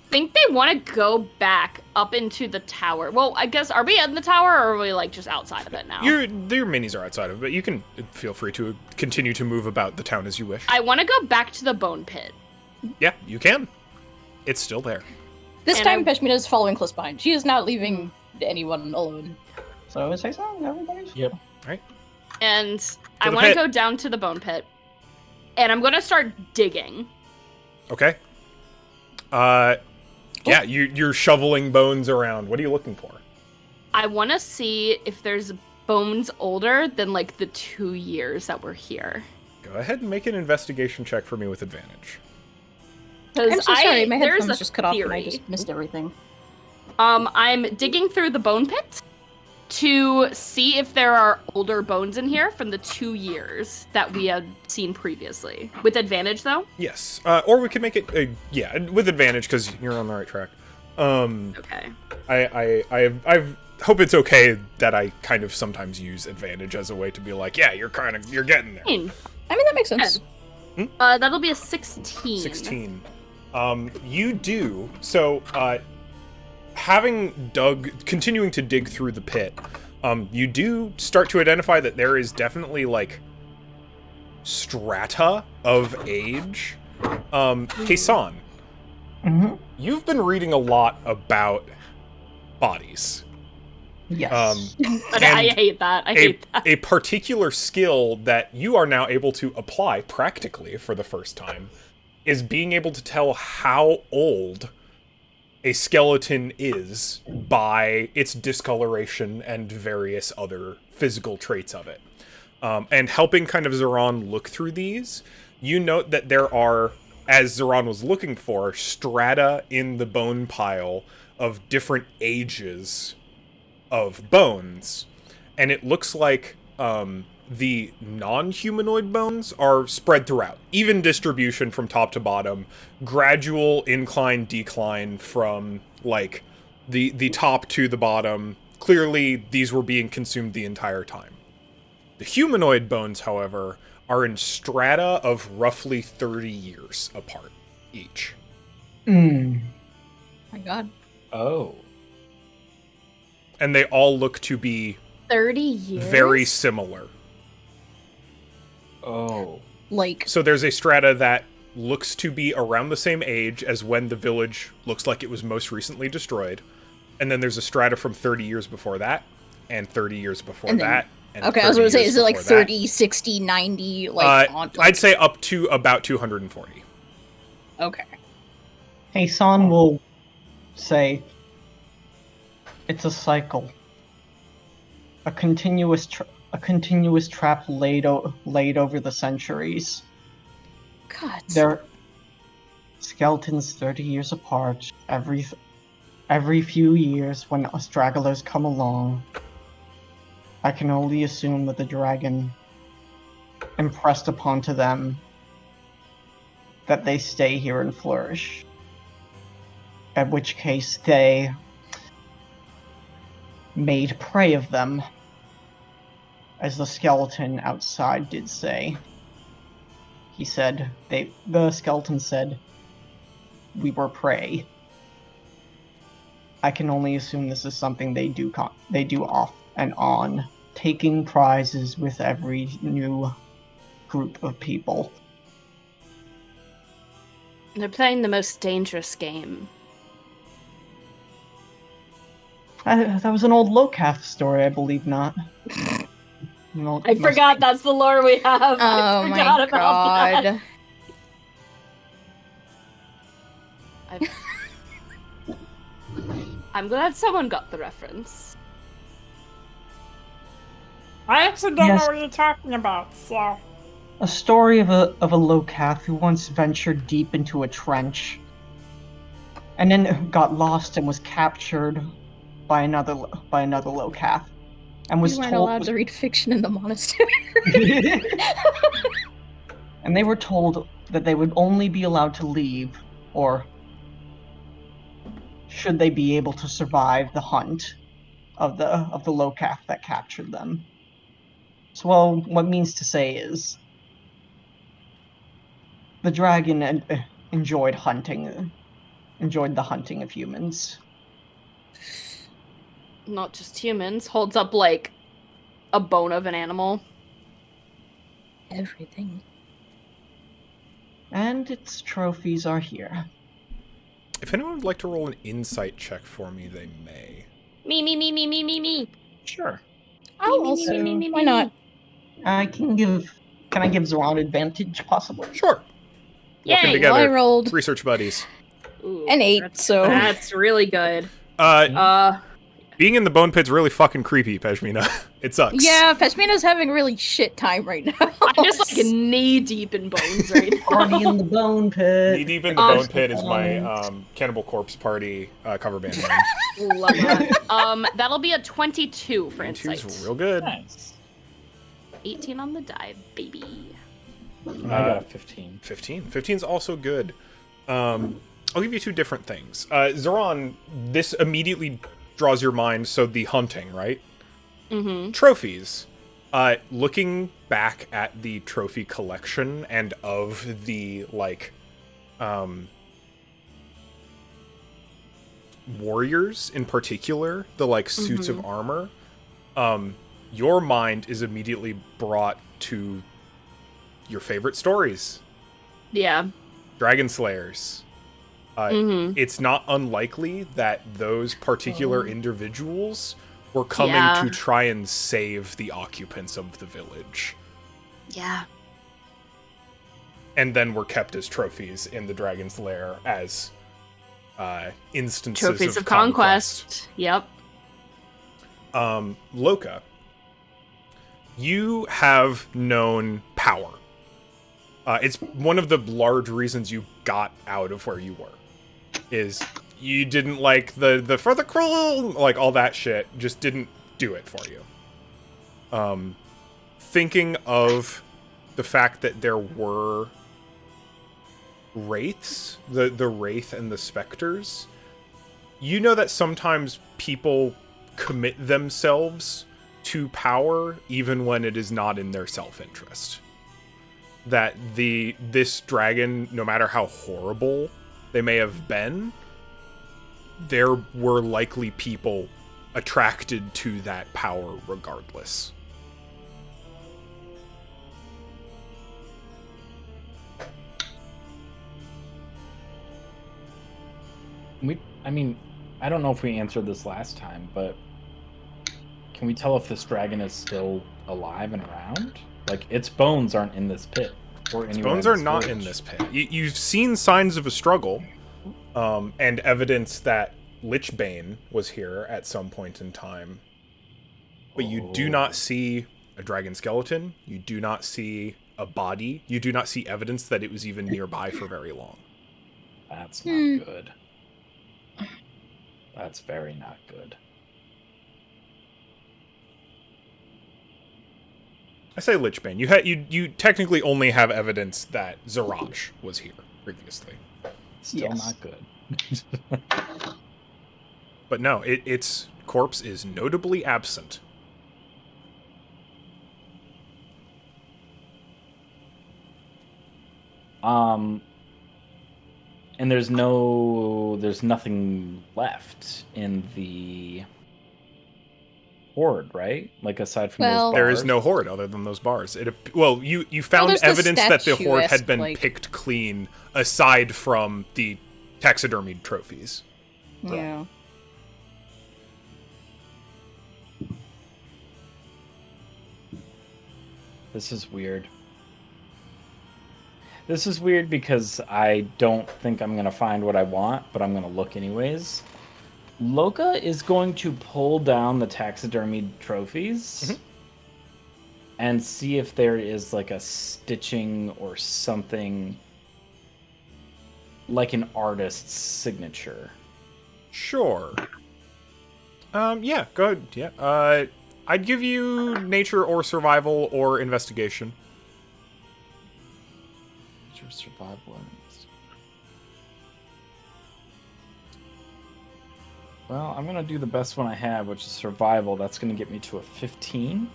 think they want to go back up into the tower. Well, I guess, are we in the tower or are we like just outside of it now? Your minis are outside of it, but you can feel free to continue to move about the town as you wish. I want to go back to the bone pit. Yeah, you can. It's still there. This time, Peshmina is following close behind. She is not leaving anyone alone. So say so, everybody's. Yep. Right. And I want to go down to the bone pit. And I'm going to start digging. Okay. Yeah, you're shoveling bones around. What are you looking for? I want to see if there's bones older than like the 2 years that we're here. Go ahead and make an investigation check for me with advantage. I'm so sorry, my there's headphones a just cut off and I theory. just missed everything. I'm digging through the bone pit to see if there are older bones in here from the 2 years that we had seen previously. With advantage, though? Yes. Or we could make it, with advantage, because you're on the right track. Okay. I hope it's okay that I kind of sometimes use advantage as a way to be like, yeah, you're getting there. I mean, that makes sense. That'll be a 16. 16. You do. So, continuing to dig through the pit, you do start to identify that there is definitely, like, strata of age. Hassan, you've been reading a lot about bodies. Yes. I hate that. I hate that. A particular skill that you are now able to apply practically for the first time is being able to tell how old a skeleton is by its discoloration and various other physical traits of it. And helping kind of Zeron look through these, you note that there are, as Zeron was looking for, strata in the bone pile of different ages of bones. And it looks like the non-humanoid bones are spread throughout. Even distribution from top to bottom. Gradual incline, decline from, like, the top to the bottom. Clearly, these were being consumed the entire time. The humanoid bones, however, are in strata of roughly 30 years apart each. My god. Oh. And they all look to be 30 years? very similar. Oh. Like, So there's a strata that looks to be around the same age as when the village looks like it was most recently destroyed. And then there's a strata from 30 years before that, and 30 years before And then- that. And okay, I was 30 going to say, years is it like before that. 30, 60, 90, like, I'd say up to about 240. Okay. Hassan will say, it's a cycle. A continuous trap laid over the centuries. God. They're skeletons 30 years apart. Every few years, when stragglers come along, I can only assume that the dragon impressed upon to them that they stay here and flourish. At which case they made prey of them, as the skeleton outside did say. the skeleton said, we were prey. I can only assume this is something they do off and on, taking prizes with every new group of people. They're playing the most dangerous game. That was an old Locath story, I believe not. No, I forgot that's the lore we have. I Oh forgot my about that. god. I'm glad someone got the reference. I actually don't Yes. know what you're talking about, so... A story of a Locath who once ventured deep into a trench, and then got lost and was captured by another Locath, and was We weren't told allowed to read fiction in the monastery. and they were told that they would only be allowed to leave, or should they be able to survive the hunt of the Locath that captured them. So, well, what means to say is, the dragon enjoyed the hunting of humans. Not just humans. Holds up, like, a bone of an animal. Everything. And its trophies are here. If anyone would like to roll an insight check for me, they may. Me. Sure. I'll Me, also. me, Why not? Can I give Zoran advantage, possibly? Sure. Working Yay! together. Well, I rolled Research buddies. Ooh, an 8, that's- so. That's really good. Uh, being in the bone pit's really fucking creepy, Peshmina. It sucks. Yeah, Peshmina's having a really shit time right now. I'm just like knee deep in bones right now. Party in the bone pit. Knee Deep in the Bone Pit is my Cannibal Corpse Party cover band name. Love that. That'll be a 22 for insight. 22's real good. Nice. 18 on the die, baby. I got a 15. 15. 15's also good. I'll give you two different things. Zoran, this immediately draws your mind, so the hunting, right? Mm-hmm. Trophies. Looking back at the trophy collection and of the, like, warriors in particular, the, like, suits of armor, your mind is immediately brought to your favorite stories. Yeah. Dragon Slayers. It's not unlikely that those particular individuals were coming to try and save the occupants of the village. Yeah. And then were kept as trophies in the Dragon's Lair as instances Trophies of conquest. Yep. Loka, you have known power. It's one of the large reasons you got out of where you were. Is you didn't like the for the cruel, like all that shit, just didn't do it for you. Thinking of the fact that there were wraiths, the wraith and the specters, you know that sometimes people commit themselves to power even when it is not in their self-interest. That this dragon, no matter how horrible they may have been, there were likely people attracted to that power regardless. I don't know if we answered this last time, but can we tell if this dragon is still alive and around? Like, its bones aren't in this pit. Or Its bones are not in this pit. You've seen signs of a struggle, and evidence that Lichbane was here at some point in time. But you do not see a dragon skeleton. You do not see a body. You do not see evidence that it was even nearby for very long. That's not good. That's very not good. I say Lichbane. You technically only have evidence that Zaraj was here previously. Still not good. But no, its corpse is notably absent. And there's nothing left in the hoard, right? Like aside from Well- those bars. There is no hoard other than those bars. You found there's the evidence that the hoard had statuesque, been like- picked clean aside from the taxidermied trophies. Yeah. This is weird. This is weird because I don't think I'm going to find what I want, but I'm going to look anyways. Loka is going to pull down the taxidermied trophies and see if there is like a stitching or something like an artist's signature. Sure. Yeah, go ahead. Yeah. I'd give you nature or survival or investigation. Nature, survival, and well, I'm going to do the best one I have, which is survival. That's going to get me to a 15.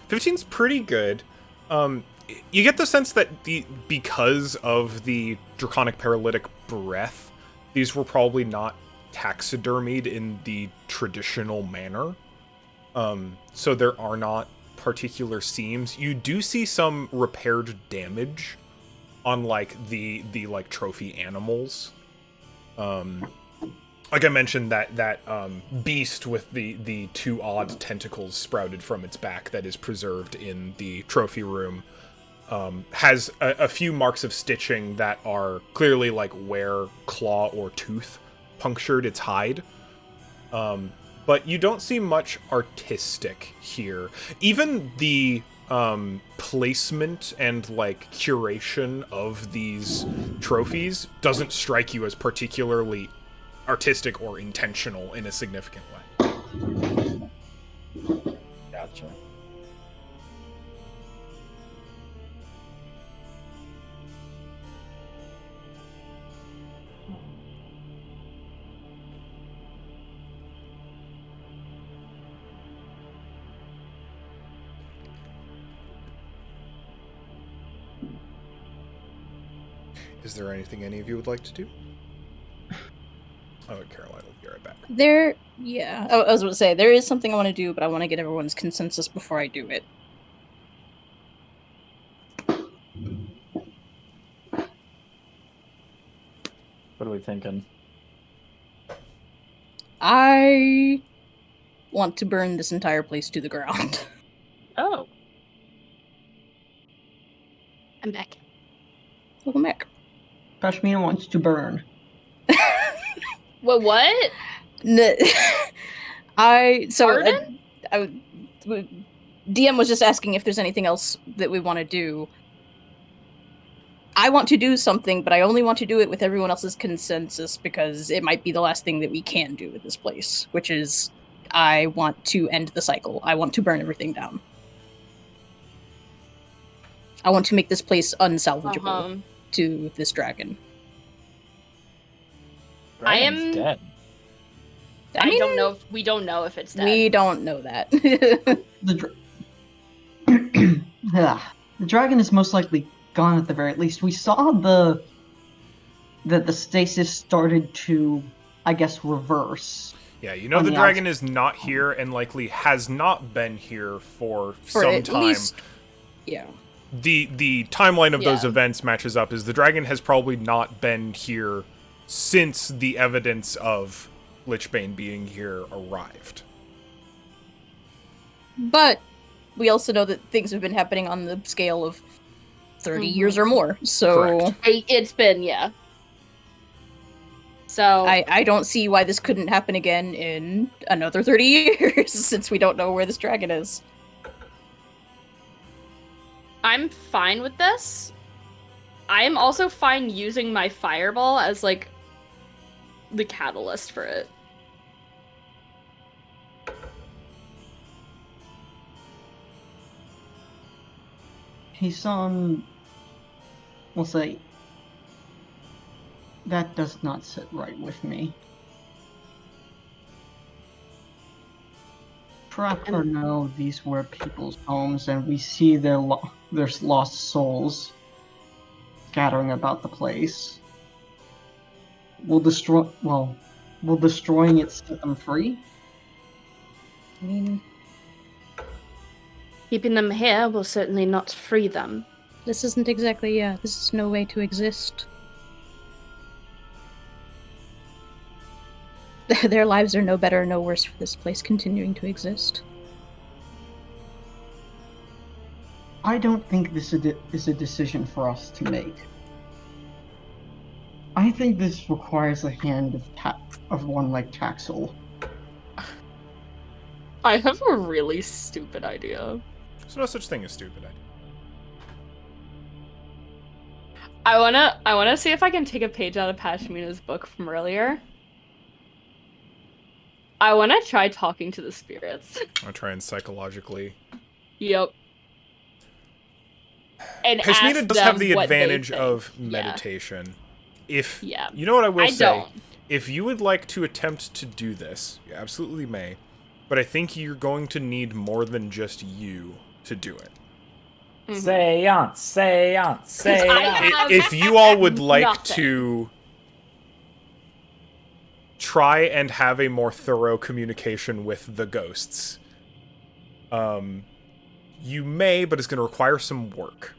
15's pretty good. You get the sense that because of the draconic paralytic breath, these were probably not taxidermied in the traditional manner. So there are not particular seams. You do see some repaired damage on like the like trophy animals. Like I mentioned, that beast with the two odd tentacles sprouted from its back that is preserved in the trophy room has a few marks of stitching that are clearly like where claw or tooth punctured its hide. But you don't see much artistic here. Even the placement and like curation of these trophies doesn't strike you as particularly artistic or intentional in a significant way. Gotcha. Is there anything any of you would like to do? Oh, Caroline will be right back. Yeah. Oh, I was going to say, there is something I want to do, but I want to get everyone's consensus before I do it. What are we thinking? I want to burn this entire place to the ground. Oh. I'm back. Welcome back. Pashmina wants to burn. What? Pardon? DM was just asking if there's anything else that we want to do. I want to do something, but I only want to do it with everyone else's consensus because it might be the last thing that we can do with this place, which is I want to end the cycle. I want to burn everything down. I want to make this place unsalvageable to this dragon. Dragon's dead. I mean, don't know if we don't know if it's dead. we don't know that. The dragon is most likely gone at the very least. We saw that the stasis started to, I guess, reverse. Yeah, you know the dragon is not here and likely has not been here for some at time. least, yeah. The timeline of those Yeah. events matches up is the dragon has probably not been here since the evidence of Lichbane being here arrived. But we also know that things have been happening on the scale of 30 years or more. So Correct. It's been, yeah. So I don't see why this couldn't happen again in another 30 years since we don't know where this dragon is. I'm fine with this. I am also fine using my fireball as like the catalyst for it. Hisan will say, that does not sit right with me. Perhaps or no, these were people's homes, and we see their lost souls. scattering about the place. Will destroying it set them free? I mean, Keeping them here will certainly not free them. this isn't exactly, this is no way to exist. Their lives are no better, no worse for this place continuing to exist. I don't think this is a decision for us to make. I think this requires a hand of one like Taxel. I have a really stupid idea. There's no such thing as stupid idea. I wanna see if I can take a page out of Pashmina's book from earlier. I wanna try talking to the spirits. I'll try and psychologically. Yep. And Pashmina ask does have them the what they advantage think. of Yeah. meditation. If Yeah. you know what I will I say, don't. if you would like to attempt to do this, you absolutely may. But I think you're going to need more than just you to do it. Mhm. Seance, seance, seance. I- If you all would like Nothing. to try and have a more thorough communication with the ghosts, you may, but it's going to require some work.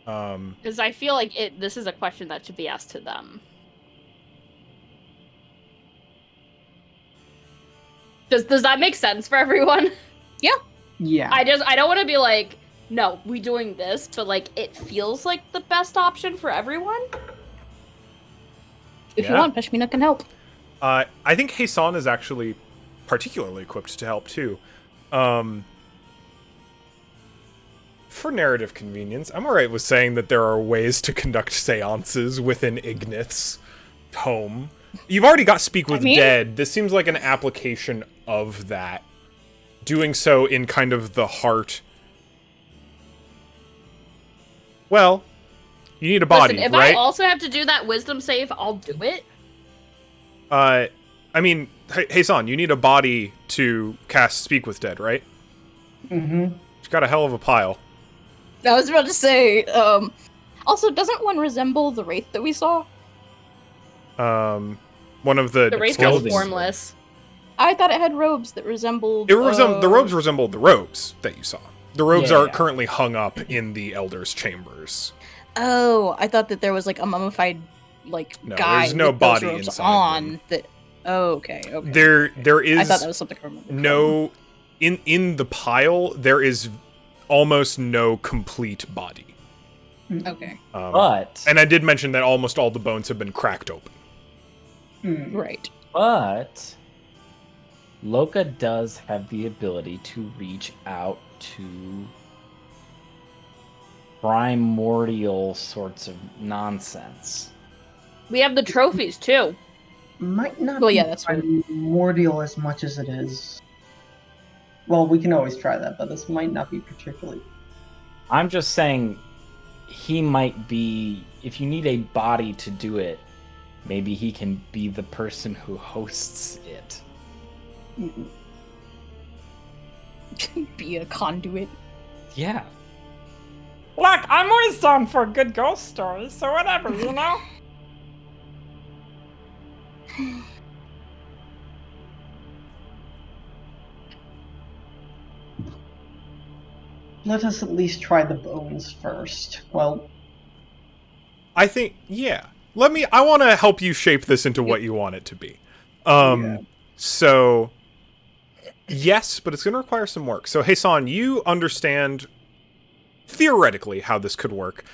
Because I feel like this is a question that should be asked to them. Does that make sense for everyone? Yeah. I don't want to be like, no, we doing this, but like it feels like the best option for everyone. If you Yeah. want, Pashmina can help. I think Heisan is actually particularly equipped to help too. For narrative convenience, I'm alright with saying that there are ways to conduct seances within Ignith's home. You've already got Speak with Dead. This seems like an application of that. Doing so in kind of the heart. Well, you need a body, Listen, if right? I also have to do that wisdom save, I'll do it. I mean, Heisan, you need a body to cast Speak with Dead, right? Mm-hmm. You've got a hell of a pile. I was about to say, also, doesn't one resemble the wraith that we saw? One of the The race was skeletons. formless. I thought it had robes that resembled... The robes resembled the robes that you saw. The robes Yeah, are yeah. currently hung up in the Elder's chambers. Oh, I thought that there was like a mummified like No, guy there's no with those body robes inside on them. that. Oh, okay. There is I thought that was something from no in the pile. There is almost no complete body. Okay, But And I did mention that almost all the bones have been cracked open. right. But Loka does have the ability to reach out to primordial sorts of nonsense. We have the trophies too. Might not Well, be yeah, that's what- primordial as much as it is. Well, we can always try that, but this might not be particularly. I'm just saying he might be, if you need a body to do it, maybe he can be the person who hosts it. Be a conduit. Yeah. Look, I'm always down for a good ghost story, so whatever, you know? Let us at least try the bones first. Well, I think, yeah. I want to help you shape this into what you want it to be. Yeah. So, yes, but it's going to require some work. So, Heisan, you understand theoretically how this could work.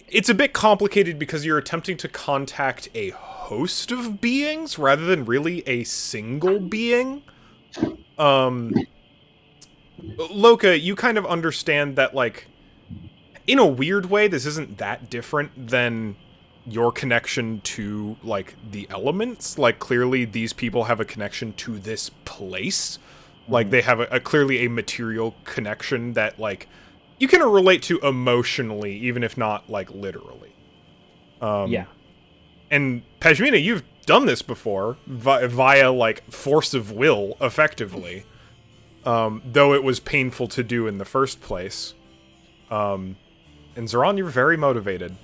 It's a bit complicated because you're attempting to contact a host of beings rather than really a single being. Loka, you kind of understand that, like, in a weird way, this isn't that different than your connection to, like, the elements. Like, clearly these people have a connection to this place. Like, they have clearly a material connection that, like, you can relate to emotionally, even if not, like, literally. Yeah. And, Pashmina, you've done this before, via, like, force of will, effectively. Though it was painful to do in the first place. And Zoran, you're very motivated.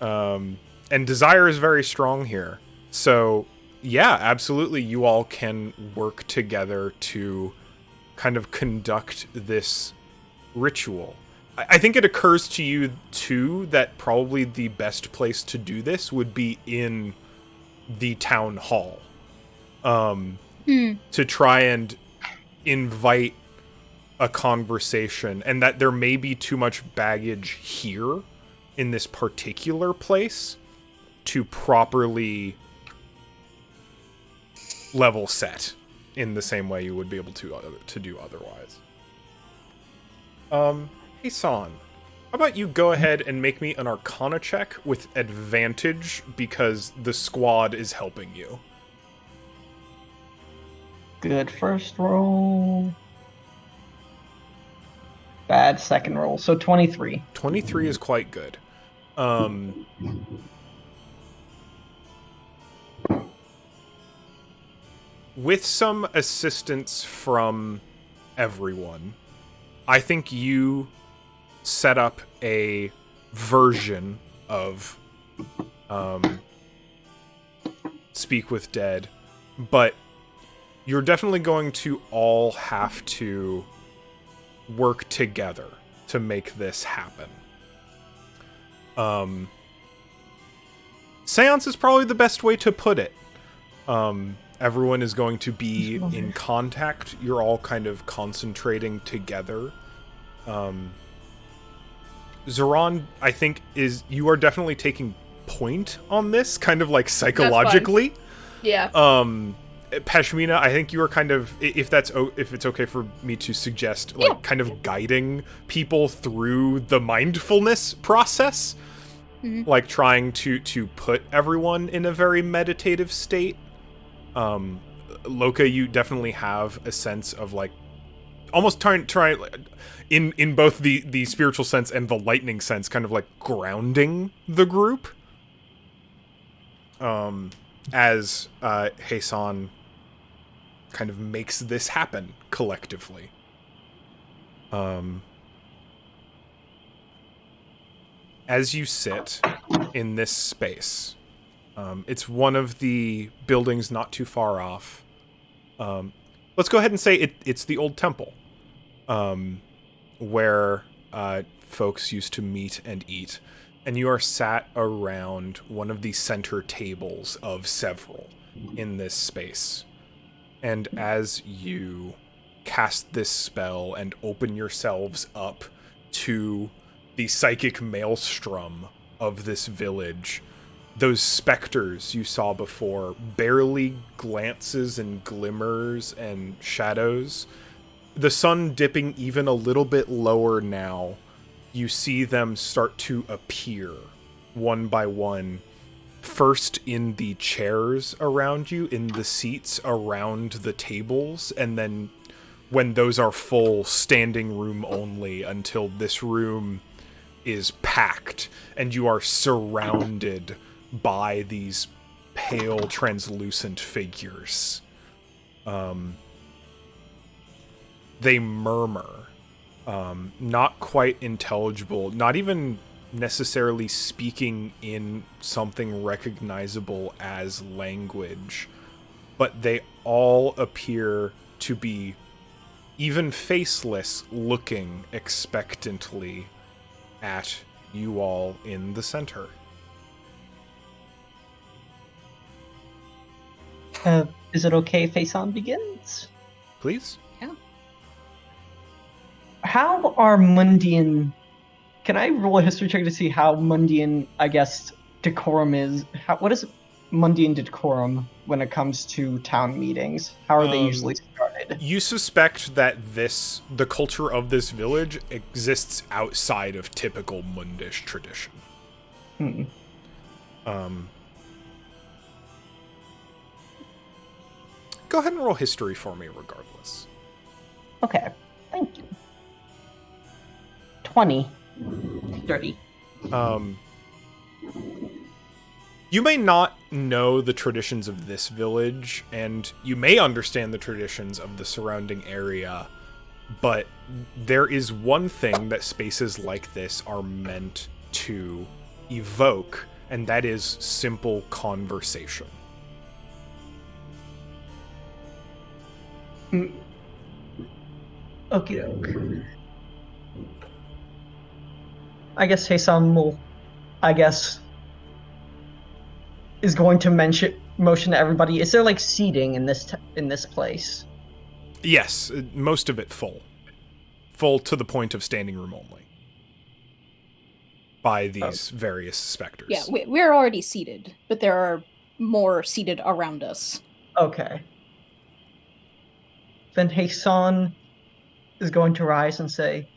And desire is very strong here. So, yeah, absolutely, you all can work together to kind of conduct this ritual. I think it occurs to you, too, that probably the best place to do this would be in the town hall. To try and invite a conversation, and that there may be too much baggage here in this particular place to properly level set in the same way you would be able to do otherwise. Hey San, how about you go ahead and make me an Arcana check with advantage because the squad is helping you. Good first roll. Bad second roll. So 23. 23 is quite good. With some assistance from everyone, I think you set up a version of Speak with Dead, but you're definitely going to all have to work together to make this happen. Seance is probably the best way to put it. Everyone is going to be in contact. You're all kind of concentrating together. Zoran, I think, you are definitely taking point on this, kind of like psychologically. Yeah. Pashmina, I think you are kind of, if it's okay for me to suggest, like, kind of guiding people through the mindfulness process, like trying to put everyone in a very meditative state. Loka, you definitely have a sense of, like, almost trying in both the spiritual sense and the lightning sense, kind of like grounding the group. As Heisan kind of makes this happen collectively. As you sit in this space, it's one of the buildings not too far off. Let's go ahead and say it's the old temple, where folks used to meet and eat. And you are sat around one of the center tables of several in this space. And as you cast this spell and open yourselves up to the psychic maelstrom of this village, those specters you saw before, barely glances and glimmers and shadows, the sun dipping even a little bit lower now, you see them start to appear one by one, first in the chairs around you, in the seats around the tables, and then when those are full, standing room only, until this room is packed and you are surrounded by these pale, translucent figures. They murmur. Not quite intelligible, not even necessarily speaking in something recognizable as language, but they all appear to be even faceless, looking expectantly at you all in the center. Is it okay if Heisan begins? Please? How are Mundian... Can I roll a history check to see how Mundian, I guess, decorum is? What is Mundian decorum when it comes to town meetings? How are they usually started? You suspect that the culture of this village exists outside of typical Mundish tradition. Go ahead and roll history for me regardless. Okay, thank you. 20. 30. You may not know the traditions of this village, and you may understand the traditions of the surrounding area, But there is one thing that spaces like this are meant to evoke, and that is simple conversation. Okie doke. I guess Heisan will, is going to motion to everybody. Is there like seating in this place? Yes, most of it full. Full to the point of standing room only. By these various specters. Yeah, we're already seated, but there are more seated around us. Okay. Then Heisan is going to rise and say,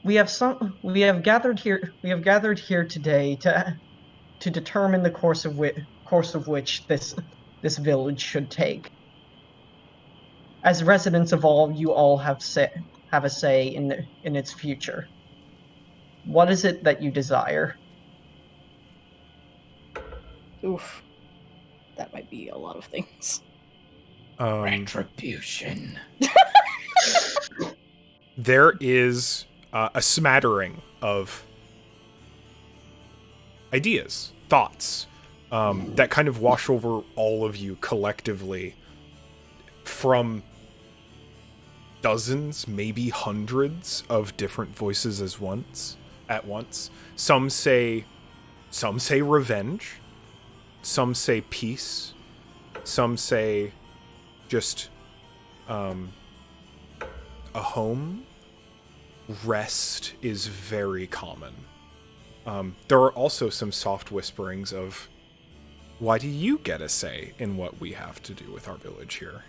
We have gathered here today to determine the course of which this village should take. As residents of all, you all have a say in its future. What is it that you desire? Oof. That might be a lot of things. Retribution. There is a smattering of ideas, thoughts, that kind of wash over all of you collectively, from dozens, maybe hundreds of different voices at once. Some say revenge, some say peace, some say just a home. Rest is very common. There are also some soft whisperings of, why do you get a say in what we have to do with our village here?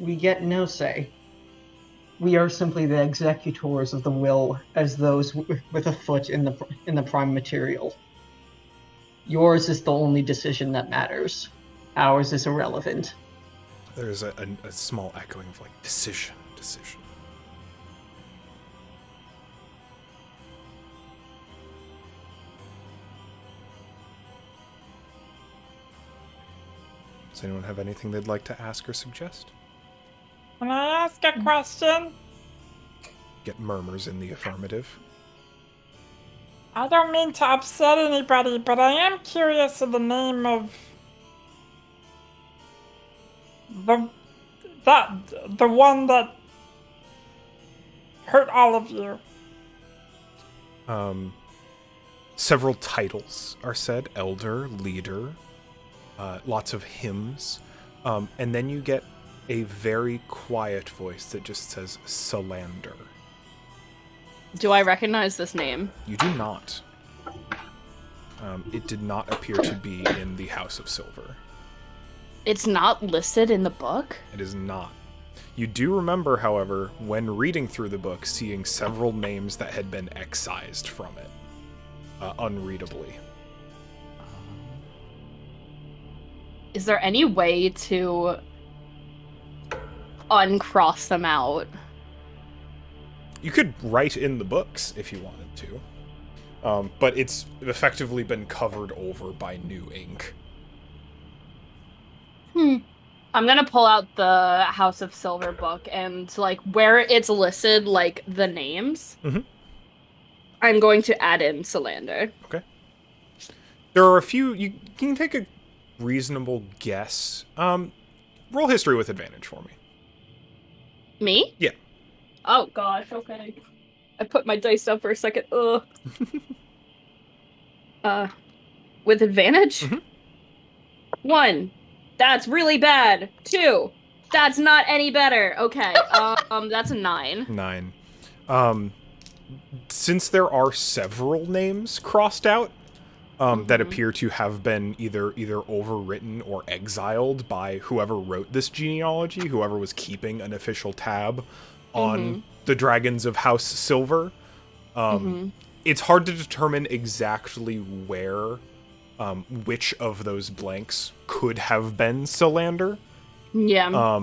We get no say. We are simply the executors of the will, as those with a foot in the prime material. Yours is the only decision that matters. Ours is irrelevant. There's a small echoing of like, decision. Does anyone have anything they'd like to ask or suggest? Can I ask a question? Get murmurs in the affirmative. I don't mean to upset anybody, but I am curious of the name of the one that hurt all of you. Several titles are said: elder, leader, lots of hymns, and then you get a very quiet voice that just says Salander. Do I recognize this name? You do not. It did not appear to be in the House of Silver. It's not listed in the book? It is not. You do remember, however, when reading through the book, seeing several names that had been excised from it, unreadably. Is there any way to uncross them out? You could write in the books if you wanted to, but it's effectively been covered over by new ink. I'm gonna pull out the House of Silver book and, like, where it's listed, like, the names, I'm going to add in Salander. Okay. There are a few, you can take a reasonable guess. Roll history with advantage for me. Me? Yeah. Oh gosh, okay. I put my dice down for a second. Ugh. With advantage? 1. That's really bad. 2. That's not any better. Okay. That's a 9. 9. Since there are several names crossed out, that appear to have been either overwritten or exiled by whoever wrote this genealogy, whoever was keeping an official tab on the dragons of House Silver. It's hard to determine exactly where, which of those blanks could have been Salander. Yeah.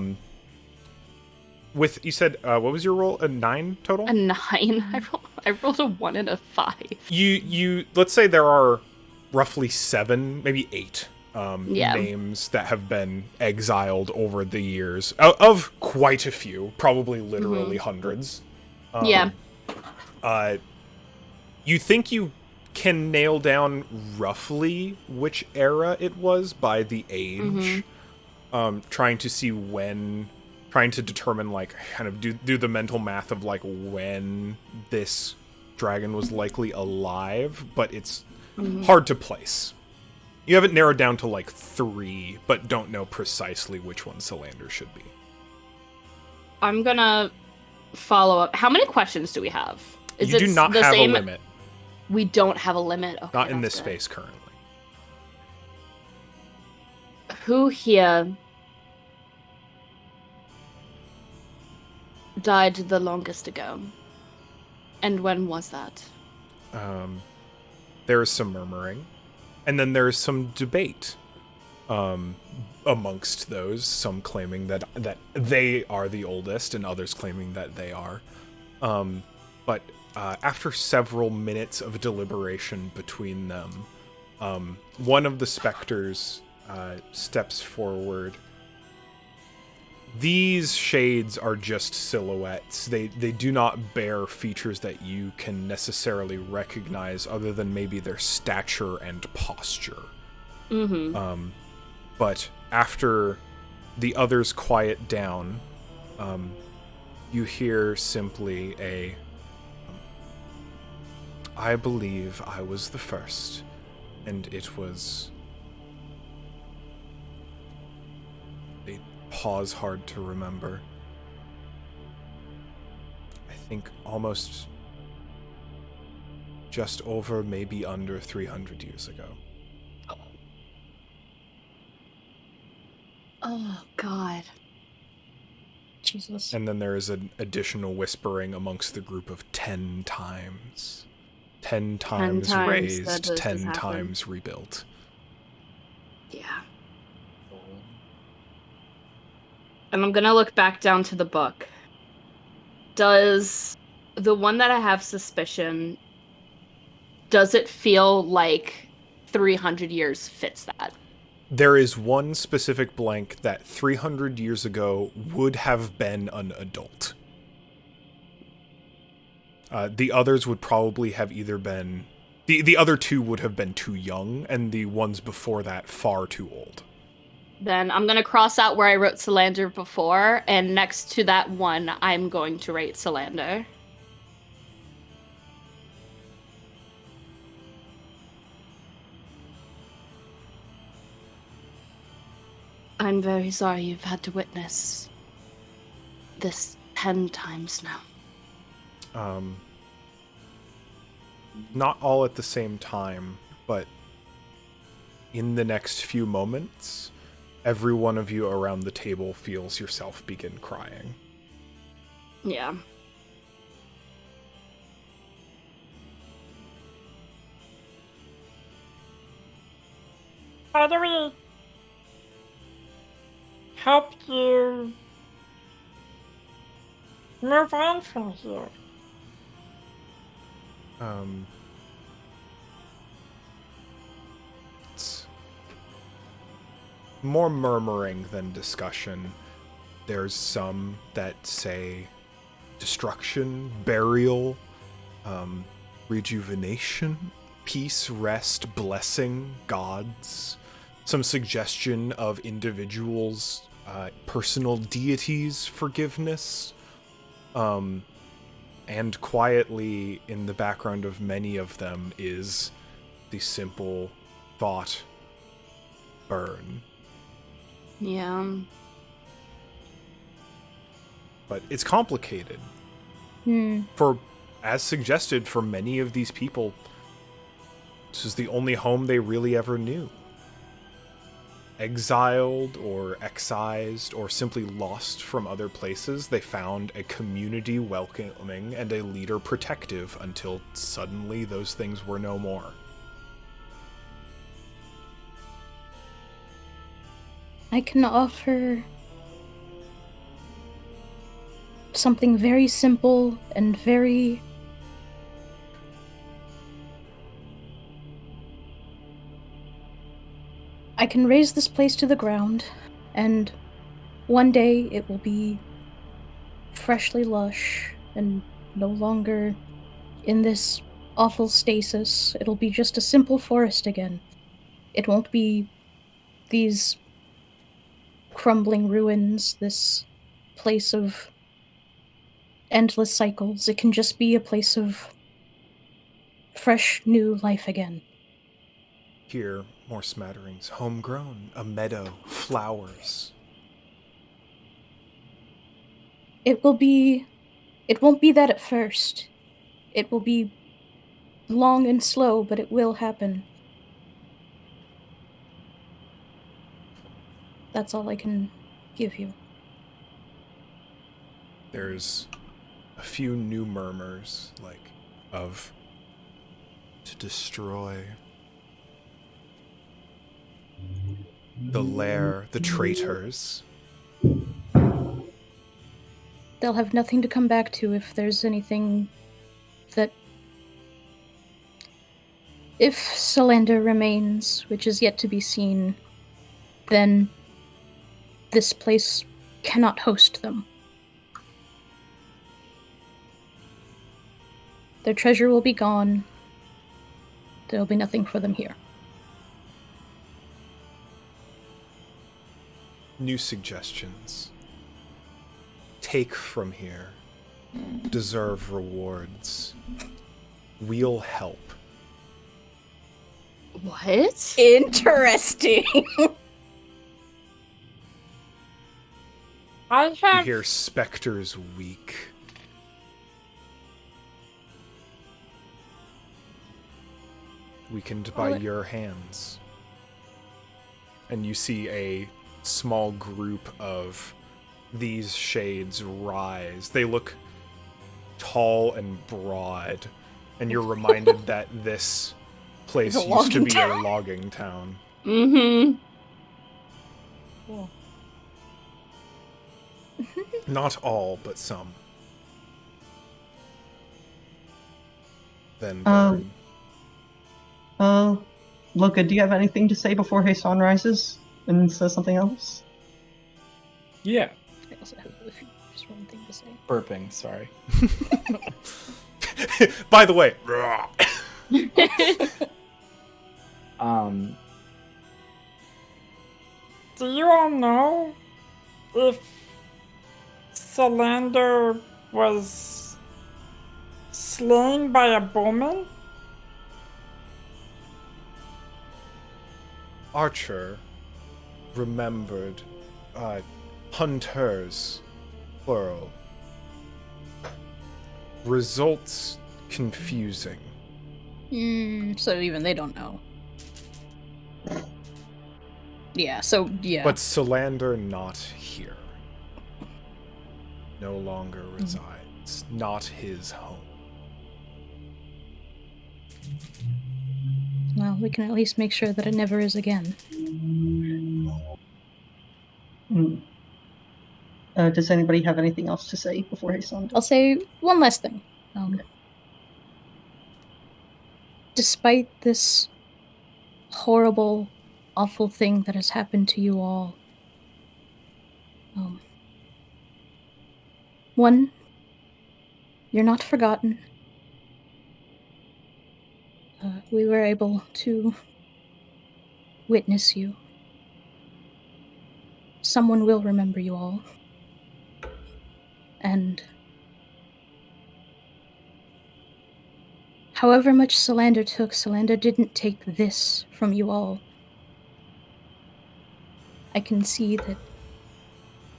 With, you said, what was your roll? A 9 total? A 9. I rolled a 1 and a 5. You let's say there are roughly 7, maybe 8 Yeah. names that have been exiled over the years, of quite a few, probably literally hundreds. Yeah. You think you can nail down roughly which era it was by the age, trying to see when, trying to determine, like, kind of do the mental math of, like, when this dragon was likely alive, but it's hard to place. You have it narrowed down to, like, 3, but don't know precisely which one Salander should be. I'm gonna follow up. How many questions do we have? You do not have a limit. We don't have a limit. Okay, Not in this good. space currently. Who here died the longest ago? And when was that? There is some murmuring, and then there is some debate amongst those. Some claiming that they are the oldest, and others claiming that they are. But after several minutes of deliberation between them, one of the specters steps forward. These shades are just silhouettes. They do not bear features that you can necessarily recognize other than maybe their stature and posture. But after the others quiet down, you hear simply a, I believe I was the first, and it was... They pause hard to remember. I think almost just over, maybe under 300 years ago. Oh, God. Jesus. And then there is an additional whispering amongst the group of 10 times. 10 times times raised, that this 10 has happened. times rebuilt. Yeah. And I'm gonna look back down to the book. Does the one that I have suspicion, does it feel like 300 years fits that? There is one specific blank that 300 years ago would have been an adult. The others would probably have either been... The other two would have been too young, and the ones before that far too old. Then I'm gonna cross out where I wrote Salander before, and next to that one, I'm going to write Salander. I'm very sorry you've had to witness this 10 times now. Not all at the same time, but in the next few moments, every one of you around the table feels yourself begin crying. Yeah. How do we help you move on from here? It's more murmuring than discussion. There's some that say destruction, burial, rejuvenation, peace, rest, blessing, gods. Some suggestion of individuals' personal deities' forgiveness. And quietly in the background of many of them is the simple thought, burn. Yeah. But it's complicated. For, as suggested, for many of these people, this is the only home they really ever knew. Exiled or excised or simply lost from other places, they found a community welcoming and a leader protective until suddenly those things were no more. I can offer something very simple and very... I can raise this place to the ground, and one day it will be freshly lush and no longer in this awful stasis. It'll be just a simple forest again. It won't be these crumbling ruins, this place of endless cycles. It can just be a place of fresh, new life again. Here, more smatterings. Homegrown, a meadow, flowers. It won't be that at first. It will be long and slow, but it will happen. That's all I can give you. There's a few new murmurs, like, of to destroy the lair, the traitors. They'll have nothing to come back to if there's anything that... If Solander remains, which is yet to be seen, then this place cannot host them. Their treasure will be gone. There'll be nothing for them here. New suggestions. Take from here. Deserve rewards. We'll help. What? Interesting. I You have hear specters weak. Weakened by your hands. And you see a small group of these shades rise. They look tall and broad, and you're reminded that this place It's a used to logging be town. a logging town. Mm-hmm. Cool. Not all, but some. Then burn. Loka, do you have anything to say before Hassan rises and says something else? Yeah. I also have just one thing to say. Burping, sorry. By the way, Do you all know if Solander was slain by a bowman? Archer remembered hunters, plural. Results confusing. So even they don't know. Yeah, so, yeah. But Solander not here. No longer resides. Not his home. Well, we can at least make sure that it never is again. Does anybody have anything else to say before Hassan does? I'll say one last thing. Despite this horrible, awful thing that has happened to you all, one, you're not forgotten. We were able to witness you. Someone will remember you all. And however much Solander took, Solander didn't take this from you all. I can see that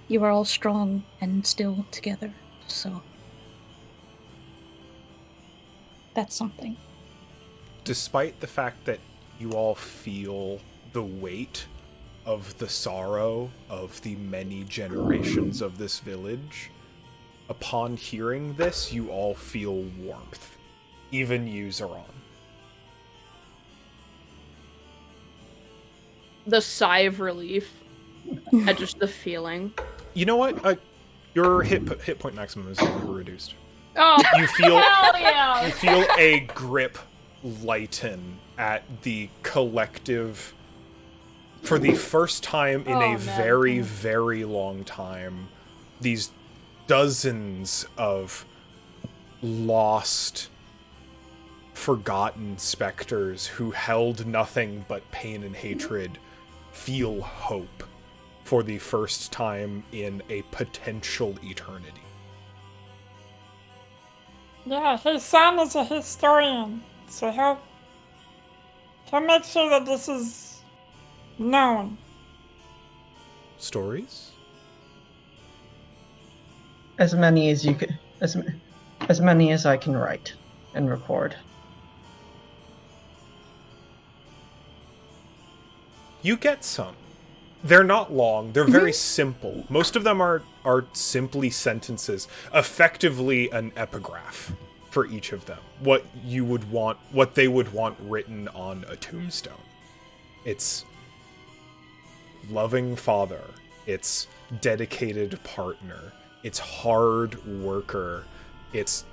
you are all strong and still together, so that's something. Despite the fact that you all feel the weight of the sorrow of the many generations of this village, upon hearing this, you all feel warmth. Even you, Zeron. The sigh of relief at just the feeling. You know what? Your hit point maximum is no longer reduced. Oh, You feel hell yeah! you feel a grip lighten at the collective For the first time in Oh, a man. very, very long time, these dozens of lost, forgotten specters who held nothing but pain and hatred feel hope for the first time in a potential eternity. Yeah, his son is a historian, so he'll make sure that this is known. Stories? As many as you can, as many as I can write and record. You get some. They're not long. They're very simple. Most of them are simply sentences, effectively an epigraph for each of them. What they would want written on a tombstone. It's loving father. It's dedicated partner. It's hard worker. It's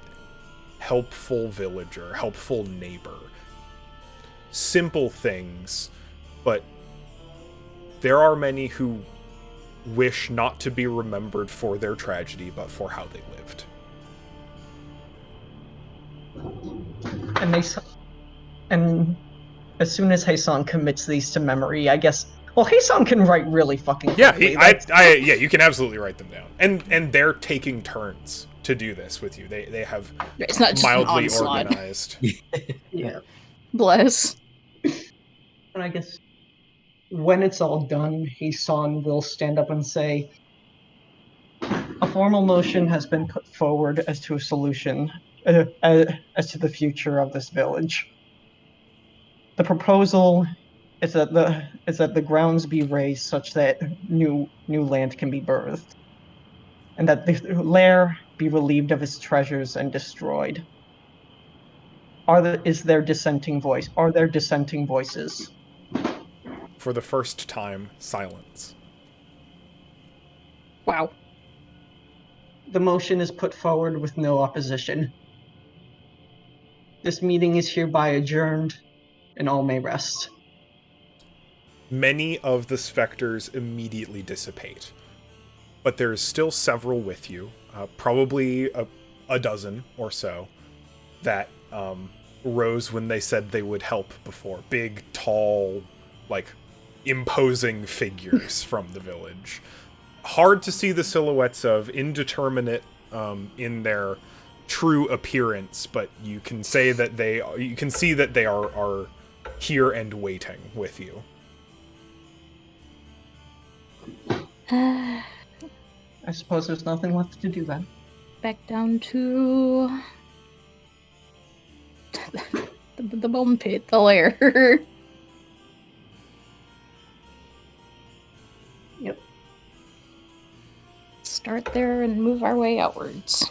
helpful villager, helpful neighbor. Simple things, but there are many who wish not to be remembered for their tragedy, but for how they lived. And as soon as Hasan commits these to memory, I guess. Well, Hasan can write really fucking quickly. Yeah, you can absolutely write them down, and they're taking turns to do this with you. They have It's not just mildly an onslaught. organized. Yeah. Bless. And I guess when it's all done, Hasan will stand up and say, "A formal motion has been put forward as to a solution, as to the future of this village. The proposal is that the grounds be raised such that new land can be birthed, and that the lair be relieved of its treasures and destroyed. Is there dissenting voice? Are there dissenting voices?" For the first time, silence. Wow. The motion is put forward with no opposition. This meeting is hereby adjourned, and all may rest. Many of the specters immediately dissipate, but there's still several with you, probably a dozen or so, that rose when they said they would help before. Big, tall, imposing figures from the village. Hard to see the silhouettes of, indeterminate in their true appearance, but you can say that you can see that they are here and waiting with you. I suppose there's nothing left to do then. Back down to the bone pit, the lair. Yep. Start there and move our way outwards.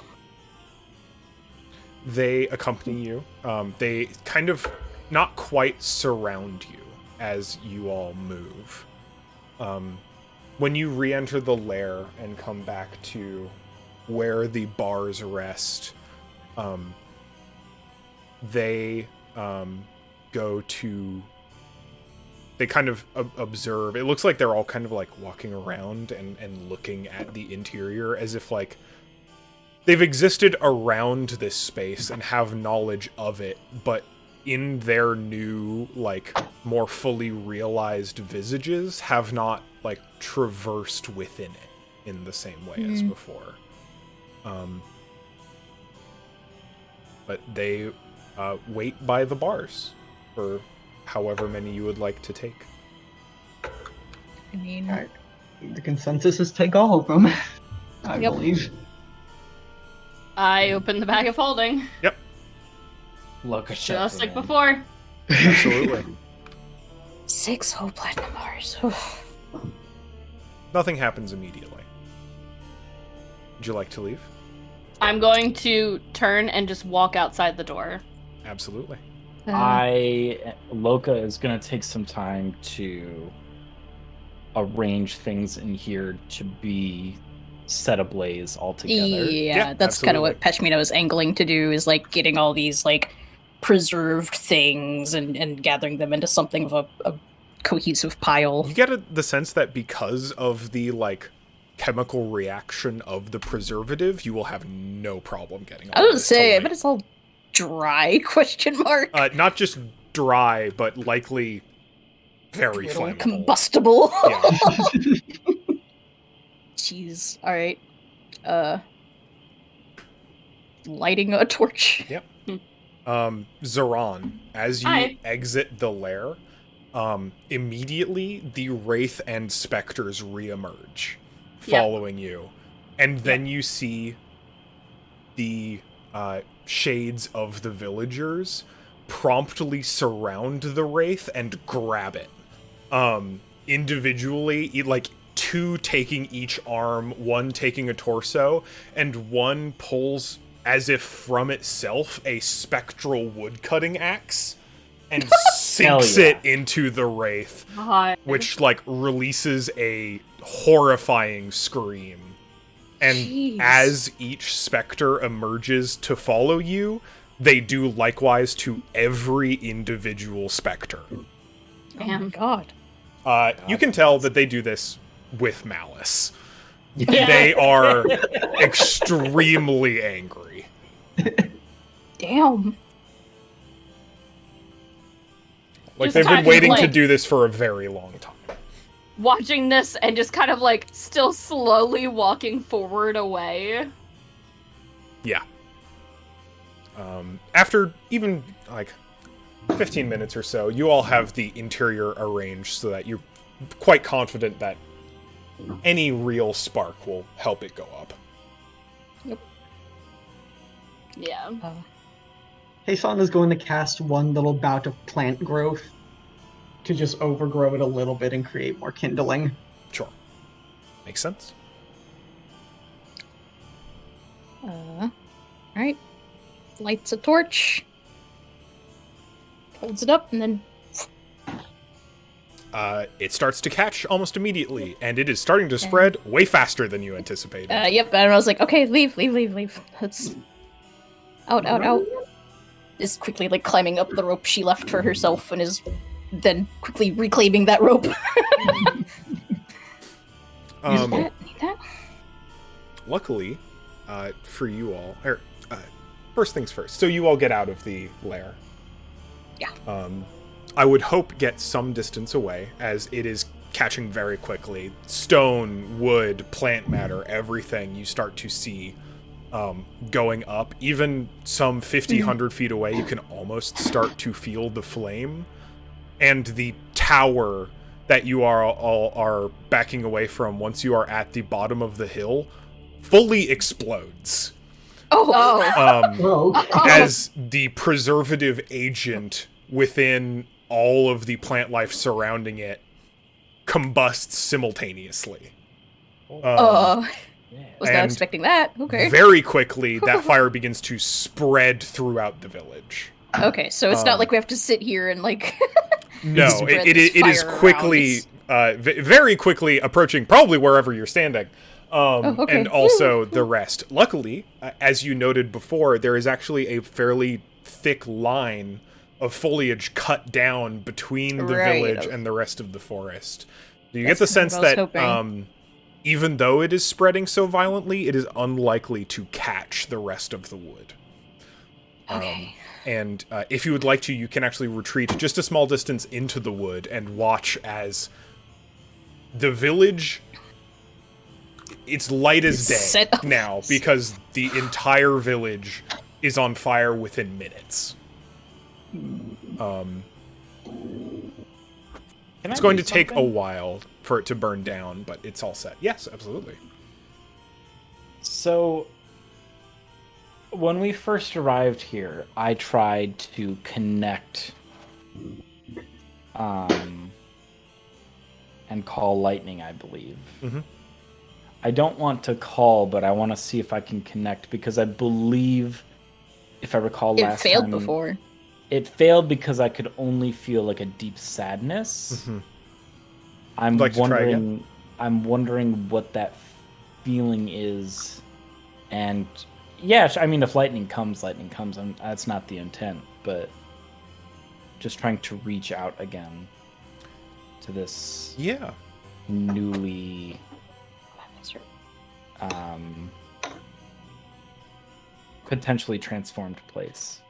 They accompany you. They kind of not quite surround you as you all move. When you re-enter the lair and come back to where the bars rest, they go to... They kind of observe. It looks like they're all kind of walking around and looking at the interior as if they've existed around this space and have knowledge of it, but in their new, more fully realized visages have not, traversed within it in the same way as before. But they wait by the bars for however many you would like to take. I mean, Alright. The consensus is take all of them, I Yep. believe. I open the bag of holding, Yep, Look, just like before. absolutely. 6 whole platinum bars. Nothing happens immediately. Would you like to leave? I'm going to turn and just walk outside the door. Absolutely. Loka is gonna take some time to arrange things in here to be set ablaze altogether. Yeah, that's kind of what Peshmina was angling to do, is getting all these preserved things and gathering them into something of a cohesive pile. You get the sense that because of the like chemical reaction of the preservative, you will have no problem getting. I was gonna say, I bet it's all dry? Question mark. Not just dry, but likely very flammable, combustible. Yeah. Jeez. All right. Lighting a torch. Yep. Zoran, as you Hi. exit the lair, immediately the wraith and specters reemerge, following you, and then you see the shades of the villagers promptly surround the wraith and grab it. Individually, like 2 taking each arm, 1 taking a torso, and 1 pulls, as if from itself, a spectral wood-cutting axe and sinks it into the wraith, God. which, like, releases a horrifying scream. And Jeez. as each specter emerges to follow you, they do likewise to every individual specter. Oh my god. You can tell that they do this with malice. Yeah. They are extremely angry. Damn. Like, Just they've been kind of waiting to like- do this for a very long time. Watching this and just kind of like still slowly walking forward away. Yeah. After even, like, 15 minutes or so, you all have the interior arranged so that you're quite confident that any real spark will help it go up. Yeah. Heisan is going to cast one little bout of plant growth to just overgrow it a little bit and create more kindling. Sure. Makes sense. Alright. Lights a torch. Holds it up and then It starts to catch almost immediately, and it is starting to spread way faster than you anticipated. yep, and I was like, okay, leave. Let's out. Is quickly like climbing up the rope she left for herself and is then quickly reclaiming that rope. Need that? Luckily, for you all, first things first. So you all get out of the lair. Yeah. I would hope get some distance away, as it is catching very quickly. Stone, wood, plant matter, everything you start to see going up. Even some 50, 100 feet away, you can almost start to feel the flame. And the tower that you all are backing away from once you are at the bottom of the hill fully explodes. Oh. As the preservative agent within all of the plant life surrounding it combusts simultaneously. Was not and expecting that. Okay. Very quickly, that fire begins to spread throughout the village. Okay, so it's not like we have to sit here and like. No, spread it this is fire quickly, very quickly approaching probably wherever you're standing. Okay. And also the rest. Luckily, as you noted before, there is actually a fairly thick line of foliage cut down between the village and the rest of the forest. So you get the sense that even though it is spreading so violently, it is unlikely to catch the rest of the wood. Okay. And if you would like to, you can actually retreat just a small distance into the wood and watch as the village... It's light as day now, because the entire village is on fire within minutes. It's going to take a while for it to burn down, but it's all set. Yes, absolutely. So, when we first arrived here, I tried to connect and call lightning, I believe. Mm-hmm. I don't want to call, but I want to see if I can connect, because I believe, if I recall last time... It failed before. It failed because I could only feel like a deep sadness. Mm-hmm. I'm wondering what that feeling is. And yeah, I mean, if lightning comes. That's not the intent, but just trying to reach out again. to this Yeah. newly potentially transformed place.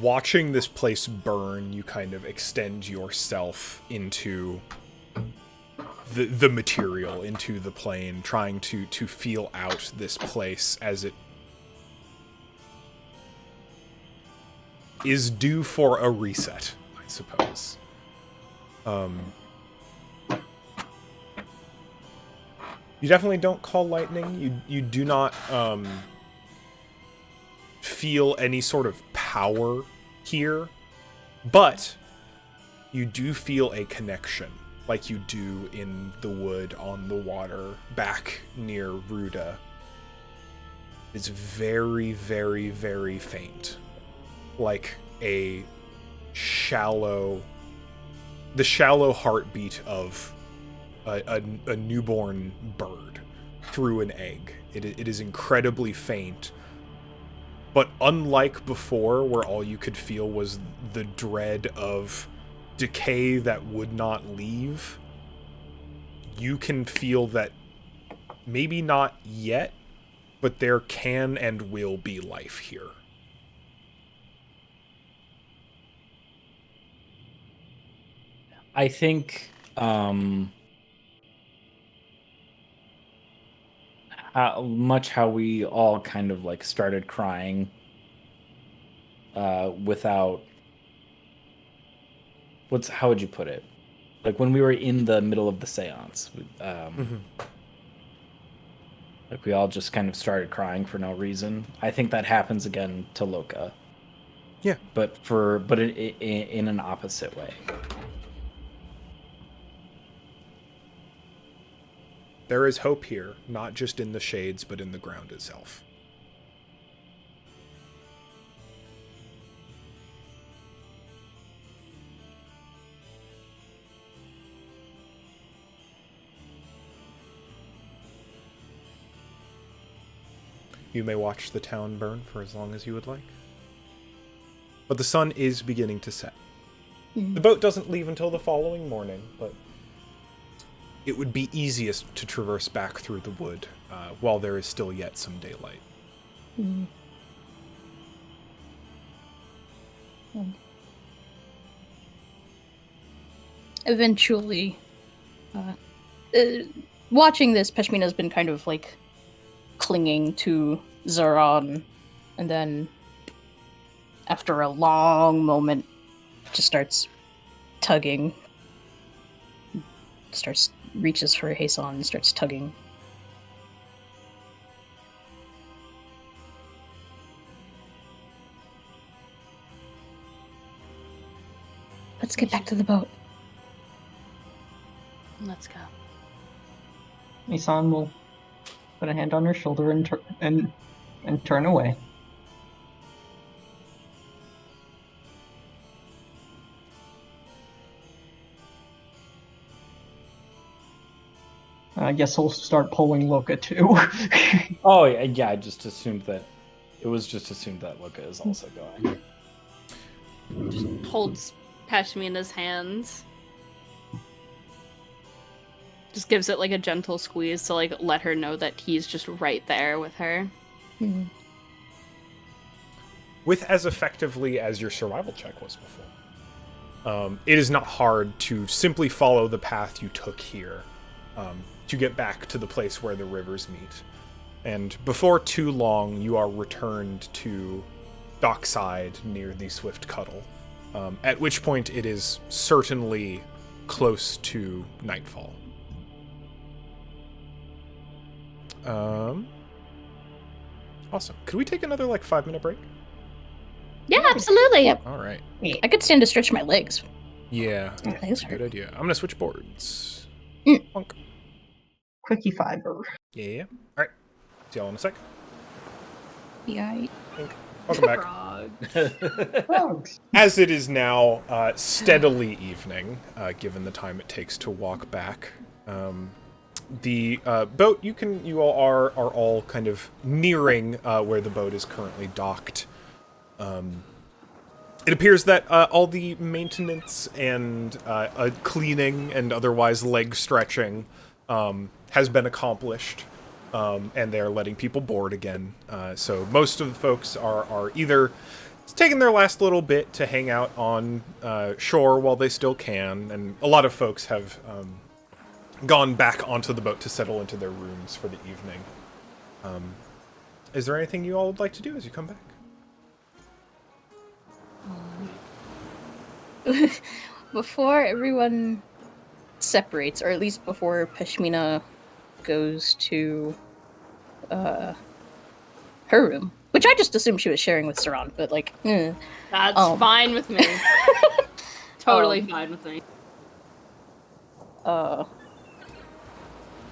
Watching this place burn, you kind of extend yourself into the material, into the plane, trying to feel out this place as it is due for a reset, I suppose. You definitely don't call lightning. You do not feel any sort of power here, but you do feel a connection, like you do in the wood on the water back near Ruda. It's very, very, very faint, like the shallow heartbeat of a newborn bird through an egg. It is incredibly faint, but unlike before, where all you could feel was the dread of decay that would not leave, you can feel that maybe not yet, but there can and will be life here. I think how we all kind of like started crying without how would you put it? Like when we were in the middle of the seance, like we all just kind of started crying for no reason. I think that happens again to Loka. Yeah, but in an opposite way. there is hope here, not just in the shades, but in the ground itself. You may watch the town burn for as long as you would like. But the sun is beginning to set. The boat doesn't leave until the following morning, but it would be easiest to traverse back through the wood while there is still yet some daylight. Eventually, watching this, Peshmina's been kind of like clinging to Zaron, and then after a long moment, just starts tugging. Reaches for Hason and starts tugging. Let's get back to the boat. Let's go. Hason will put a hand on her shoulder and turn away. I guess he'll start pulling Loka too. Oh yeah, I just assumed that Loka is also going. Just holds Pashmina's hands. Just gives it like a gentle squeeze to like let her know that he's just right there with her. With as effectively as your survival check was before. It is not hard to simply follow the path you took here to get back to the place where the rivers meet. And before too long, you are returned to dockside near the Swift Cuddle, at which point it is certainly close to nightfall. Awesome. Could we take another 5-minute break? Yeah, absolutely. Yep. All right. I could stand to stretch my legs. Yeah, My legs good hurt. idea. I'm gonna switch boards. Mm. Bonk. Quickie fiber. Yeah. All right. See y'all in a sec. Yeah. Welcome back. Frog. Frogs. As it is now steadily evening, given the time it takes to walk back, the boat you all are all kind of nearing where the boat is currently docked. It appears that all the maintenance and cleaning and otherwise leg stretching has been accomplished, and they're letting people board again. So most of the folks are either taking their last little bit to hang out on shore while they still can, and a lot of folks have gone back onto the boat to settle into their rooms for the evening. Is there anything you all would like to do as you come back? Before everyone separates, or at least before Pashmina goes to her room, which I just assumed she was sharing with Saran, but like, That's fine with me. Totally fine with me.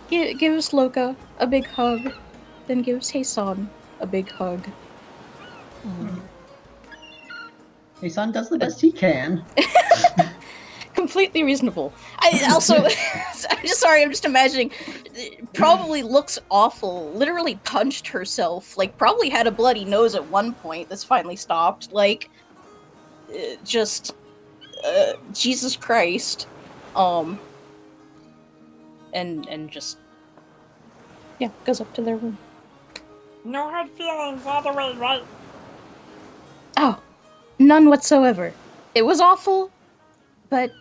Gives Loka a big hug, then gives Heisan a big hug. Heisan does the best he can. Completely reasonable. I also, I'm just imagining, probably looks awful, literally punched herself, like probably had a bloody nose at one point that's finally stopped, like, Jesus Christ. And just, yeah, goes up to their room. No hard feelings all the way, right? Oh, none whatsoever. It was awful, but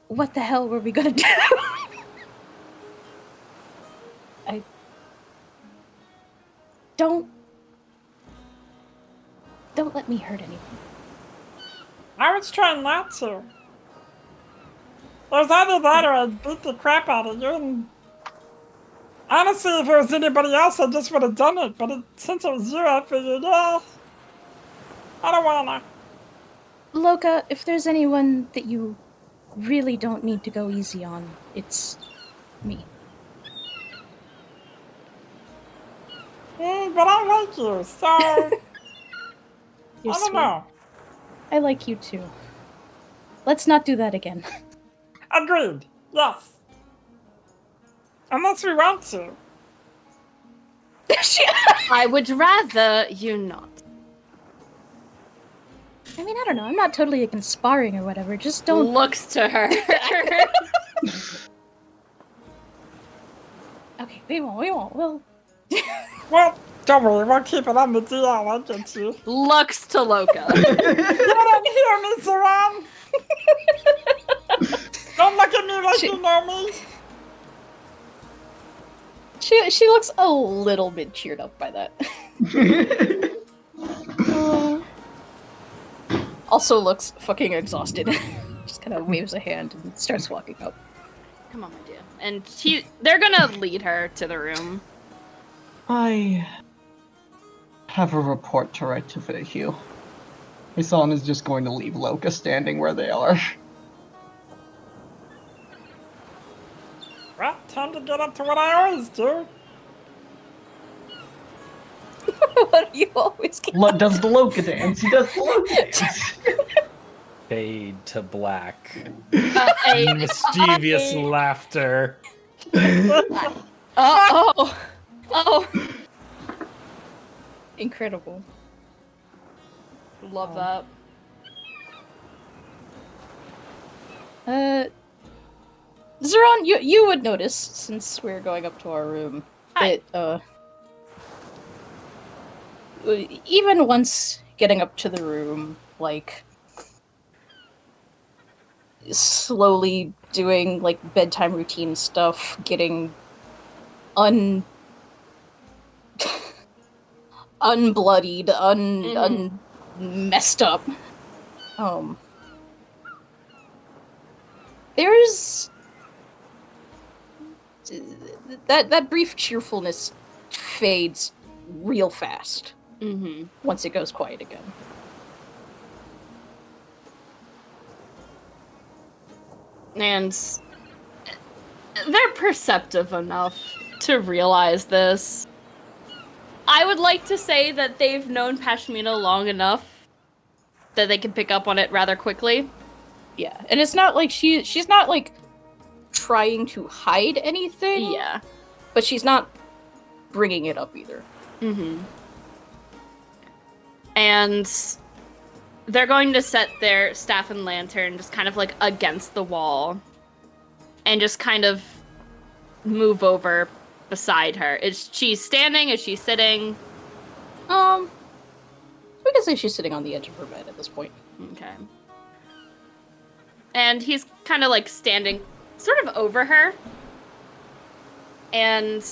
what the hell were we gonna do? Don't let me hurt anyone. I was trying not to. It was either that or I'd beat the crap out of you, and honestly, if it was anybody else, I just would have done it, but since it was you, I figured, I don't wanna. Loka, if there's anyone that you really don't need to go easy on, it's me. But I like you, so I You're don't sweet. know. I like you too. Let's not do that again. Agreed, yes. Unless we want to. I would rather you not. I mean, I don't know. I'm not totally against sparring or whatever. Just don't. Looks to her. Okay, we won't. We'll. Well, don't worry, we'll keep it on the DL, I get you. Looks to Loka. You don't hear me, Saran! Don't look at me like you know me! She looks a little bit cheered up by that. Also looks fucking exhausted. Just kind of waves a hand and starts walking up. Come on, my dear. And they're gonna lead her to the room. I have a report to write to Vahue. Heisan is just going to leave Loka standing where they are. Well, time to get up to what I always do. What do you always get? Does the Loka dance? He does the Loka dance. Fade to black. A Mischievous laughter. Oh. Incredible. Love that. Zeron, you would notice, since we're going up to our room, Hi. that, even once getting up to the room, like, slowly doing, like, bedtime routine stuff, getting unbloodied, messed up. There's that brief cheerfulness fades real fast once it goes quiet again. And they're perceptive enough to realize this. I would like to say that they've known Pashmina long enough that they can pick up on it rather quickly. Yeah, and it's not like she's not like trying to hide anything. Yeah. But she's not bringing it up either. And they're going to set their staff and lantern just kind of like against the wall and just kind of move over beside her. Is she standing? Is she sitting? We can say she's sitting on the edge of her bed at this point. Okay. And he's kind of like standing sort of over her and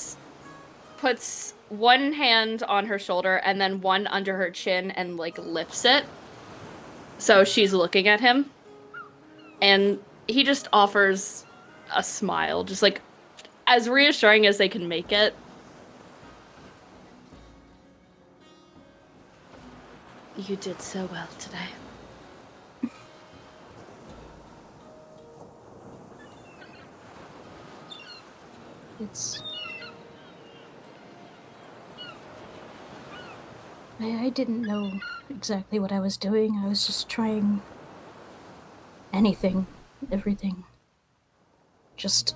puts one hand on her shoulder and then one under her chin and like lifts it. So she's looking at him. And he just offers a smile, just like as reassuring as they can make it. You did so well today. I didn't know exactly what I was doing. I was just trying anything, everything. Just...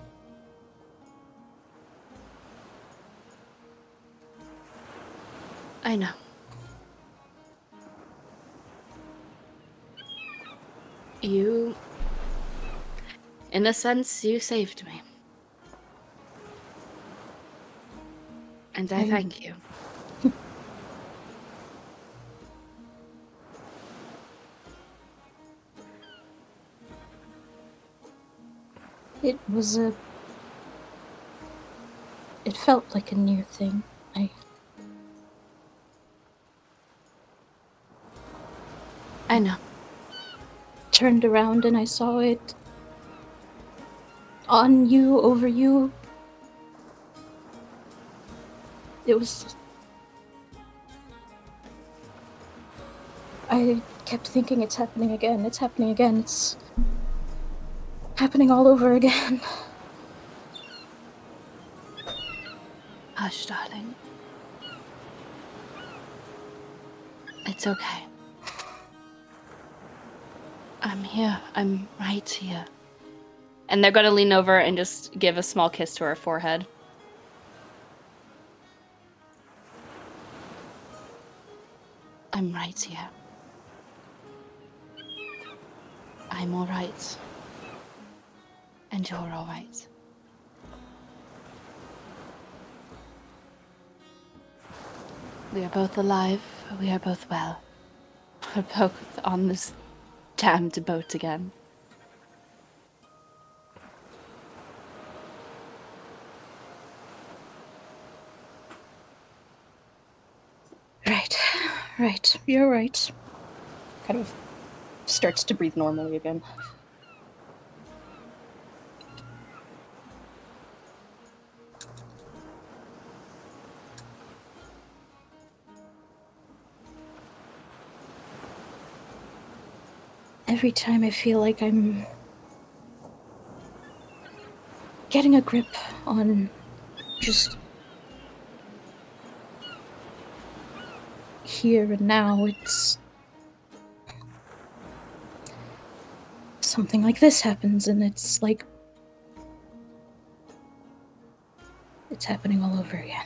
I know. You... In a sense, you saved me. And I thank you. It was a... It felt like a near thing. I know. Turned around and I saw it on you, over you. It was... I kept thinking it's happening again, it's happening again, it's happening all over again. Hush, darling. It's okay. I'm here. I'm right here. And they're gonna lean over and just give a small kiss to her forehead. I'm right here. I'm alright. And you're alright. We are both alive. We are both well. We're both on this damned boat again. Right. You're right. Kind of starts to breathe normally again. Every time I feel like I'm getting a grip on just here and now, it's something like this happens, and it's like it's happening all over again.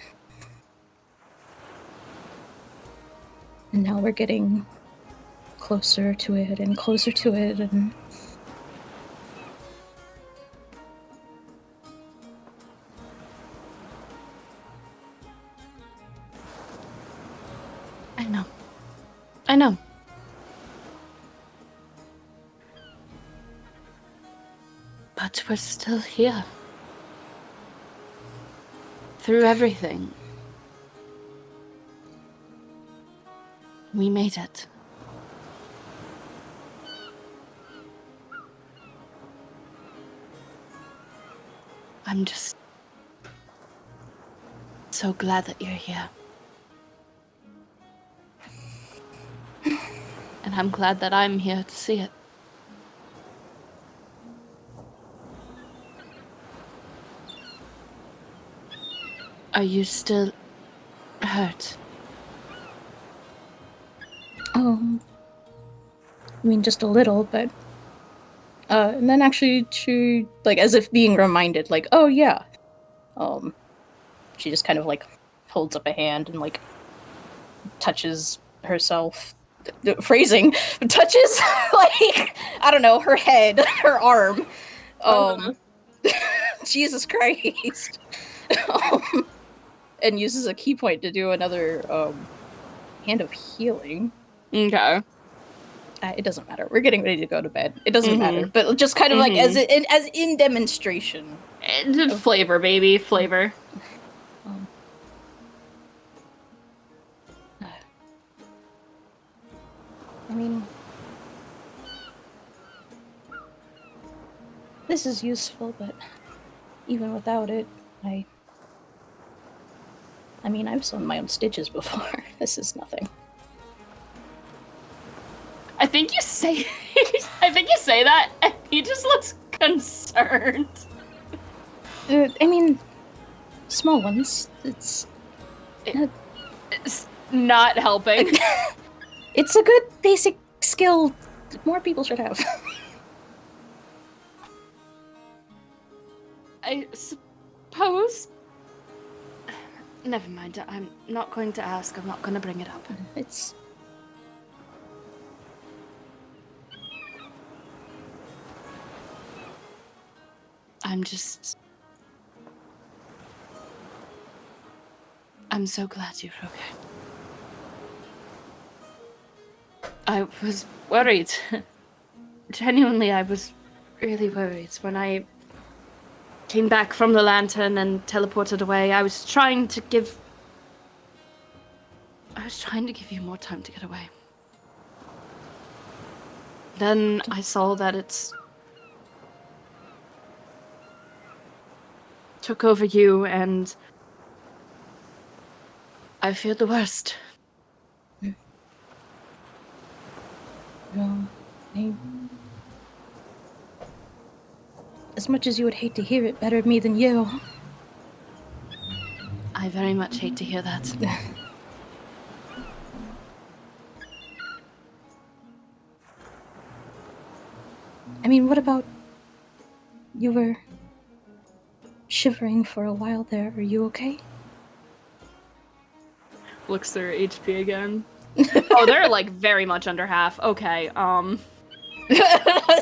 And now we're getting closer to it and closer to it, and I know. But we're still here. Through everything. We made it. I'm just so glad that you're here. And I'm glad that I'm here to see it. Are you still hurt? I mean, just a little, but and then actually she, like, as if being reminded, like, oh yeah. She just kind of like holds up a hand and like touches herself, phrasing, touches, like, I don't know, her head, her arm. Jesus Christ. And uses a key point to do another hand of healing. Okay. It doesn't matter. We're getting ready to go to bed. It doesn't matter. But just kind of like as in demonstration. Flavor, baby, flavor. I mean, this is useful, but even without it, I mean, I've sewn my own stitches before. This is nothing. I think you say that, and he just looks concerned. I mean, small ones. It's not helping. It's a good basic skill more people should have. I suppose. Never mind. I'm not going to ask. I'm not going to bring it up. It's. I'm so glad you're okay. I was worried. Genuinely, I was really worried when I came back from the lantern and teleported away. I was trying to give you more time to get away. Then I saw that it's took over you, and I feared the worst. No, as much as you would hate to hear it, better me than you. I very much hate to hear that. I mean, what about... You were shivering for a while there. Are you okay? Looks through HP again. Oh, they're like very much under half. Okay,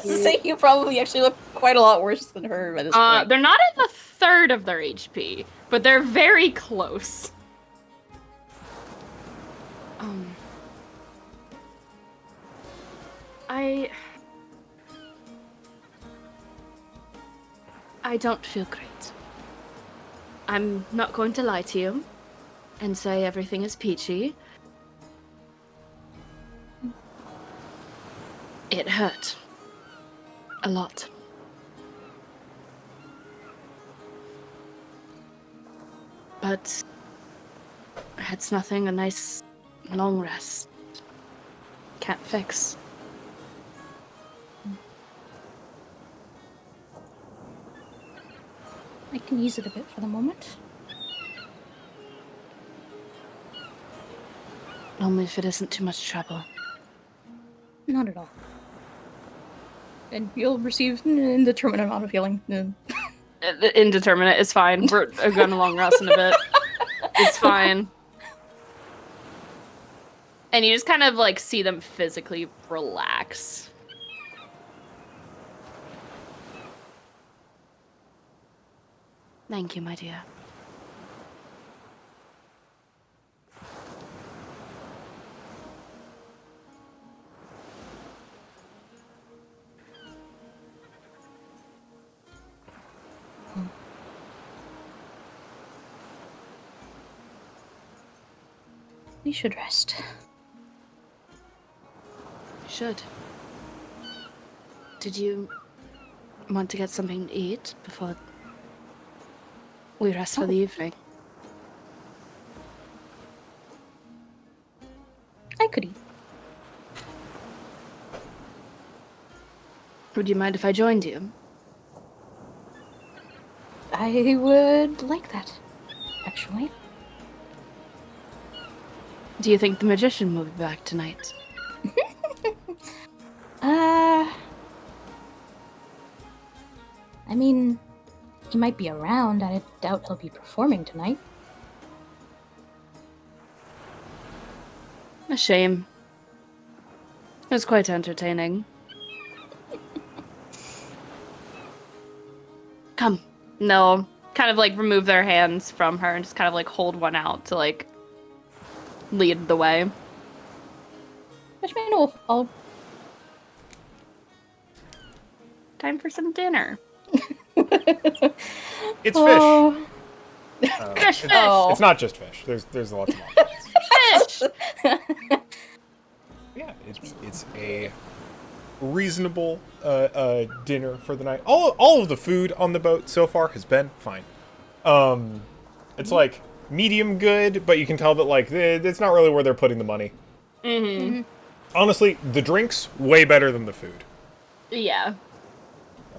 Say you probably actually look quite a lot worse than her at this point. They're not at a third of their HP, but they're very close. I don't feel great. I'm not going to lie to you and say everything is peachy. It hurt. A lot. But it's nothing a nice long rest can't fix. I can ease it a bit for the moment. Only if it isn't too much trouble. Not at all. And you'll receive an indeterminate amount of healing. Indeterminate is fine. We're going to long rest in a bit. It's fine. And you just kind of like see them physically relax. Thank you, my dear. We should rest. We should. Did you want to get something to eat before we rest for the evening? I could eat. Would you mind if I joined you? I would like that, actually. Do you think the magician will be back tonight? I mean, he might be around. I doubt he'll be performing tonight. shame. It was quite entertaining. Come. No. Kind of like remove their hands from her and just kind of like hold one out to like lead the way. Pashmina will follow. Time for some dinner. It's Oh. fish. Fish, fish. Oh. It's not just fish. There's lots of options. Fish. Yeah, it's a reasonable dinner for the night. All of the food on the boat so far has been fine. It's like medium good, but you can tell that like it's not really where they're putting the money. Mm-hmm. Honestly, the drinks way better than the food. Yeah.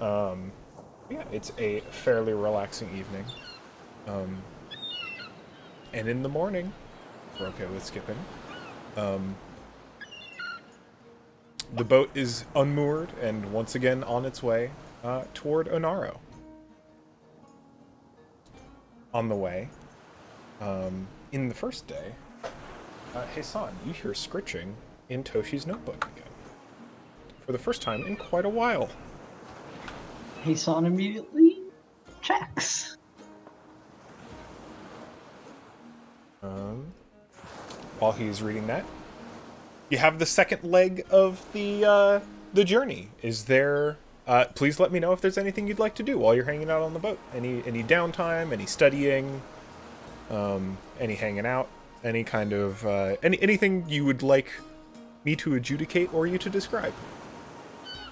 Yeah, it's a fairly relaxing evening. And in the morning, we're okay with skipping. The boat is unmoored and once again on its way toward Onaro. On the way, in the first day, hey San, you hear scritching in Toshi's notebook again. For the first time in quite a while. Hasan immediately checks. While he's reading that, you have the second leg of the journey. Is there? Please let me know if there's anything you'd like to do while you're hanging out on the boat. Any downtime? Any studying? Any hanging out? Any kind of anything you would like me to adjudicate or you to describe?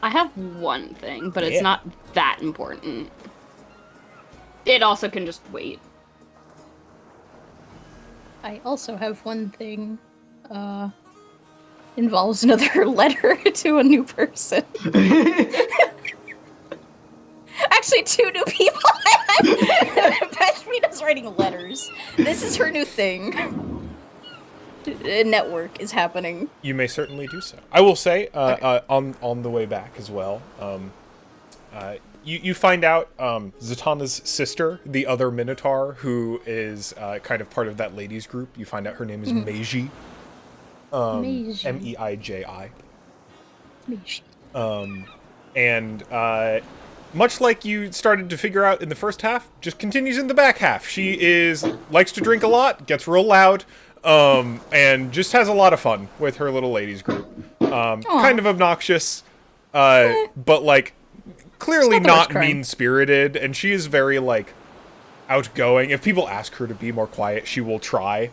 I have one thing, but Yeah. it's not that important. It also can just wait. I also have one thing. Involves another letter to a new person. Actually, 2 new people. Pashmina's writing letters. This is her new thing. A network is happening. You may certainly do so. I will say, on the way back as well, you find out Zatanna's sister, the other Minotaur, who is kind of part of that ladies group. You find out her name is Meiji. Meiji. Meiji. Meiji. And much like you started to figure out in the first half, just continues in the back half. She likes to drink a lot, gets real loud, and just has a lot of fun with her little ladies group. Kind of obnoxious, but like clearly It's not the worst not crime. mean-spirited, and she is very like outgoing. If people ask her to be more quiet, she will try.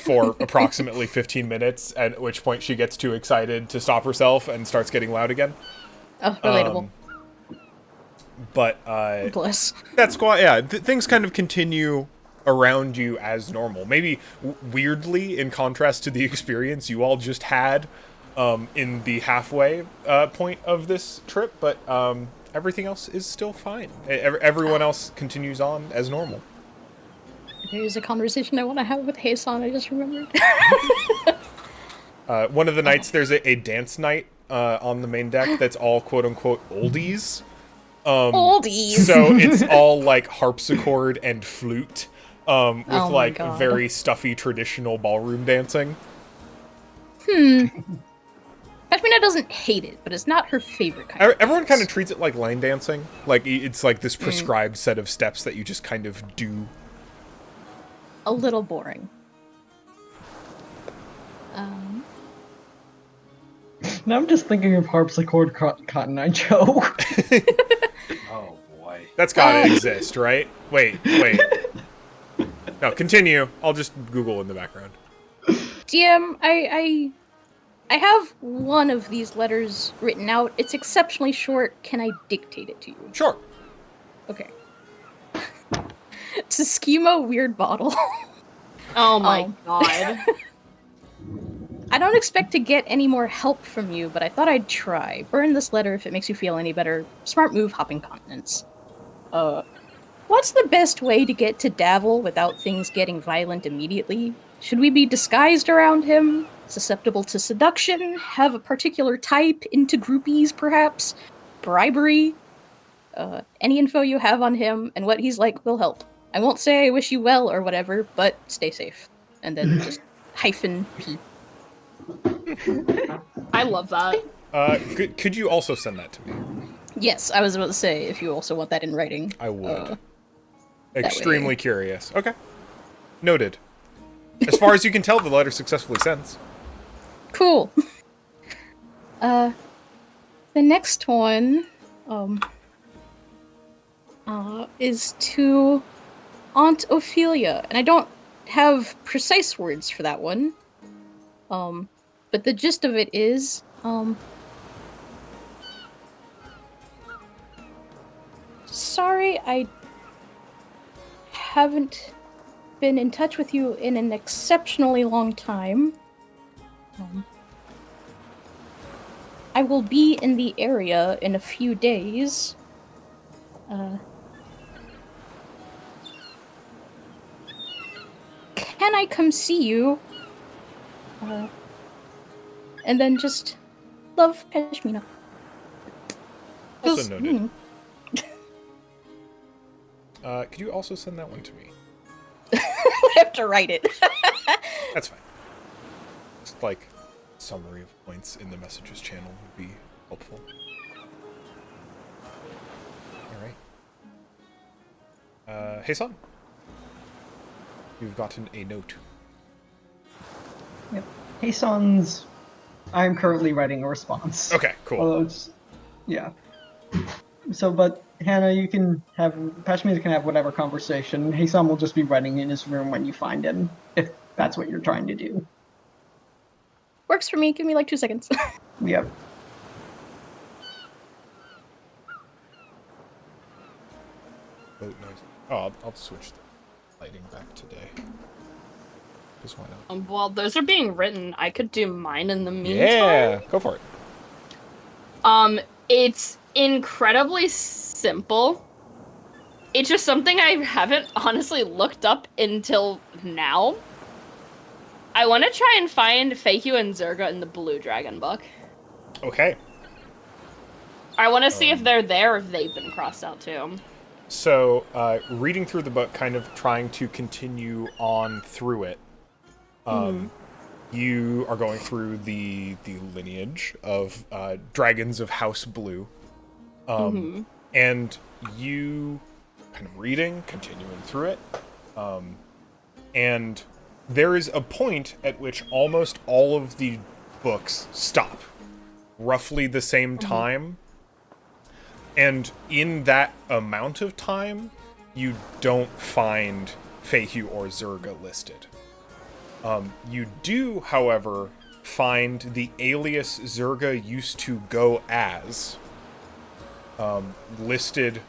For approximately 15 minutes, at which point she gets too excited to stop herself and starts getting loud again. Oh, relatable. But Bless. that's quite, yeah, things kind of continue around you as normal. Maybe weirdly, in contrast to the experience you all just had in the halfway point of this trip, but everything else is still fine. Everyone else continues on as normal. There's a conversation I want to have with Hasan, I just remembered. One of the nights, there's a dance night on the main deck that's all quote-unquote oldies. Oldies! So it's all like harpsichord and flute with Oh my like God. very stuffy traditional ballroom dancing. Pashmina doesn't hate it, but it's not her favorite kind of Everyone dance. kind of treats it like line dancing. Like it's like this prescribed set of steps that you just kind of do. A little boring. Now I'm just thinking of harpsichord Cotton Eye Joe. Oh boy. That's gotta exist, right? Wait. No, continue. I'll just Google in the background. DM, I have one of these letters written out. It's exceptionally short. Can I dictate it to you? Sure. Okay. To Schema Weird Bottle. Oh my god. I don't expect to get any more help from you, but I thought I'd try. Burn this letter if it makes you feel any better. Smart move, hopping continents. What's the best way to get to Davil without things getting violent immediately? Should we be disguised around him? Susceptible to seduction? Have a particular type? Into groupies, perhaps? Bribery? Any info you have on him and what he's like will help. I won't say I wish you well or whatever, but stay safe. And then just -P. I love that. Could you also send that to me? Yes, I was about to say if you also want that in writing. I would. that Extremely way. curious. Okay. Noted. As far as you can tell, the letter successfully sends. Cool. The next one, is to Aunt Ophelia, and I don't have precise words for that one. But the gist of it is, sorry, I haven't been in touch with you in an exceptionally long time. I will be in the area in a few days. Can I come see you? And then just love Peshmina. Also noted. Could you also send that one to me? I have to write it. That's fine. Just like summary of points in the messages channel would be helpful. Alright. Hey son. You've gotten a note. Yep. Hey, sons. I'm currently writing a response. Okay, cool. Although it's, yeah. So, but Hannah, you can have, Pashmina can have whatever conversation. Hassan will just be writing in his room when you find him, if that's what you're trying to do. Works for me. Give me like 2 seconds. Yep. Boat noise. Oh, I'll switch the lighting back today. Just why not? While those are being written, I could do mine in the meantime. Yeah, go for it. It's incredibly simple. It's just something I haven't honestly looked up until now. I want to try and find Fehu and Zerga in the Blue Dragon book. Okay. I want to see if they're there or if they've been crossed out too. So, reading through the book, kind of trying to continue on through it, you are going through the lineage of dragons of House Blue. And you kind of reading, continuing through it. And there is a point at which almost all of the books stop. Roughly the same time. And in that amount of time, you don't find Fehu or Zerga listed. You do, however, find the alias Zerga used to go as listed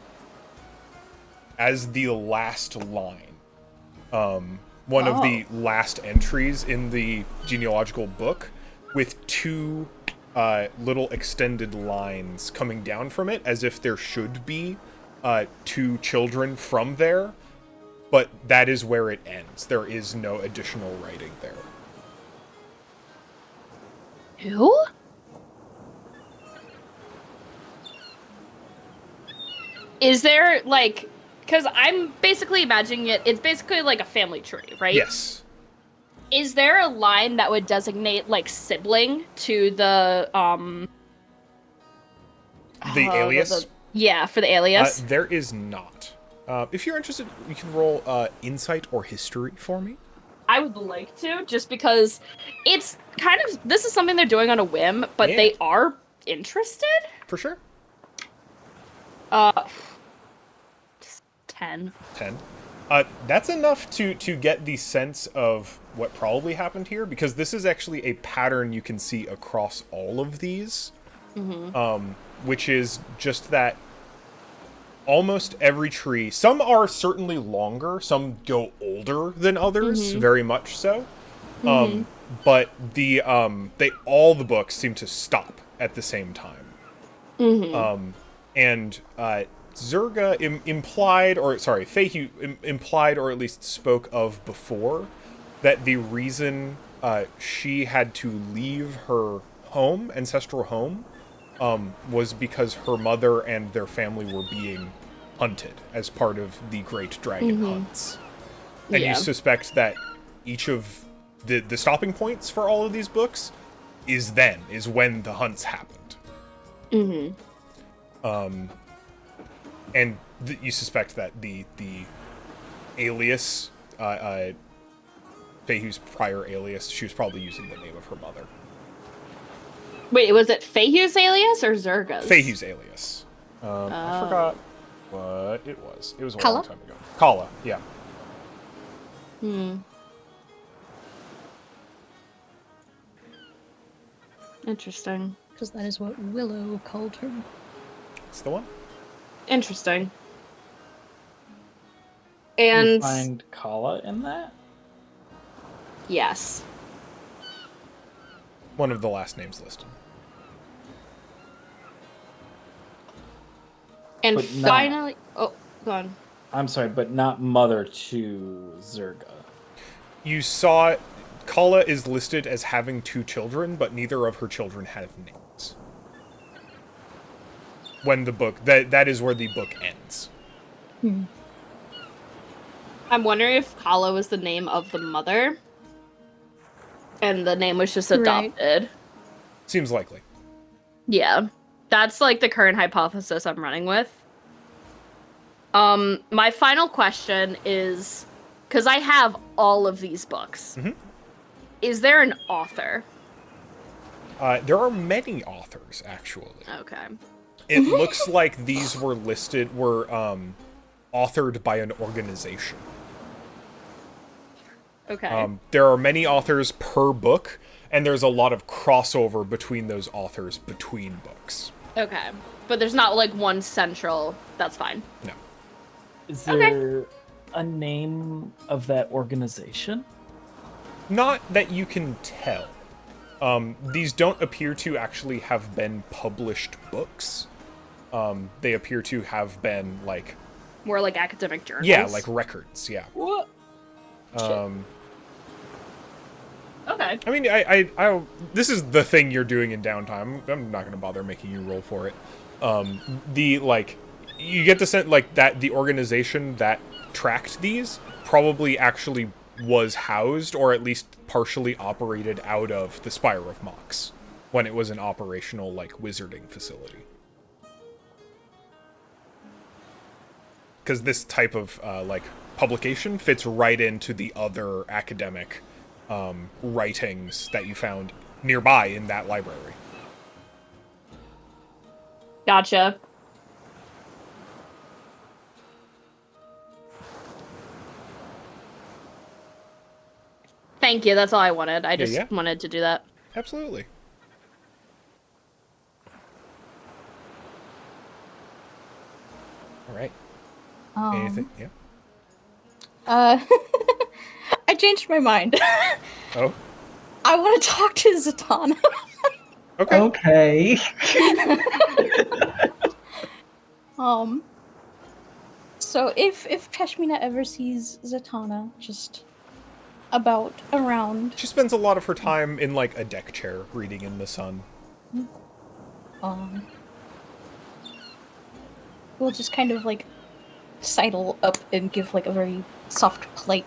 as the last line. One of the last entries in the genealogical book, with 2 little extended lines coming down from it, as if there should be 2 children from there, but that is where it ends. There is no additional writing there. Who? Is there, like... Because I'm basically imagining it's basically like a family tree, right? Yes. Is there a line that would designate, like, sibling to the, The alias? Yeah, for the alias. There is not. If you're interested, you can roll insight or history for me. I would like to, just because it's kind of... This is something they're doing on a whim, but they are interested? For sure. 10. 10. That's enough to get the sense of what probably happened here, because this is actually a pattern you can see across all of these, which is just that almost every tree, some are certainly longer, some go older than others, very much so, but all the books seem to stop at the same time. And Zerga implied, or sorry, Fehu implied, or at least spoke of before, that the reason she had to leave her home, ancestral home, was because her mother and their family were being hunted as part of the Great Dragon Hunts. And you suspect that each of the stopping points for all of these books is when the hunts happened. Mm-hmm. And you suspect that the alias, Feihu's prior alias, she was probably using the name of her mother. Wait, was it Feihu's alias or Zerga's? Feihu's alias. I forgot what it was. It was a Kala? long time ago. Kala, yeah. Hmm. Interesting. Because that is what Willow called her. It's the one. Interesting. You And find Kala in that? yes. One of the last names listed. And But not- finally, oh, go on. I'm sorry, but not mother to Zerga. You saw Kala is listed as having 2 children, but neither of her children have names. When the book that is where the book ends. I'm wondering if Kala was the name of the mother, and the name was just Right. adopted. Seems likely. Yeah, that's like the current hypothesis I'm running with. My final question is, because I have all of these books, is there an author? There are many authors, actually. Okay. It looks like these were authored by an organization. Okay. There are many authors per book, and there's a lot of crossover between those authors between books. Okay. But there's not like one central. That's fine. No. Is there a name of that organization? Not that you can tell. These don't appear to actually have been published books. They appear to have been, like... More like academic journals. Yeah, like records, yeah. What? Okay. I mean, I this is the thing you're doing in downtime. I'm not going to bother making you roll for it. You get the sense, like, that the organization that tracked these probably actually was housed, or at least partially operated out of the Spire of Mox, when it was an operational, like, wizarding facility. Because this type of, publication fits right into the other academic writings that you found nearby in that library. Gotcha. Thank you. That's all I wanted. I just yeah. wanted to do that. Absolutely. All right. Anything? Yeah. I changed my mind. Oh. I want to talk to Zatanna. Okay. So if Pashmina ever sees Zatanna just about around, She spends a lot of her time in, like, a deck chair reading in the sun. we'll just kind of like sidle up and give like a very soft, polite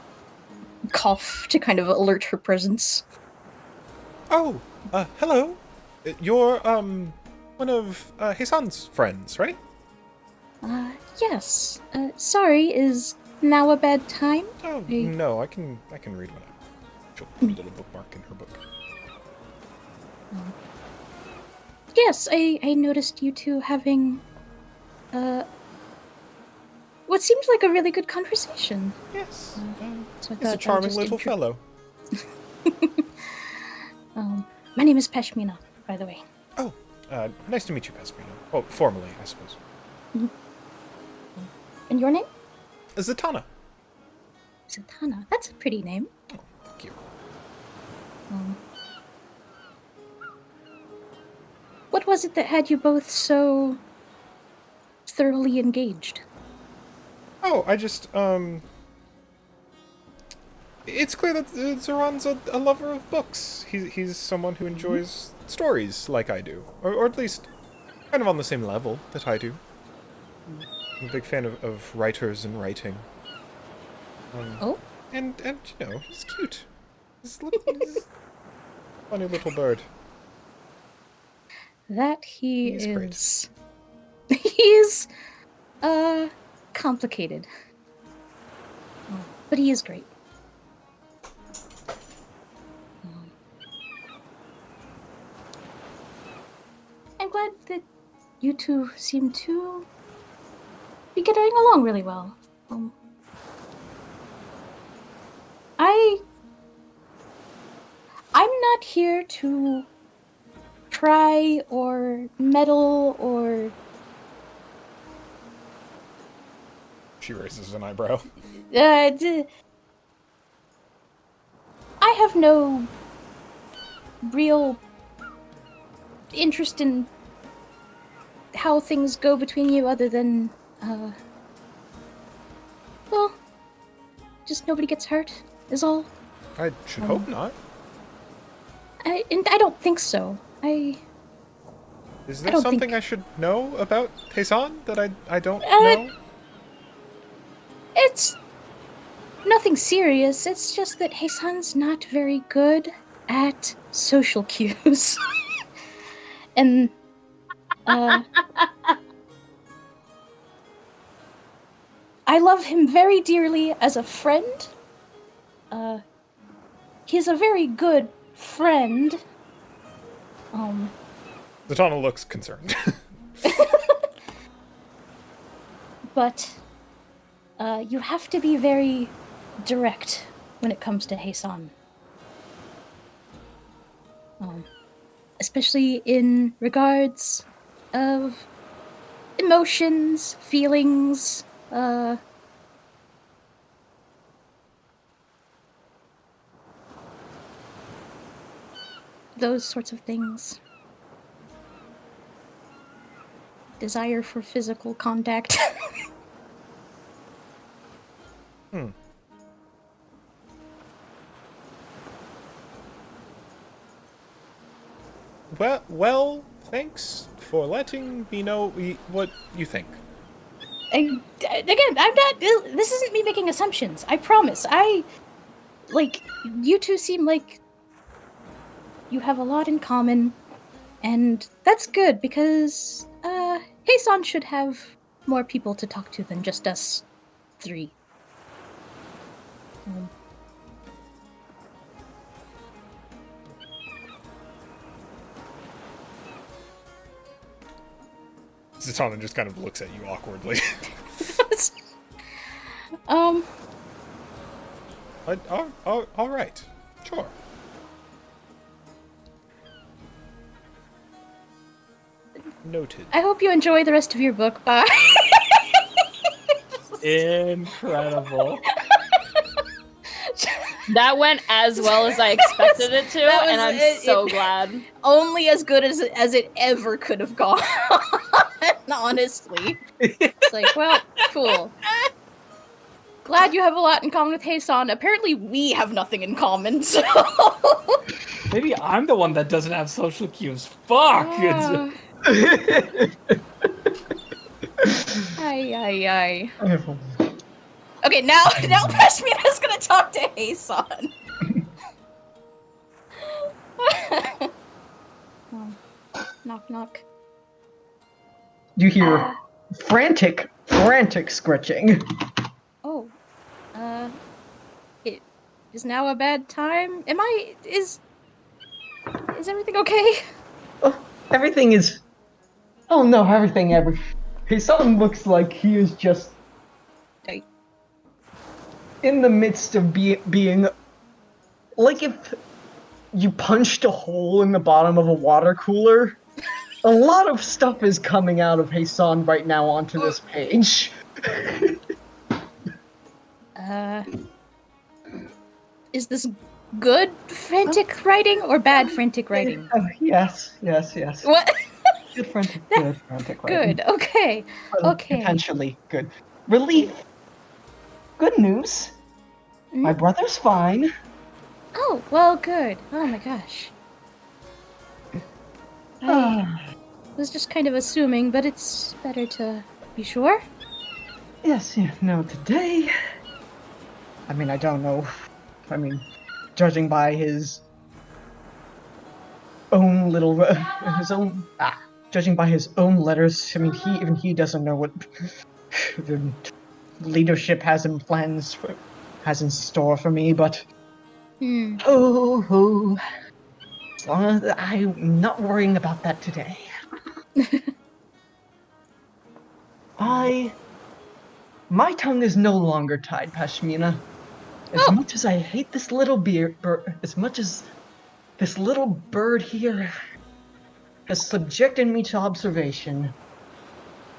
cough to kind of alert her presence. Oh, hello. You're, one of, Heisan's friends, right? Yes. Sorry, is now a bad time? Oh, Hey. no, I can read one out. She'll put a little bookmark in her book. Yes, I noticed you two having, what seems like a really good conversation. Yes. So I He's a thought charming just little fellow. My name is Pashmina, by the way. Oh, nice to meet you, Pespino. Oh, formally, I suppose. And your name? Zatanna. Zatanna. That's a pretty name. Oh, thank you. What was it that had you both so thoroughly engaged? Oh, I just, it's clear that Zoran's a lover of books. He's someone who enjoys stories like I do. Or at least kind of on the same level that I do. I'm a big fan of writers and writing. Oh? And you know, he's cute. He's a funny little bird. That he He's great. is. He's, complicated. But he is great. I'm glad that you two seem to be getting along really well. I'm not here to try or meddle or... She raises an eyebrow. I have no real interest in how things go between you other than, well, just nobody gets hurt, is all. I should hope not. And I don't think so. Is there don't something think- I should know about Heisan that I don't know? It's nothing serious. It's just that Heisan's not very good at social cues. And, I love him very dearly as a friend. He's a very good friend. Zatanna looks concerned. But you have to be very direct when it comes to Heisan. Especially in regards of emotions, feelings, those sorts of things. Desire for physical contact. Well, thanks for letting me know what you think. Again, I'm not. This isn't me making assumptions. I promise. You two seem like you have a lot in common, and that's good because Heisan should have more people to talk to than just us three. Zatanna just kind of looks at you awkwardly. All right. Sure. Noted. I hope you enjoy the rest of your book. Bye. Incredible. That went as well as I expected it to, That was- and I'm so glad. Only as good as it ever could have gone. Honestly, it's like, well, cool. Glad you have a lot in common with Heisan. Apparently, we have nothing in common. So Maybe I'm the one that doesn't have social cues. Fuck! Ay. Okay, now Pashmina's gonna talk to Heisan. Knock knock. You hear frantic scritching. Oh, it is now a bad time. Is everything okay? Oh, everything is. Oh no, His son looks like he is just Hey. in the midst of being like if you punched a hole in the bottom of a water cooler. A lot of stuff is coming out of Heisan right now onto this page. Is this good frantic writing or bad frantic writing? Yes. What? Good frantic writing. Good. Okay. Okay. Potentially good. Relief. Good news. My brother's fine. Oh, well, good. Oh my gosh. I was just kind of assuming, but it's better to be sure. Yes, no, today. I mean, I don't know. I mean, judging by his own little, judging by his own letters, I mean, even he doesn't know what the leadership has in store for me. But oh, as long as I'm not worrying about that today. My tongue is no longer tied, Pashmina. As much as I hate this little as much as this little bird here has subjected me to observation,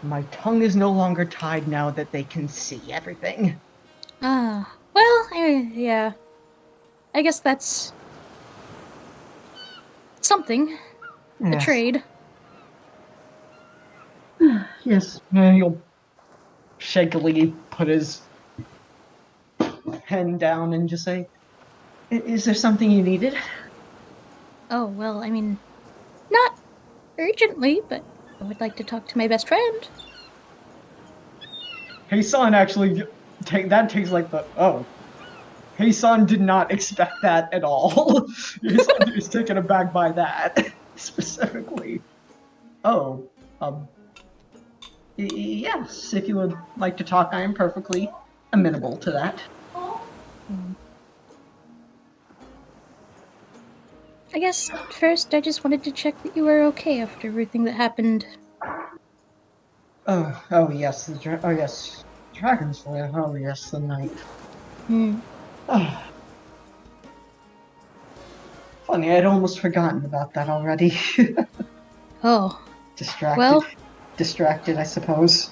my tongue is no longer tied now that they can see everything. Well, yeah. I guess that's something. A Yes. trade. Yes, he'll shakily put his pen down and just say, "Is there something you needed?" Oh, well, I mean, not urgently, but I would like to talk to my best friend. Heisan actually takes like the, oh. Heisan did not expect that at all. Heisan is taken aback by that, specifically. Oh, yes, if you would like to talk, I am perfectly amenable to that. I guess first I just wanted to check that you were okay after everything that happened. Oh yes, yes, Dragon's Lair. Oh yes, the night. Oh, funny, I'd almost forgotten about that already. Oh, Distracted. well, I suppose.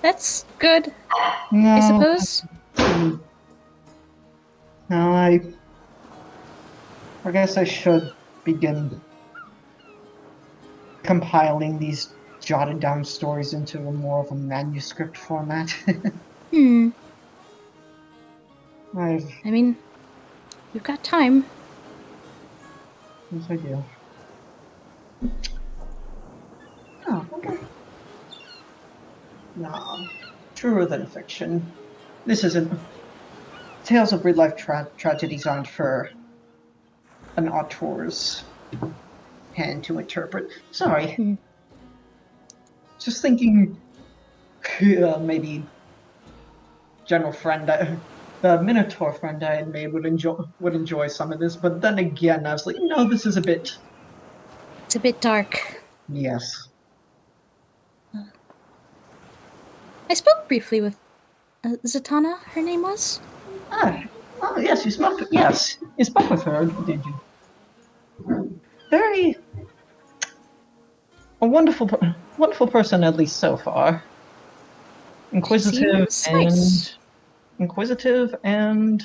that's good, No, I suppose. No, I guess I should begin compiling these jotted down stories into a more of a manuscript format. I I've, mean, we've got time. yes, I do. Oh, okay. No, truer than fiction. This isn't. Tales of real life tragedies aren't for an auteur's hand to interpret. Sorry. Just thinking, maybe general friend, the Minotaur friend I had made would enjoy some of this, but then again, I was like, no, this is a bit. It's a bit dark. Yes. I spoke briefly with Zatanna, her name was. Oh yes, you spoke. Yes, you spoke with her, did you? Very a wonderful person, at least so far. Inquisitive Seems nice. and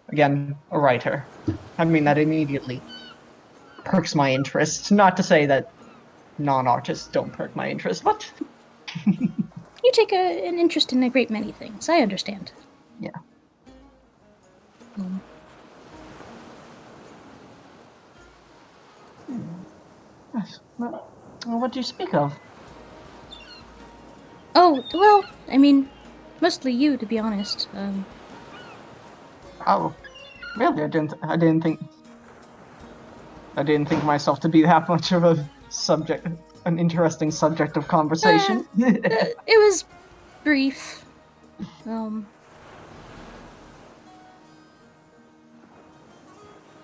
again a writer. I mean that immediately perks my interest. Not to say that non-artists don't perk my interest, but You take an interest in a great many things. I understand. yeah. Yes. Well, what do you speak of? Oh, well, I mean, mostly you, to be honest. Oh, really? I didn't think myself to be that much of an interesting subject of conversation. It was brief.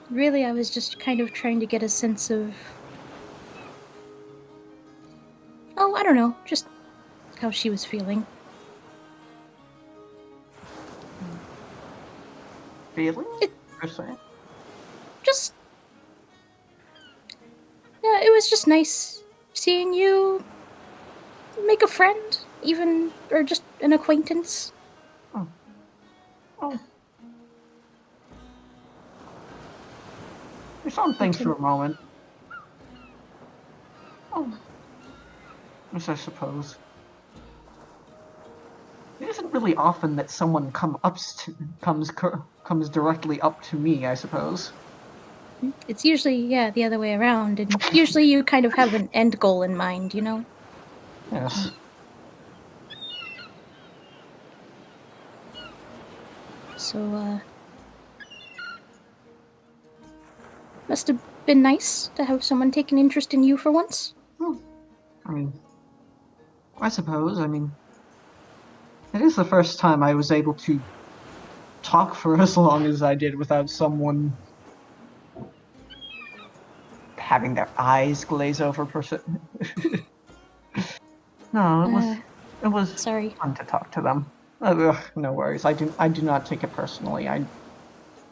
Really, I was just kind of trying to get a sense of... Oh, I don't know, just how she was feeling. Feeling? Per se? Just... Yeah, it was just nice seeing you make a friend, even, or just an acquaintance. Oh. Some things for a moment. Oh. Yes, I suppose. It isn't really often that someone comes directly up to me, I suppose. It's usually, yeah, the other way around, and usually you kind of have an end goal in mind, you know? Yes. So, must have been nice to have someone take an interest in you for once. I mean, I suppose. I mean, it is the first time I was able to talk for as long as I did without someone having their eyes glaze over. No, it was Sorry. fun to talk to them. No worries. I do not take it personally. I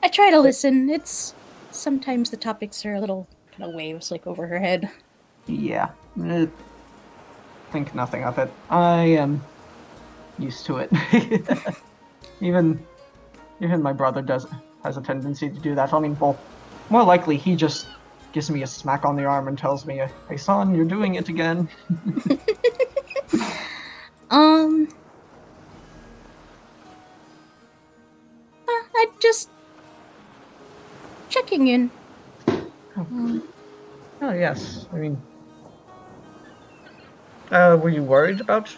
try to listen. It's sometimes the topics are a little kind of waves like over her head. Yeah. Think nothing of it. I am used to it. Even my brother has a tendency to do that. I mean, well, more likely he just gives me a smack on the arm and tells me, "Hey son, you're doing it again." I just checking in. Oh yes. I mean, were you worried about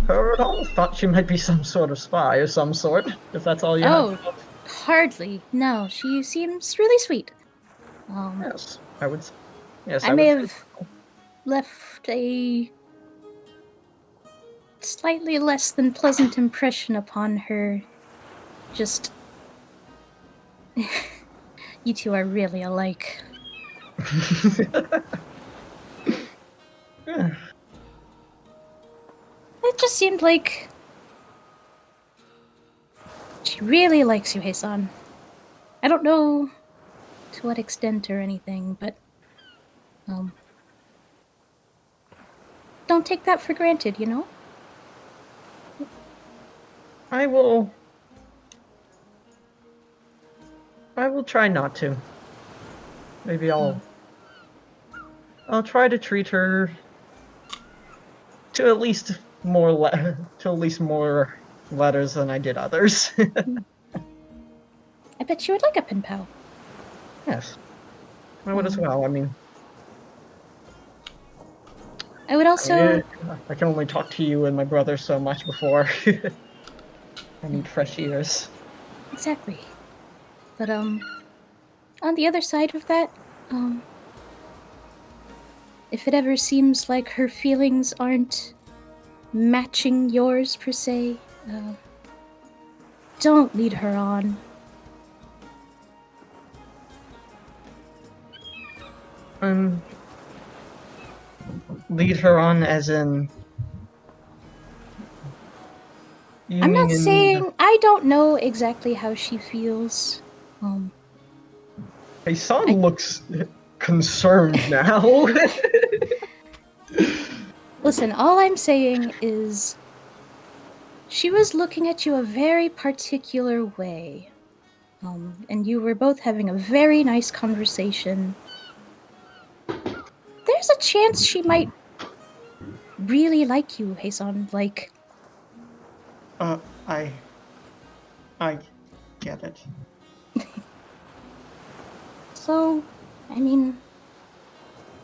her at all? Thought she might be some sort of spy of some sort, if that's all you had. Hardly. No, she seems really sweet. Yes, I would. Yes, I may have left a slightly less than pleasant impression upon her. Just you two are really alike. Yeah. It just seemed like she really likes you, Heisan. I don't know to what extent or anything, but don't take that for granted, you know? I will try not to. Maybe I'll try to treat her to at least more letters than I did others. I bet you would like a pen pal. Yes, I would as well. I mean, I would also. I can only talk to you and my brother so much before I need fresh ears. Exactly. But on the other side of that, if it ever seems like her feelings aren't matching yours per se, don't lead her on. Lead her on as in... I'm not saying... I don't know exactly how she feels. Heisan looks concerned now. Listen, all I'm saying is she was looking at you a very particular way. And you were both having a very nice conversation. There's a chance she might really like you, Heisan. Like... I get it. So, I mean,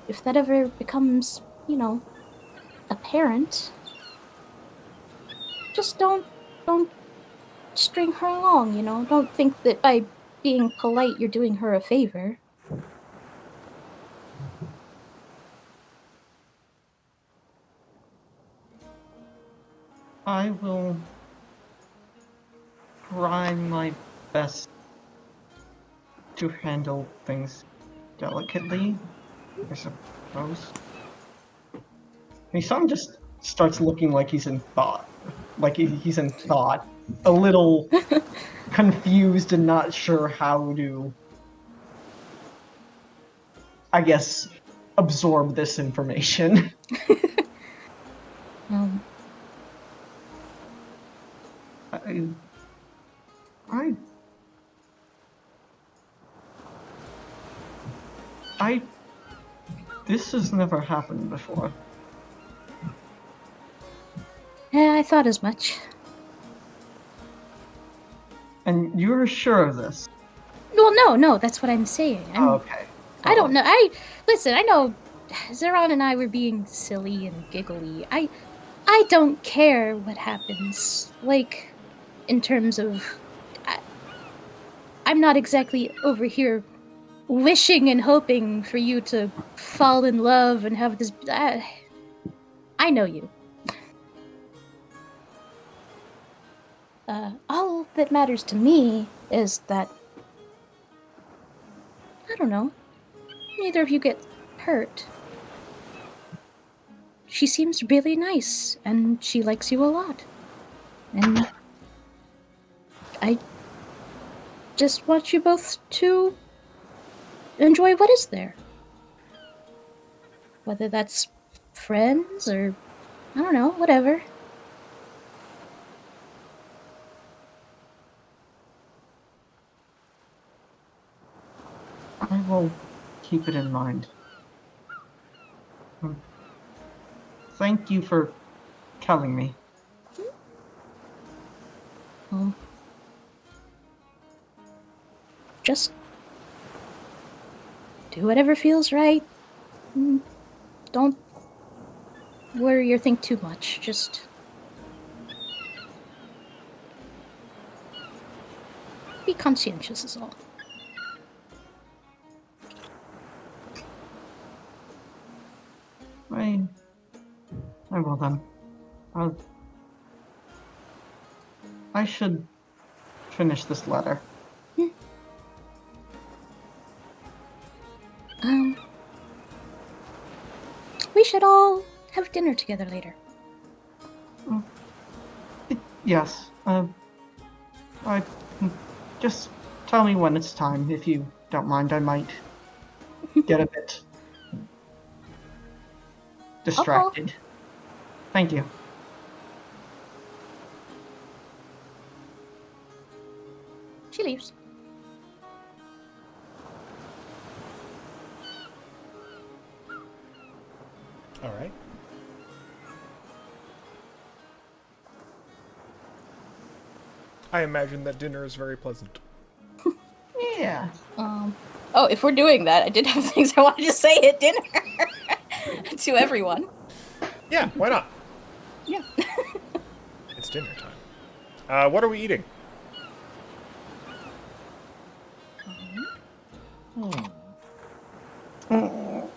if that ever becomes, apparent, just don't string her along, Don't think that by being polite you're doing her a favor. I will try my best to handle things delicately, I suppose. Heisan just starts looking like he's in thought. Like he's in thought. A little confused and not sure how to, I guess, absorb this information. This has never happened before. Yeah, I thought as much. And you're sure of this? Well, no, that's what I'm saying. Okay. I don't know. Listen, I know Zeron and I were being silly and giggly. I don't care what happens. Like, in terms of... I'm not exactly over here wishing and hoping for you to fall in love and have this. I know you. All that matters to me is that, I don't know, neither of you get hurt. She seems really nice, and she likes you a lot. And I just want you both to enjoy what is there. Whether that's friends or, I don't know, whatever. I will keep it in mind. Thank you for telling me. Just do whatever feels right. Don't worry or think too much. Just be conscientious is all. I will then. I should finish this letter. We should all have dinner together later. Yes. Just tell me when it's time, if you don't mind. I might get a bit distracted. Thank you. She leaves. All right. I imagine that dinner is very pleasant. Yeah. Oh, if we're doing that, I did have things I wanted to say at dinner to everyone. Yeah, why not? Yeah. It's dinner time. What are we eating? I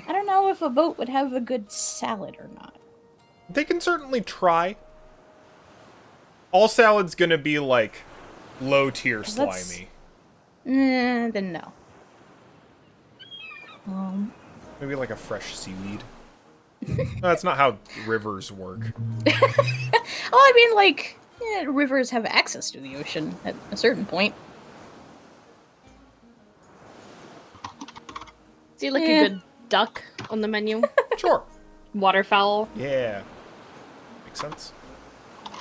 don't know if a boat would have a good salad or not. They can certainly try. All salad's gonna be like low tier slimy. Then no. Maybe like a fresh seaweed. No, that's not how rivers work. Oh, I mean, like, rivers have access to the ocean at a certain point. See, like a good duck on the menu. Sure. Waterfowl. Yeah. Makes sense.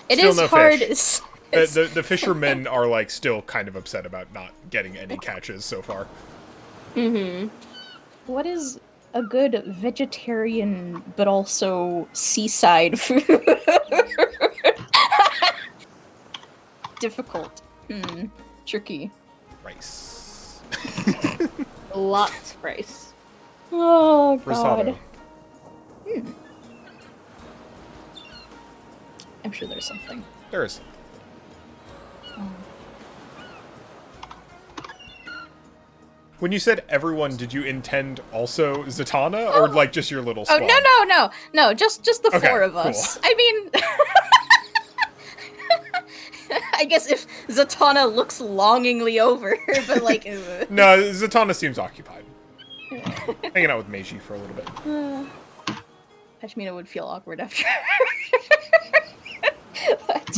It Still is no hard. fish. The fishermen are like still kind of upset about not getting any catches so far. Mm-hmm. What is a good vegetarian but also seaside food? Difficult. Tricky. Rice. Lots of rice. Oh, God. Risotto. I'm sure there's something. There is. When you said everyone, did you intend also Zatanna, or like just your little squad? No, just the Okay, four of us. cool. I mean, I guess if Zatanna looks longingly over, but like, No, Zatanna seems occupied. Hanging out with Meiji for a little bit. Pashmina would feel awkward after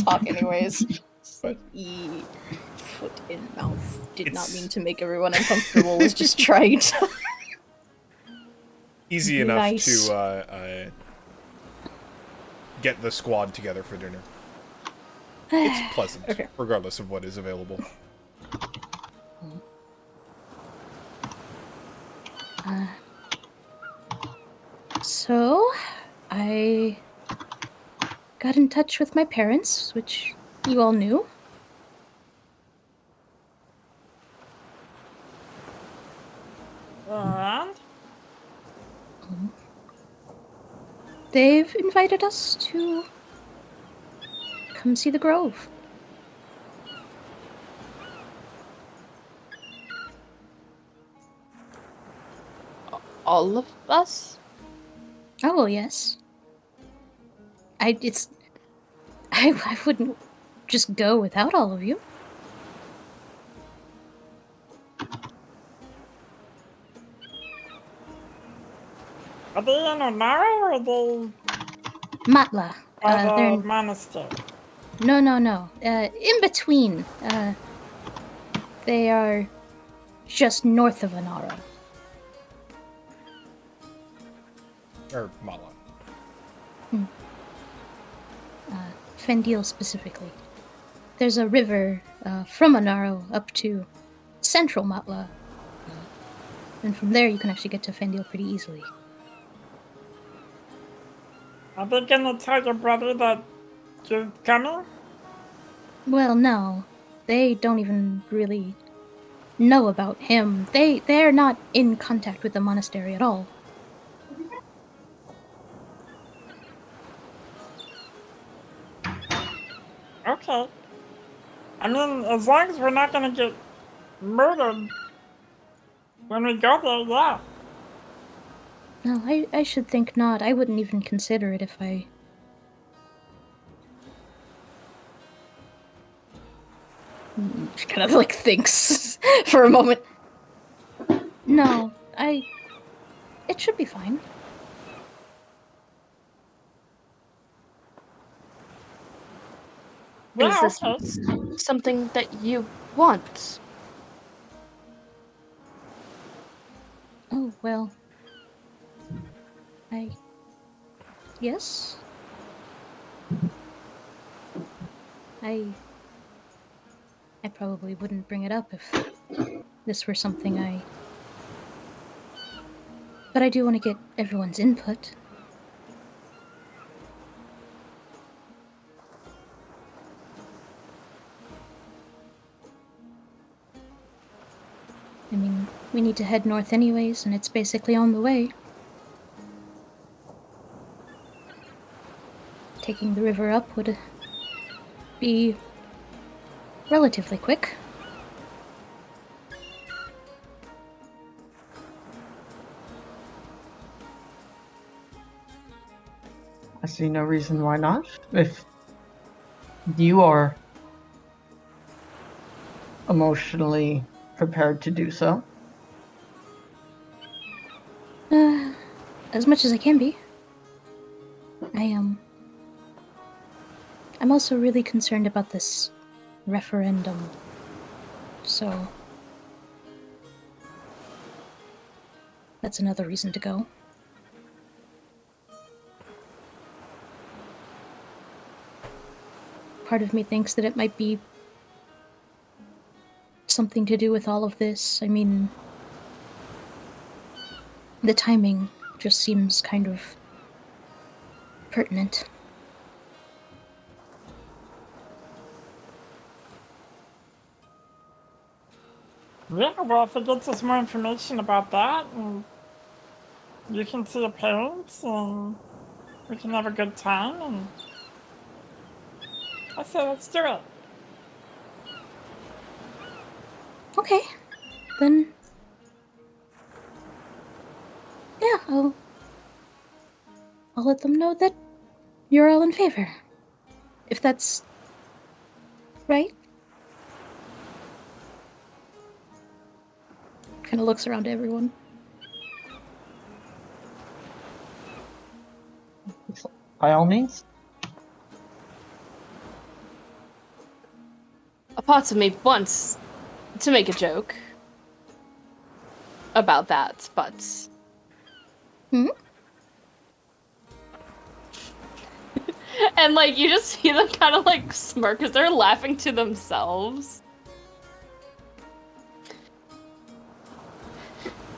talk anyways. Just like, foot in mouth. Did not mean to make everyone uncomfortable. Was just trying to. Easy enough Nice. to get the squad together for dinner. It's pleasant, Okay. regardless of what is available. So, I got in touch with my parents, which you all knew. And? They've invited us to come see the Grove. all of us? Oh, well, yes. I wouldn't just go without all of you. Are they in Onara or are they Matla. at They're the monastery? no. In between. They are just north of Anara. Or Mala. Fendil specifically. There's a river from Anaro up to central Matla. And from there you can actually get to Fendil pretty easily. Are they gonna tell your brother that you're coming? Well, no. They don't even really know about him. They're not in contact with the monastery at all. Okay. I mean, as long as we're not gonna get murdered when we go there, yeah. No, I should think not. I wouldn't even consider it if I... She kind of, like, thinks for a moment. No, it should be fine. Yeah, Is okay. this something that you want? Oh, well... Yes? I probably wouldn't bring it up if this were something I... But I do want to get everyone's input. I mean, we need to head north anyways, and it's basically on the way. Taking the river up would be relatively quick. I see no reason why not. If you are emotionally prepared to do so. As much as I can be. I'm also really concerned about this referendum. So that's another reason to go. Part of me thinks that it might be something to do with all of this. I mean, the timing just seems kind of pertinent. Yeah, well, if it gets us more information about that, and you can see your parents, and we can have a good time, and I say let's do it. Okay, then... Yeah, I'll let them know that you're all in favor. If that's... right? Kind of looks around to everyone. By all means. A part of me wants to make a joke about that, but... And, like, you just see them kind of, like, smirk because they're laughing to themselves.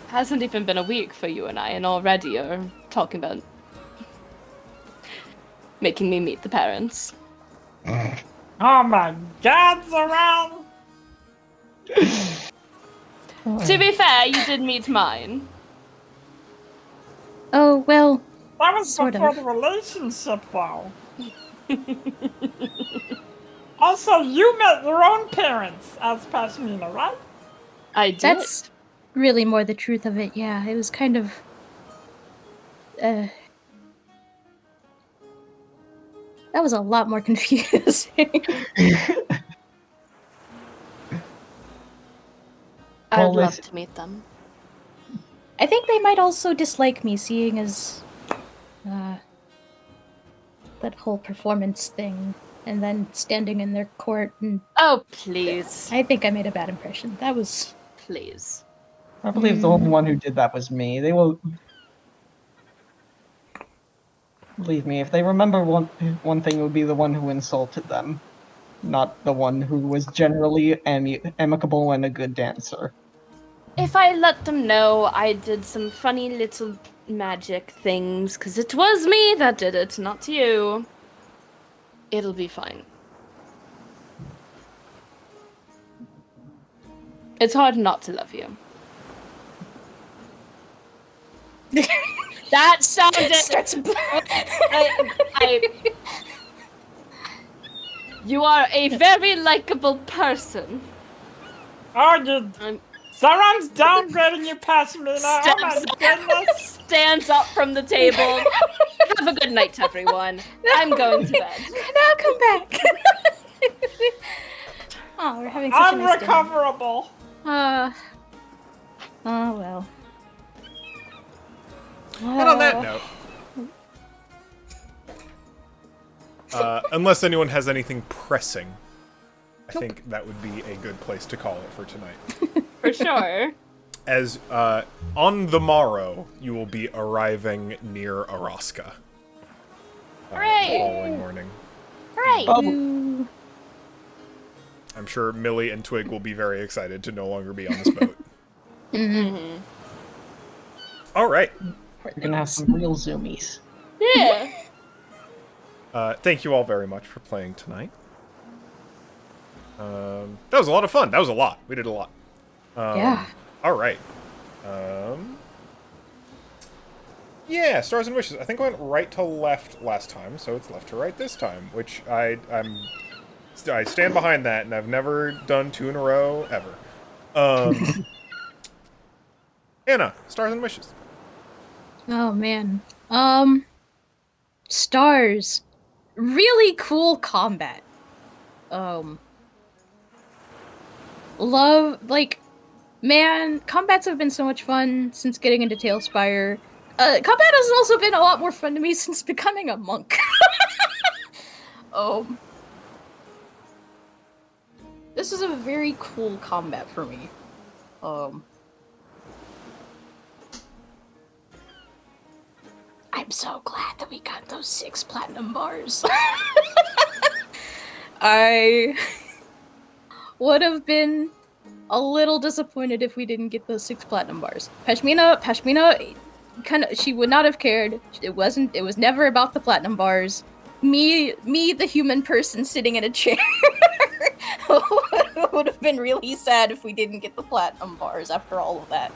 Hasn't even been a week for you and I, and already you're talking about making me meet the parents. Oh my God, Zoran! To be fair, you did meet mine. Oh, well, That was Sort before of. the relationship, though. Also, you met your own parents as Pashmina, right? I did. that's really more the truth of it, yeah. It was kind of that was a lot more confusing. I'd Well, love this- to meet them. I think they might also dislike me, seeing as that whole performance thing, and then standing in their court, and Oh, please. I think I made a bad impression. That was Please. I believe the only one who did that was me. They will. Believe me, if they remember one thing, it would be the one who insulted them, not the one who was generally amicable and a good dancer. If I let them know I did some funny little magic things, because it was me that did it, not you, it'll be fine. It's hard not to love you. That sounded... starts. You are a very likable person. Oh, you... I'm- Someone's downgrading you, Pashmina. Oh my goodness. Stands up from the table. Have a good night, everyone. I'm going to bed. Now come back. Oh, we're having such a nice dinner. Unrecoverable. Oh well. And on that note, unless anyone has anything pressing, I think that would be a good place to call it for tonight. For sure. As on the morrow, you will be arriving near Araska. Hooray! The following morning. Hooray! Oh, I'm sure Millie and Twig will be very excited to no longer be on this boat. Mm-hmm. All right. you're gonna have some real zoomies. Yeah. Thank you all very much for playing tonight. That was a lot of fun. That was a lot. We did a lot. Yeah. All right. Yeah, Stars and Wishes. I think I went right to left last time, so it's left to right this time, which I stand behind that, and I've never done 2 in a row ever. Anna, Stars and Wishes. Oh man. Stars. Really cool combat. Man, combats have been so much fun since getting into Tailspire. Combat has also been a lot more fun to me since becoming a monk. This is a very cool combat for me. I'm so glad that we got those 6 platinum bars. I would have been a little disappointed if we didn't get those 6 platinum bars. Pashmina, she would not have cared. It was never about the platinum bars. Me, the human person sitting in a chair, would have been really sad if we didn't get the platinum bars after all of that.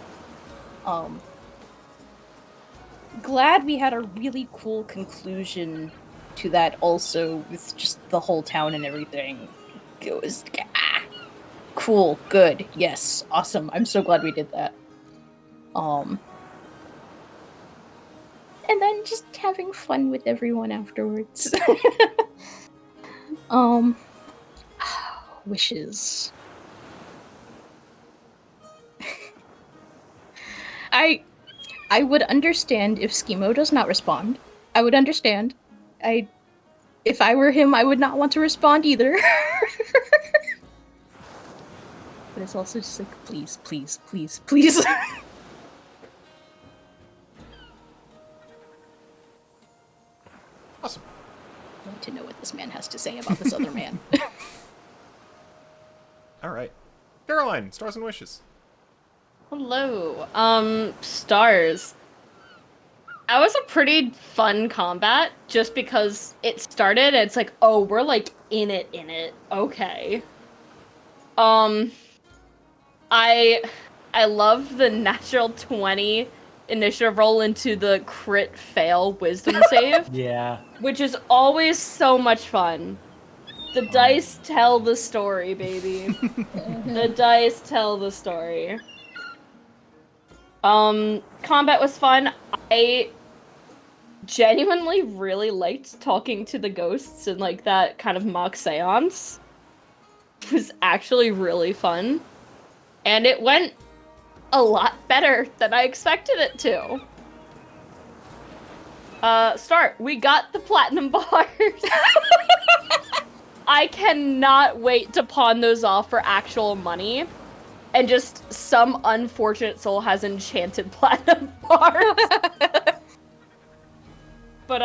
Glad we had a really cool conclusion to that also, with just the whole town and everything. It was cool, good, yes, awesome. I'm so glad we did that. And then just having fun with everyone afterwards. Wishes. I would understand if Schemo does not respond. I would understand. If I were him, I would not want to respond either. But it's also just like, please, please, please, please. Awesome. I want to know what this man has to say about this other man. All right. Caroline, Stars and Wishes. Hello. Stars. That was a pretty fun combat, just because it started and it's like, oh, we're like in it. Okay. I love the natural 20 initiative roll into the crit fail wisdom save. Yeah. Which is always so much fun. The dice tell the story, baby. The dice tell the story. Combat was fun. genuinely really liked talking to the ghosts in like that kind of mock seance. It was actually really fun. And it went a lot better than I expected it to. We got the platinum bars. I cannot wait to pawn those off for actual money. And just some unfortunate soul has enchanted platinum bars. But,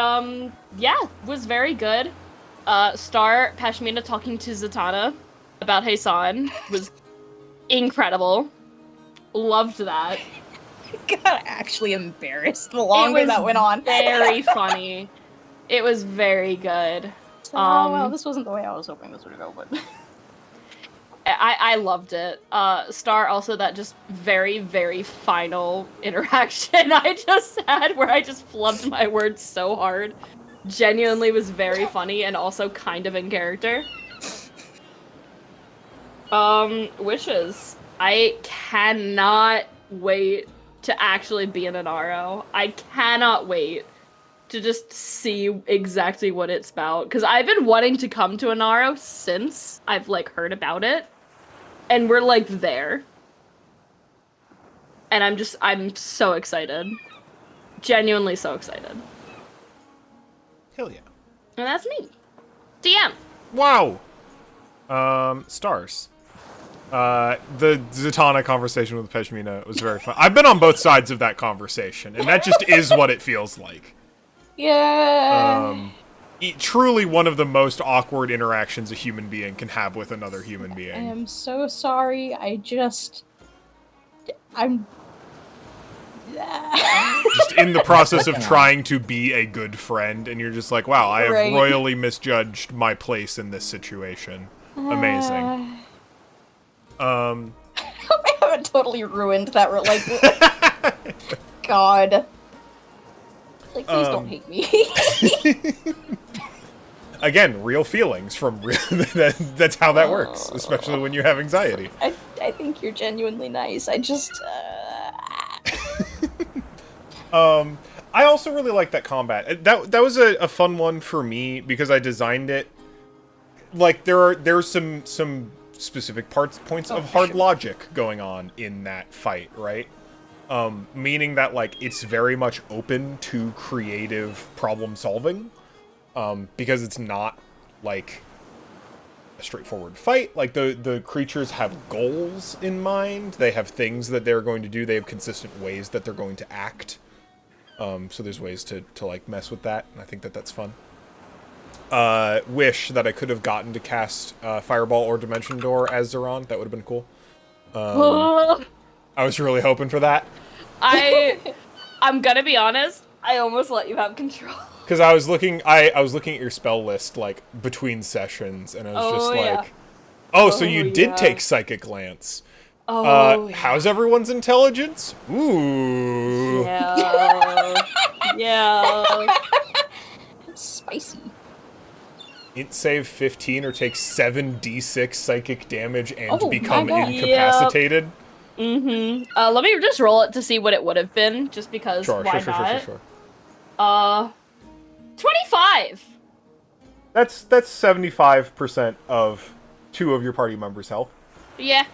yeah, was very good. Pashmina talking to Zatanna about Heisan was incredible. Loved that. Got actually embarrassed the longer that went on. Very funny. It was very good. Well, this wasn't the way I was hoping this would go, but I loved it. Star also that just very, very final interaction I just had where I just flubbed my words so hard. Genuinely was very funny and also kind of in character. Wishes. I cannot wait to actually be in an RO. I cannot wait to just see exactly what it's about. Because I've been wanting to come to an RO since I've, like, heard about it. And we're, like, there. And I'm so excited. Genuinely so excited. Hell yeah. And that's me. DM. Wow. Stars. The Zatanna conversation with Peshmina was very fun. I've been on both sides of that conversation, and that just is what it feels like. yeah. Truly one of the most awkward interactions a human being can have with another human I being. am so sorry. I'm Just in the process of trying to be a good friend, and you're just like, wow, I have Right. royally misjudged my place in this situation. Amazing. I hope I haven't totally ruined that. God. Like, please don't hate me. Again, real feelings from real. That's how that works, especially when you have anxiety. I think you're genuinely nice. I just. I also really like that combat. That was a fun one for me because I designed it. Like there's some specific points of hard logic going on in that fight, right? Meaning that like it's very much open to creative problem solving, because it's not like a straightforward fight. Like the creatures have goals in mind. They have things that they're going to do. They have consistent ways that they're going to act. So there's ways to like mess with that, and I think that's fun. Wish that I could have gotten to cast Fireball or Dimension Door as Zeron. That would have been cool. I was really hoping for that. I'm gonna be honest, I almost let you have control. Because I was looking at your spell list, like, between sessions, and I was just like, yeah. so you did take Psychic Lance. Yeah. How's everyone's intelligence? Ooh. Yeah. Spicy. Int save 15 or take 7d6 psychic damage and Oh, become my God. incapacitated. Mm-hmm. Let me just roll it to see what it would have been, just because Sure. 25! That's 75% of 2 of your party members' health. Yeah.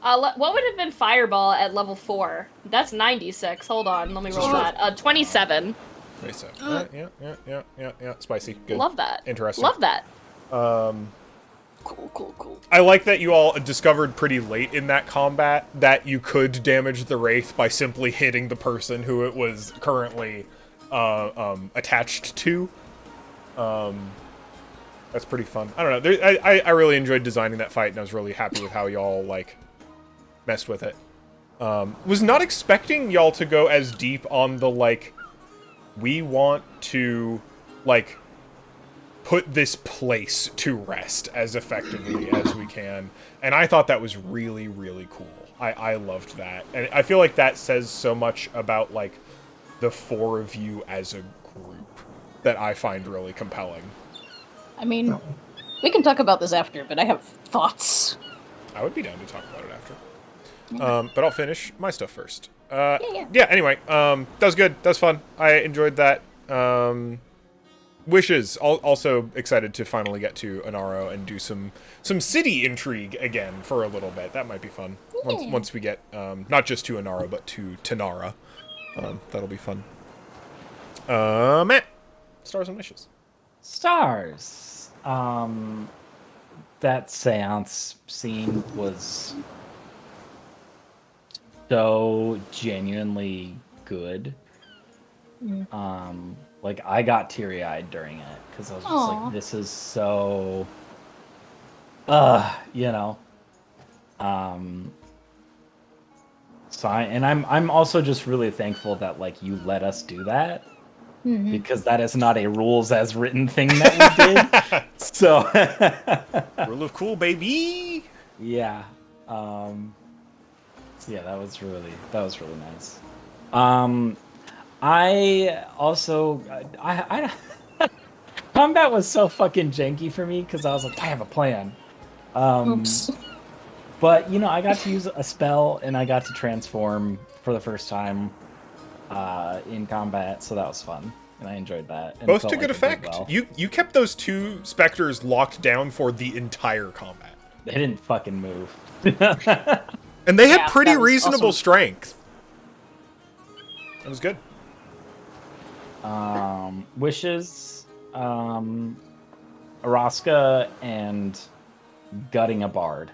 What would have been Fireball at level 4? That's 96. Hold on, let me roll that. 27. 27. Yeah. Spicy. Good. Love that. Interesting. Love that. Cool. I like that you all discovered pretty late in that combat that you could damage the Wraith by simply hitting the person who it was currently attached to. That's pretty fun. I don't know. I really enjoyed designing that fight, and I was really happy with how y'all, like, messed with it. Was not expecting y'all to go as deep on the, like, we want to, like, put this place to rest as effectively as we can. And I thought that was really, really cool. I loved that. And I feel like that says so much about, like, the 4 of you as a group that I find really compelling. I mean, we can talk about this after, but I have thoughts. I would be down to talk about it after. But I'll finish my stuff first. Yeah, anyway, that was good. That was fun. I enjoyed that. Wishes. Also excited to finally get to Anaro and do some city intrigue again for a little bit. That might be fun. Once we get, not just to Anaro, but to Tanara. That'll be fun. Matt. Stars and wishes. Stars. That seance scene was so genuinely good. Like, I got teary-eyed during it because I was just like, this is so you know. So I'm also just really thankful that, like, you let us do that. Because that is not a rules as written thing that we did. So Rule of cool, baby. Yeah. So yeah, that was really nice. I also I combat was so fucking janky for me because I was like, I have a plan. Oops. But you know, I got to use a spell and I got to transform for the first time in combat, so that was fun, and I enjoyed that. And Both felt to good like it did effect. well. You kept those two specters locked down for the entire combat, They didn't fucking move. and they had Yeah, pretty that was reasonable awesome. strength. That was good. Wishes, Araska, and gutting a bard.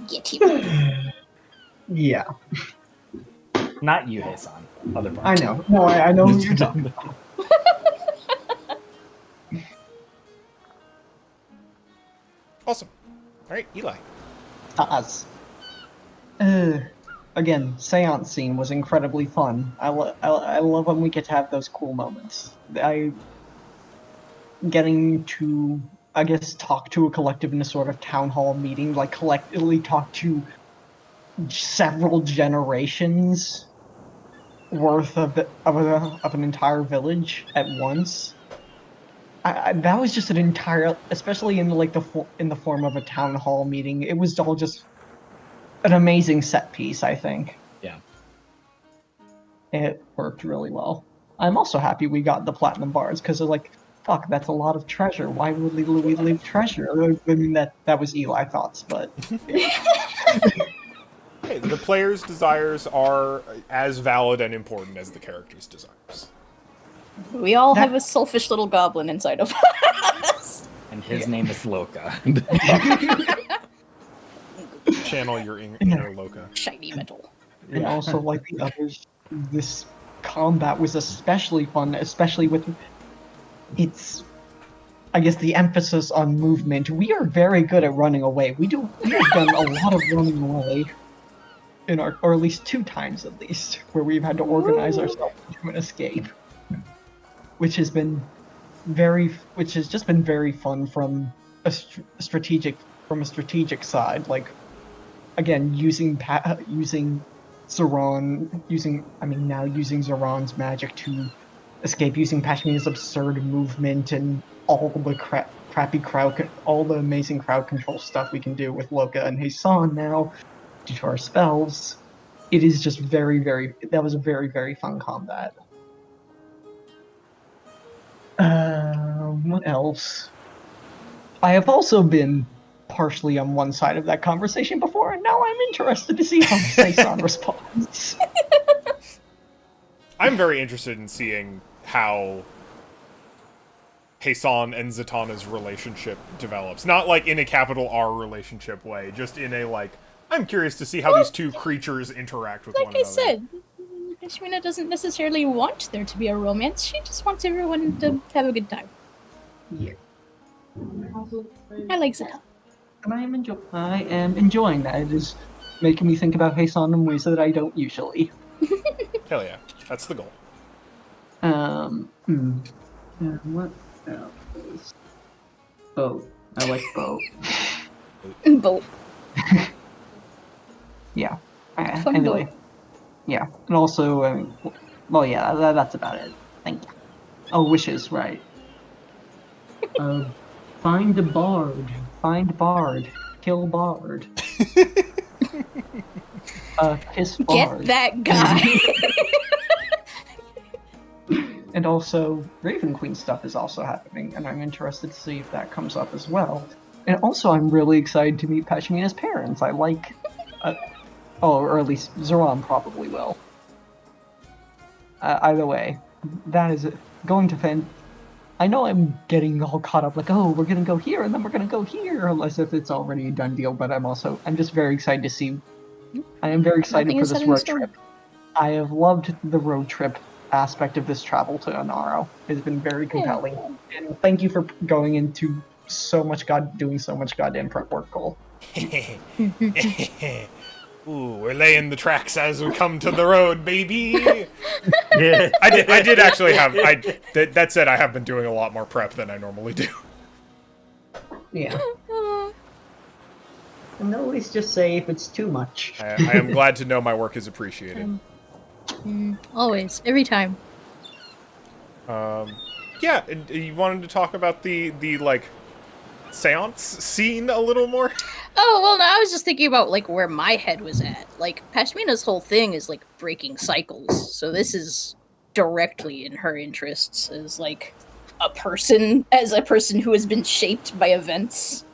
Get him. Yeah, Not you, Hasan. Other bard. I know. No, I know who you're talking about. Awesome. All right, Eli. Us. Again, seance scene was incredibly fun. I love when we get to have those cool moments. Getting to, I guess, talk to a collective in a sort of town hall meeting, like collectively talk to several generations worth of an entire village at once. That was just an entire, especially in like in the form of a town hall meeting. It was all just an amazing set piece, I think. Yeah. It worked really well. I'm also happy we got the platinum bars because like, fuck, that's a lot of treasure. Why would we leave treasure? I mean, that was Eli thoughts, but Hey, the player's desires are as valid and important as the character's desires. We all have a selfish little goblin inside of us. And his name is Loka. Channel your inner Loka. Shiny metal. and also like the others, this combat was especially fun, especially with its, I guess, the emphasis on movement. We are very good at running away. We have done a lot of running away in our, or at least 2 times at least, where we've had to organize ourselves into an escape, which has just been very fun from a strategic side. Like, again, using Zoran's magic to escape, using Pashmina's absurd movement and all the all the amazing crowd control stuff we can do with Loka and Hasan now, due to our spells. It is just that was a very, very fun combat. What else? I have also been partially on one side of that conversation before, and now I'm interested to see how Hasan responds. I'm very interested in seeing how Hasan and Zatanna's relationship develops. Not like in a capital R relationship way, just in a like, I'm curious to see how these two creatures interact with one Like another. I said, Pashmina doesn't necessarily want there to be a romance. She just wants everyone to have a good time. Yeah. I like Zatanna. And I am enjoying that. It is making me think about Hasan in ways that I don't usually. Hell yeah, that's the goal. What else? Boat. I like boat. Both. Yeah. Fun Anyway. boat. Yeah. And also, well, yeah, that's about it. Thank you. Oh, wishes, right. Find a bard. Find bard. Kill bard. Kiss Get bars. that guy. And also, Raven Queen stuff is also happening, and I'm interested to see if that comes up as well. And also, I'm really excited to meet Pashmina's parents. I like... or at least Zeron probably will. Either way, that is going to fan... I know I'm getting all caught up, like, oh, we're gonna go here, and then we're gonna go here, as if it's already a done deal, but I'm just very excited to see... I am very excited Nothing for is this set in road stone. trip. I have loved the road trip aspect of this travel to Anaro. It's been very compelling. And thank you for going into doing so much goddamn prep work, Cole. Ooh, we're laying the tracks as we come to the road, baby. Yeah. I did actually have. That said, I have been doing a lot more prep than I normally do. Yeah. And always just say if it's too much. I am glad to know my work is appreciated. Always, every time. Yeah, you wanted to talk about the like seance scene a little more? Oh, well, no, I was just thinking about, like, where my head was at. Like, Pashmina's whole thing is, like, breaking cycles. So this is directly in her interests as, like, a person who has been shaped by events.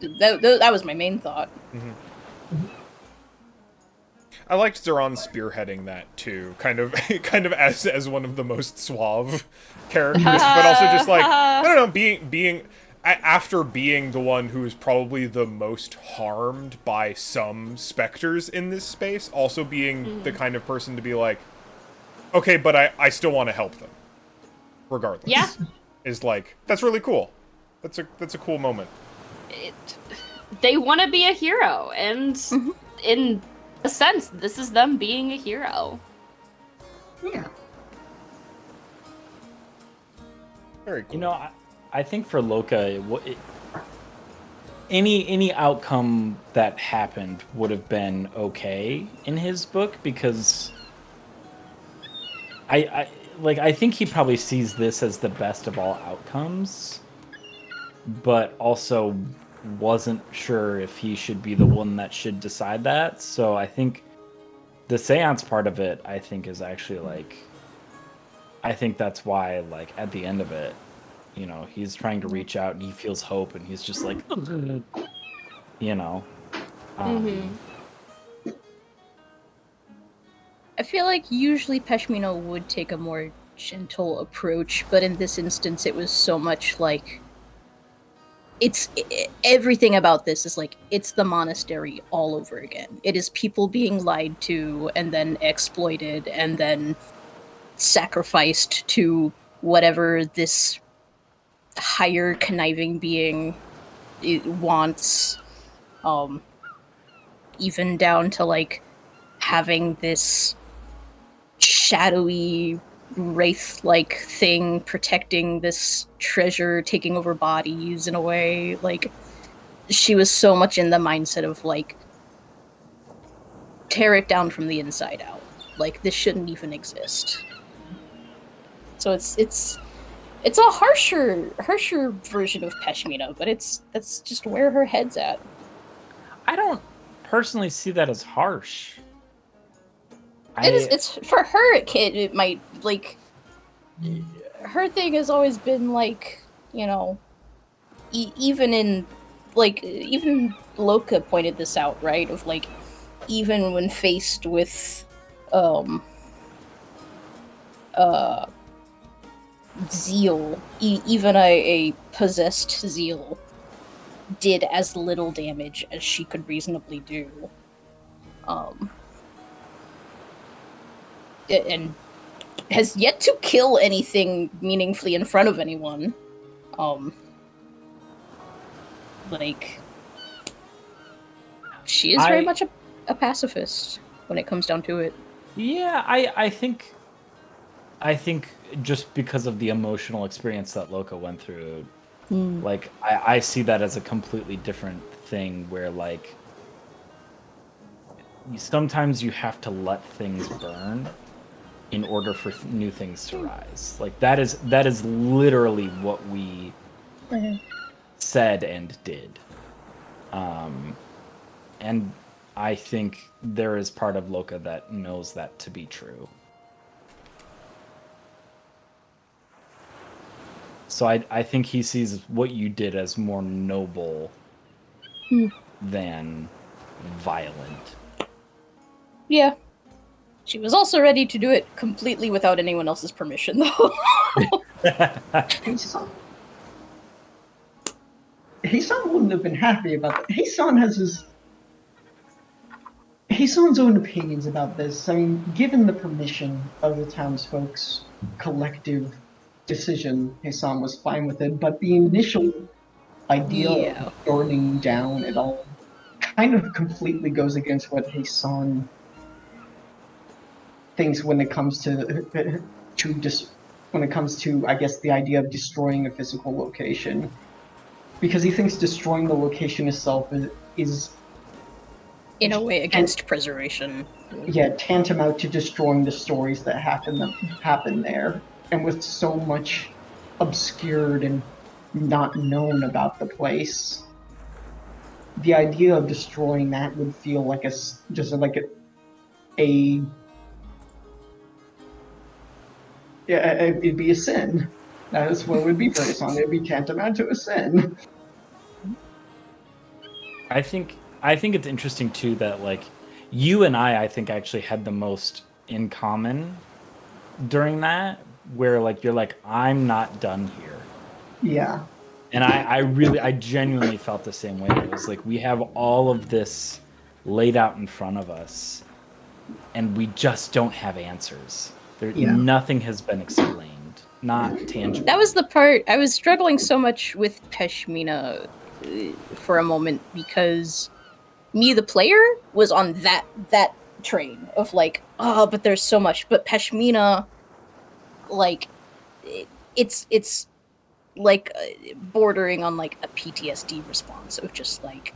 That was my main thought. Mm-hmm. I liked Zeron spearheading that too, kind of as one of the most suave characters, but also just like, I don't know, being after being the one who is probably the most harmed by some specters in this space, also being the kind of person to be like, okay, but I still want to help them, regardless. Yeah, is like, that's really cool. That's a cool moment. They want to be a hero, and in a sense, this is them being a hero. Yeah. Very cool. You know, I think for Loka, any outcome that happened would have been okay in his book, because I think he probably sees this as the best of all outcomes, but also wasn't sure if he should be the one that should decide that. So I think the seance part of it, I think, is actually like, I think that's why, like, at the end of it, you know, he's trying to reach out and he feels hope, and he's just like, you know. I feel like usually Pashmina would take a more gentle approach, but in this instance it was so much like, everything about this is like, it's the monastery all over again. It is people being lied to and then exploited and then sacrificed to whatever this higher conniving being wants. Even down to like having this shadowy wraith-like thing protecting this treasure, taking over bodies in a way. Like, she was so much in the mindset of like, tear it down from the inside out. Like, this shouldn't even exist. So it's a harsher version of Pashmina, but that's just where her head's at. I don't personally see that as harsh. It's for her. It might, like, her thing has always been like, you know, even in, like, even Loka pointed this out, right? Of like, even when faced with zeal, even a possessed zeal did as little damage as she could reasonably do. And has yet to kill anything meaningfully in front of anyone. Like, she is very much a pacifist when it comes down to it. Yeah, I think just because of the emotional experience that Loka went through, like, I see that as a completely different thing where, like, sometimes you have to let things burn in order for new things to rise. Like, that is literally what we said and did. And I think there is part of Loka that knows that to be true. So I think he sees what you did as more noble than violent. Yeah. She was also ready to do it completely without anyone else's permission, though. Heisan wouldn't have been happy about that. Heisan has Heisan's own opinions about this. I mean, given the permission of the townsfolk's collective decision, Heisan was fine with it, but the initial idea of burning down it all kind of completely goes against what Heisan thinks when it comes to I guess, the idea of destroying a physical location. Because he thinks destroying the location itself is in a way against preservation. Yeah, tantamount to destroying the stories that happen there. And with so much obscured and not known about the place, the idea of destroying that would feel like it'd be a sin. That's what it would be for Heisan. It'd be tantamount to a sin. I think it's interesting too that like you and I think actually had the most in common during that, where like you're like, I'm not done here. Yeah. And I genuinely felt the same way. It was like we have all of this laid out in front of us and we just don't have answers. Nothing has been explained, not tangible. That was the part I was struggling so much with Peshmina for a moment, because me, the player, was on that train of like, oh, but there's so much. But Peshmina, like, it's like bordering on like a PTSD response of just like,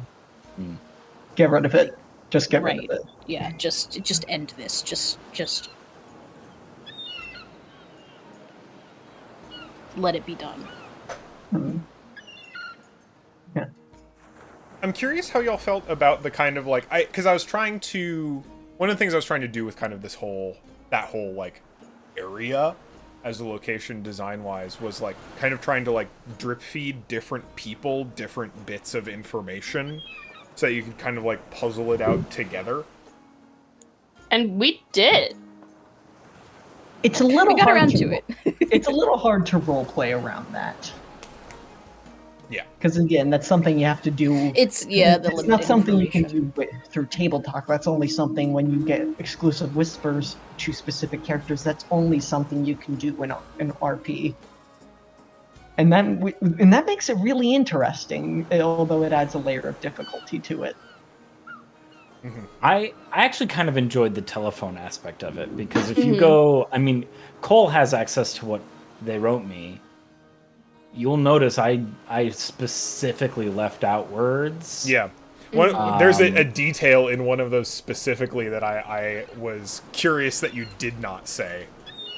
get rid of it. Just get rid of it. Yeah, just end this. Just let it be done. Mm-hmm. Yeah. I'm curious how y'all felt about the kind of like, because I was trying to, one of the things I was trying to do with kind of that whole like area as a location design wise was like kind of trying to like drip feed different people different bits of information so that you could kind of like puzzle it out together. And we did. It's a little we got hard around to it. It's a little hard to role play around that. Yeah. Because again, that's something you have to do. It's not something you can do through table talk. That's only something when you get exclusive whispers to specific characters. That's only something you can do in RP. And that makes it really interesting, although it adds a layer of difficulty to it. Mm-hmm. I actually kind of enjoyed the telephone aspect of it, because if you go, I mean, Cole has access to what they wrote me. You'll notice I specifically left out words. Yeah. There's a detail in one of those specifically that I was curious that you did not say.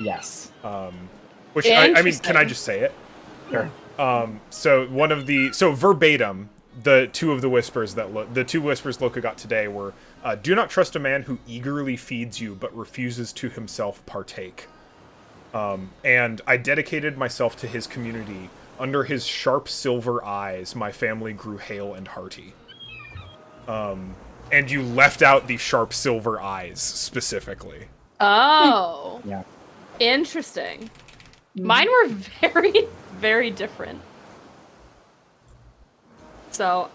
Yes. Which, I mean, can I just say it? Sure. So verbatim, the two whispers Loka got today were, do not trust a man who eagerly feeds you but refuses to himself partake. And I dedicated myself to his community. Under his sharp silver eyes, my family grew hale and hearty. And you left out the sharp silver eyes specifically. Oh. Yeah. Interesting. Mine were very, very different. So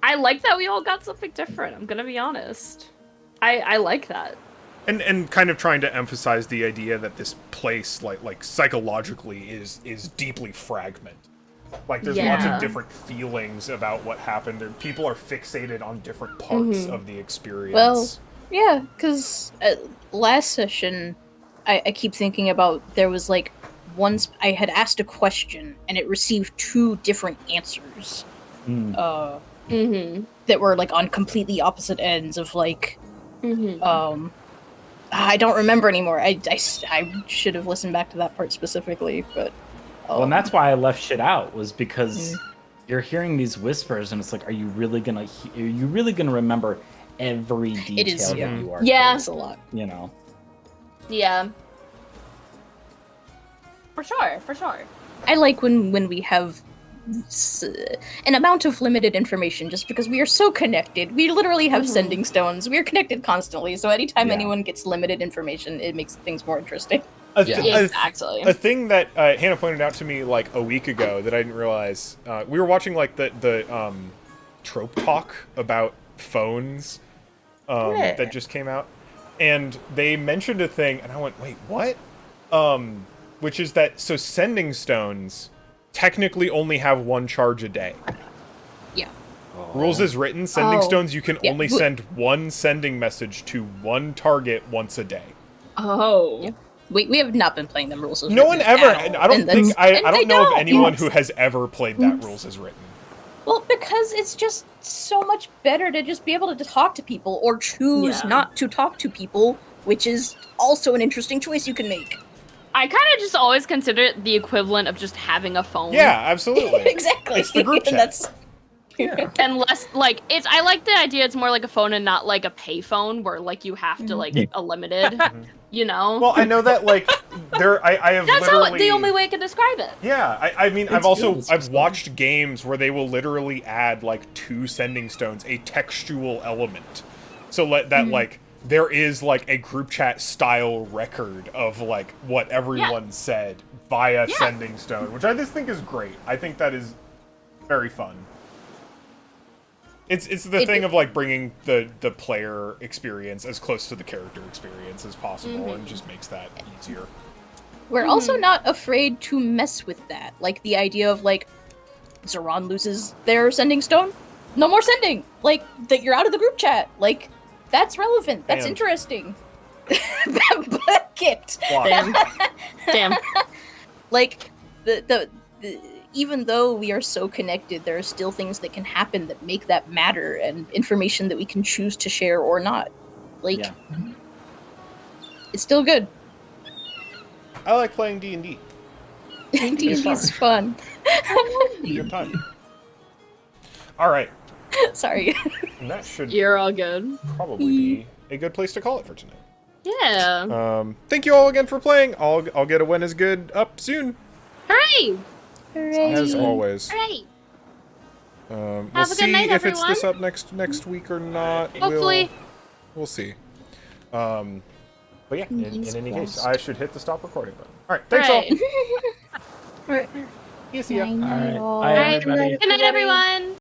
I like that we all got something different. I'm gonna be honest. I like that. And kind of trying to emphasize the idea that this place, like psychologically, is deeply fragmented. Like there's lots of different feelings about what happened. People are fixated on different parts of the experience. Well, yeah, because last session, I keep thinking about there was like once I had asked a question and it received two different answers. That were like on completely opposite ends of like I don't remember anymore. I should have listened back to that part specifically, but well, and that's why I left shit out, was because you're hearing these whispers, and it's like, are you really gonna remember every detail is, that yeah. you are? Yeah. That's a lot. You know. Yeah. For sure. I like when we have an amount of limited information, just because we are so connected. We literally have sending stones. We are connected constantly, so anytime Yeah. anyone gets limited information, it makes things more interesting. Exactly. A thing that Hannah pointed out to me like a week ago that I didn't realize. We were watching like the trope talk about phones that just came out, and they mentioned a thing, and I went, "Wait, what?" Which is that sending stones technically only have one charge a day. Yeah. Rules as written, sending Oh. stones you can Yeah. only send one sending message to one target once a day. Oh. Yeah. We have not been playing them rules as No one written ever. at all, I don't and think. that's- I don't they know of don't. anyone Yes. who has ever played that rules as written. Well, because it's just so much better to just be able to talk to people or choose Yeah. not to talk to people, which is also an interesting choice you can make. I kind of just always consider it the equivalent of just having a phone. Yeah, absolutely. Exactly. It's the group chat. And that's And less like it's. I like the idea. It's more like a phone and not like a pay phone where like you have to like a limited. You know. Well, I know that like I have That's literally. the only way I can describe it. Yeah, I mean, It's good, it's I've just watched games where they will literally add like 2 sending stones, a textual element, so that like there is like a group chat style record of like what everyone said via sending stone, which I just think is great. I think that is very fun. It's the thing of like bringing the player experience as close to the character experience as possible, and just makes that easier. We're also not afraid to mess with that. Like the idea of like Zoran loses their sending stone, no more sending. Like that you're out of the group chat. Like that's relevant. That's Damn. interesting. Butt kicked. Damn. Damn. Like the even though we are so connected, there are still things that can happen that make that matter, and information that we can choose to share or not. Like Yeah. it's still good. I like playing D&D. D&D is fun. Good time. All right, Sorry. and that should You're all good. probably be a good place to call it for tonight. Yeah. Thank you all again for playing. I'll get a when is good up soon, Hooray! Hooray. as always. Hooray! We'll Have a good see night, if it's this everyone. up next week or not. Hopefully. We'll see. But yeah, in any case, I should hit the stop recording button. All right, thanks all. Right. See ya. All right. All Bye, right. everybody. Good night, everyone.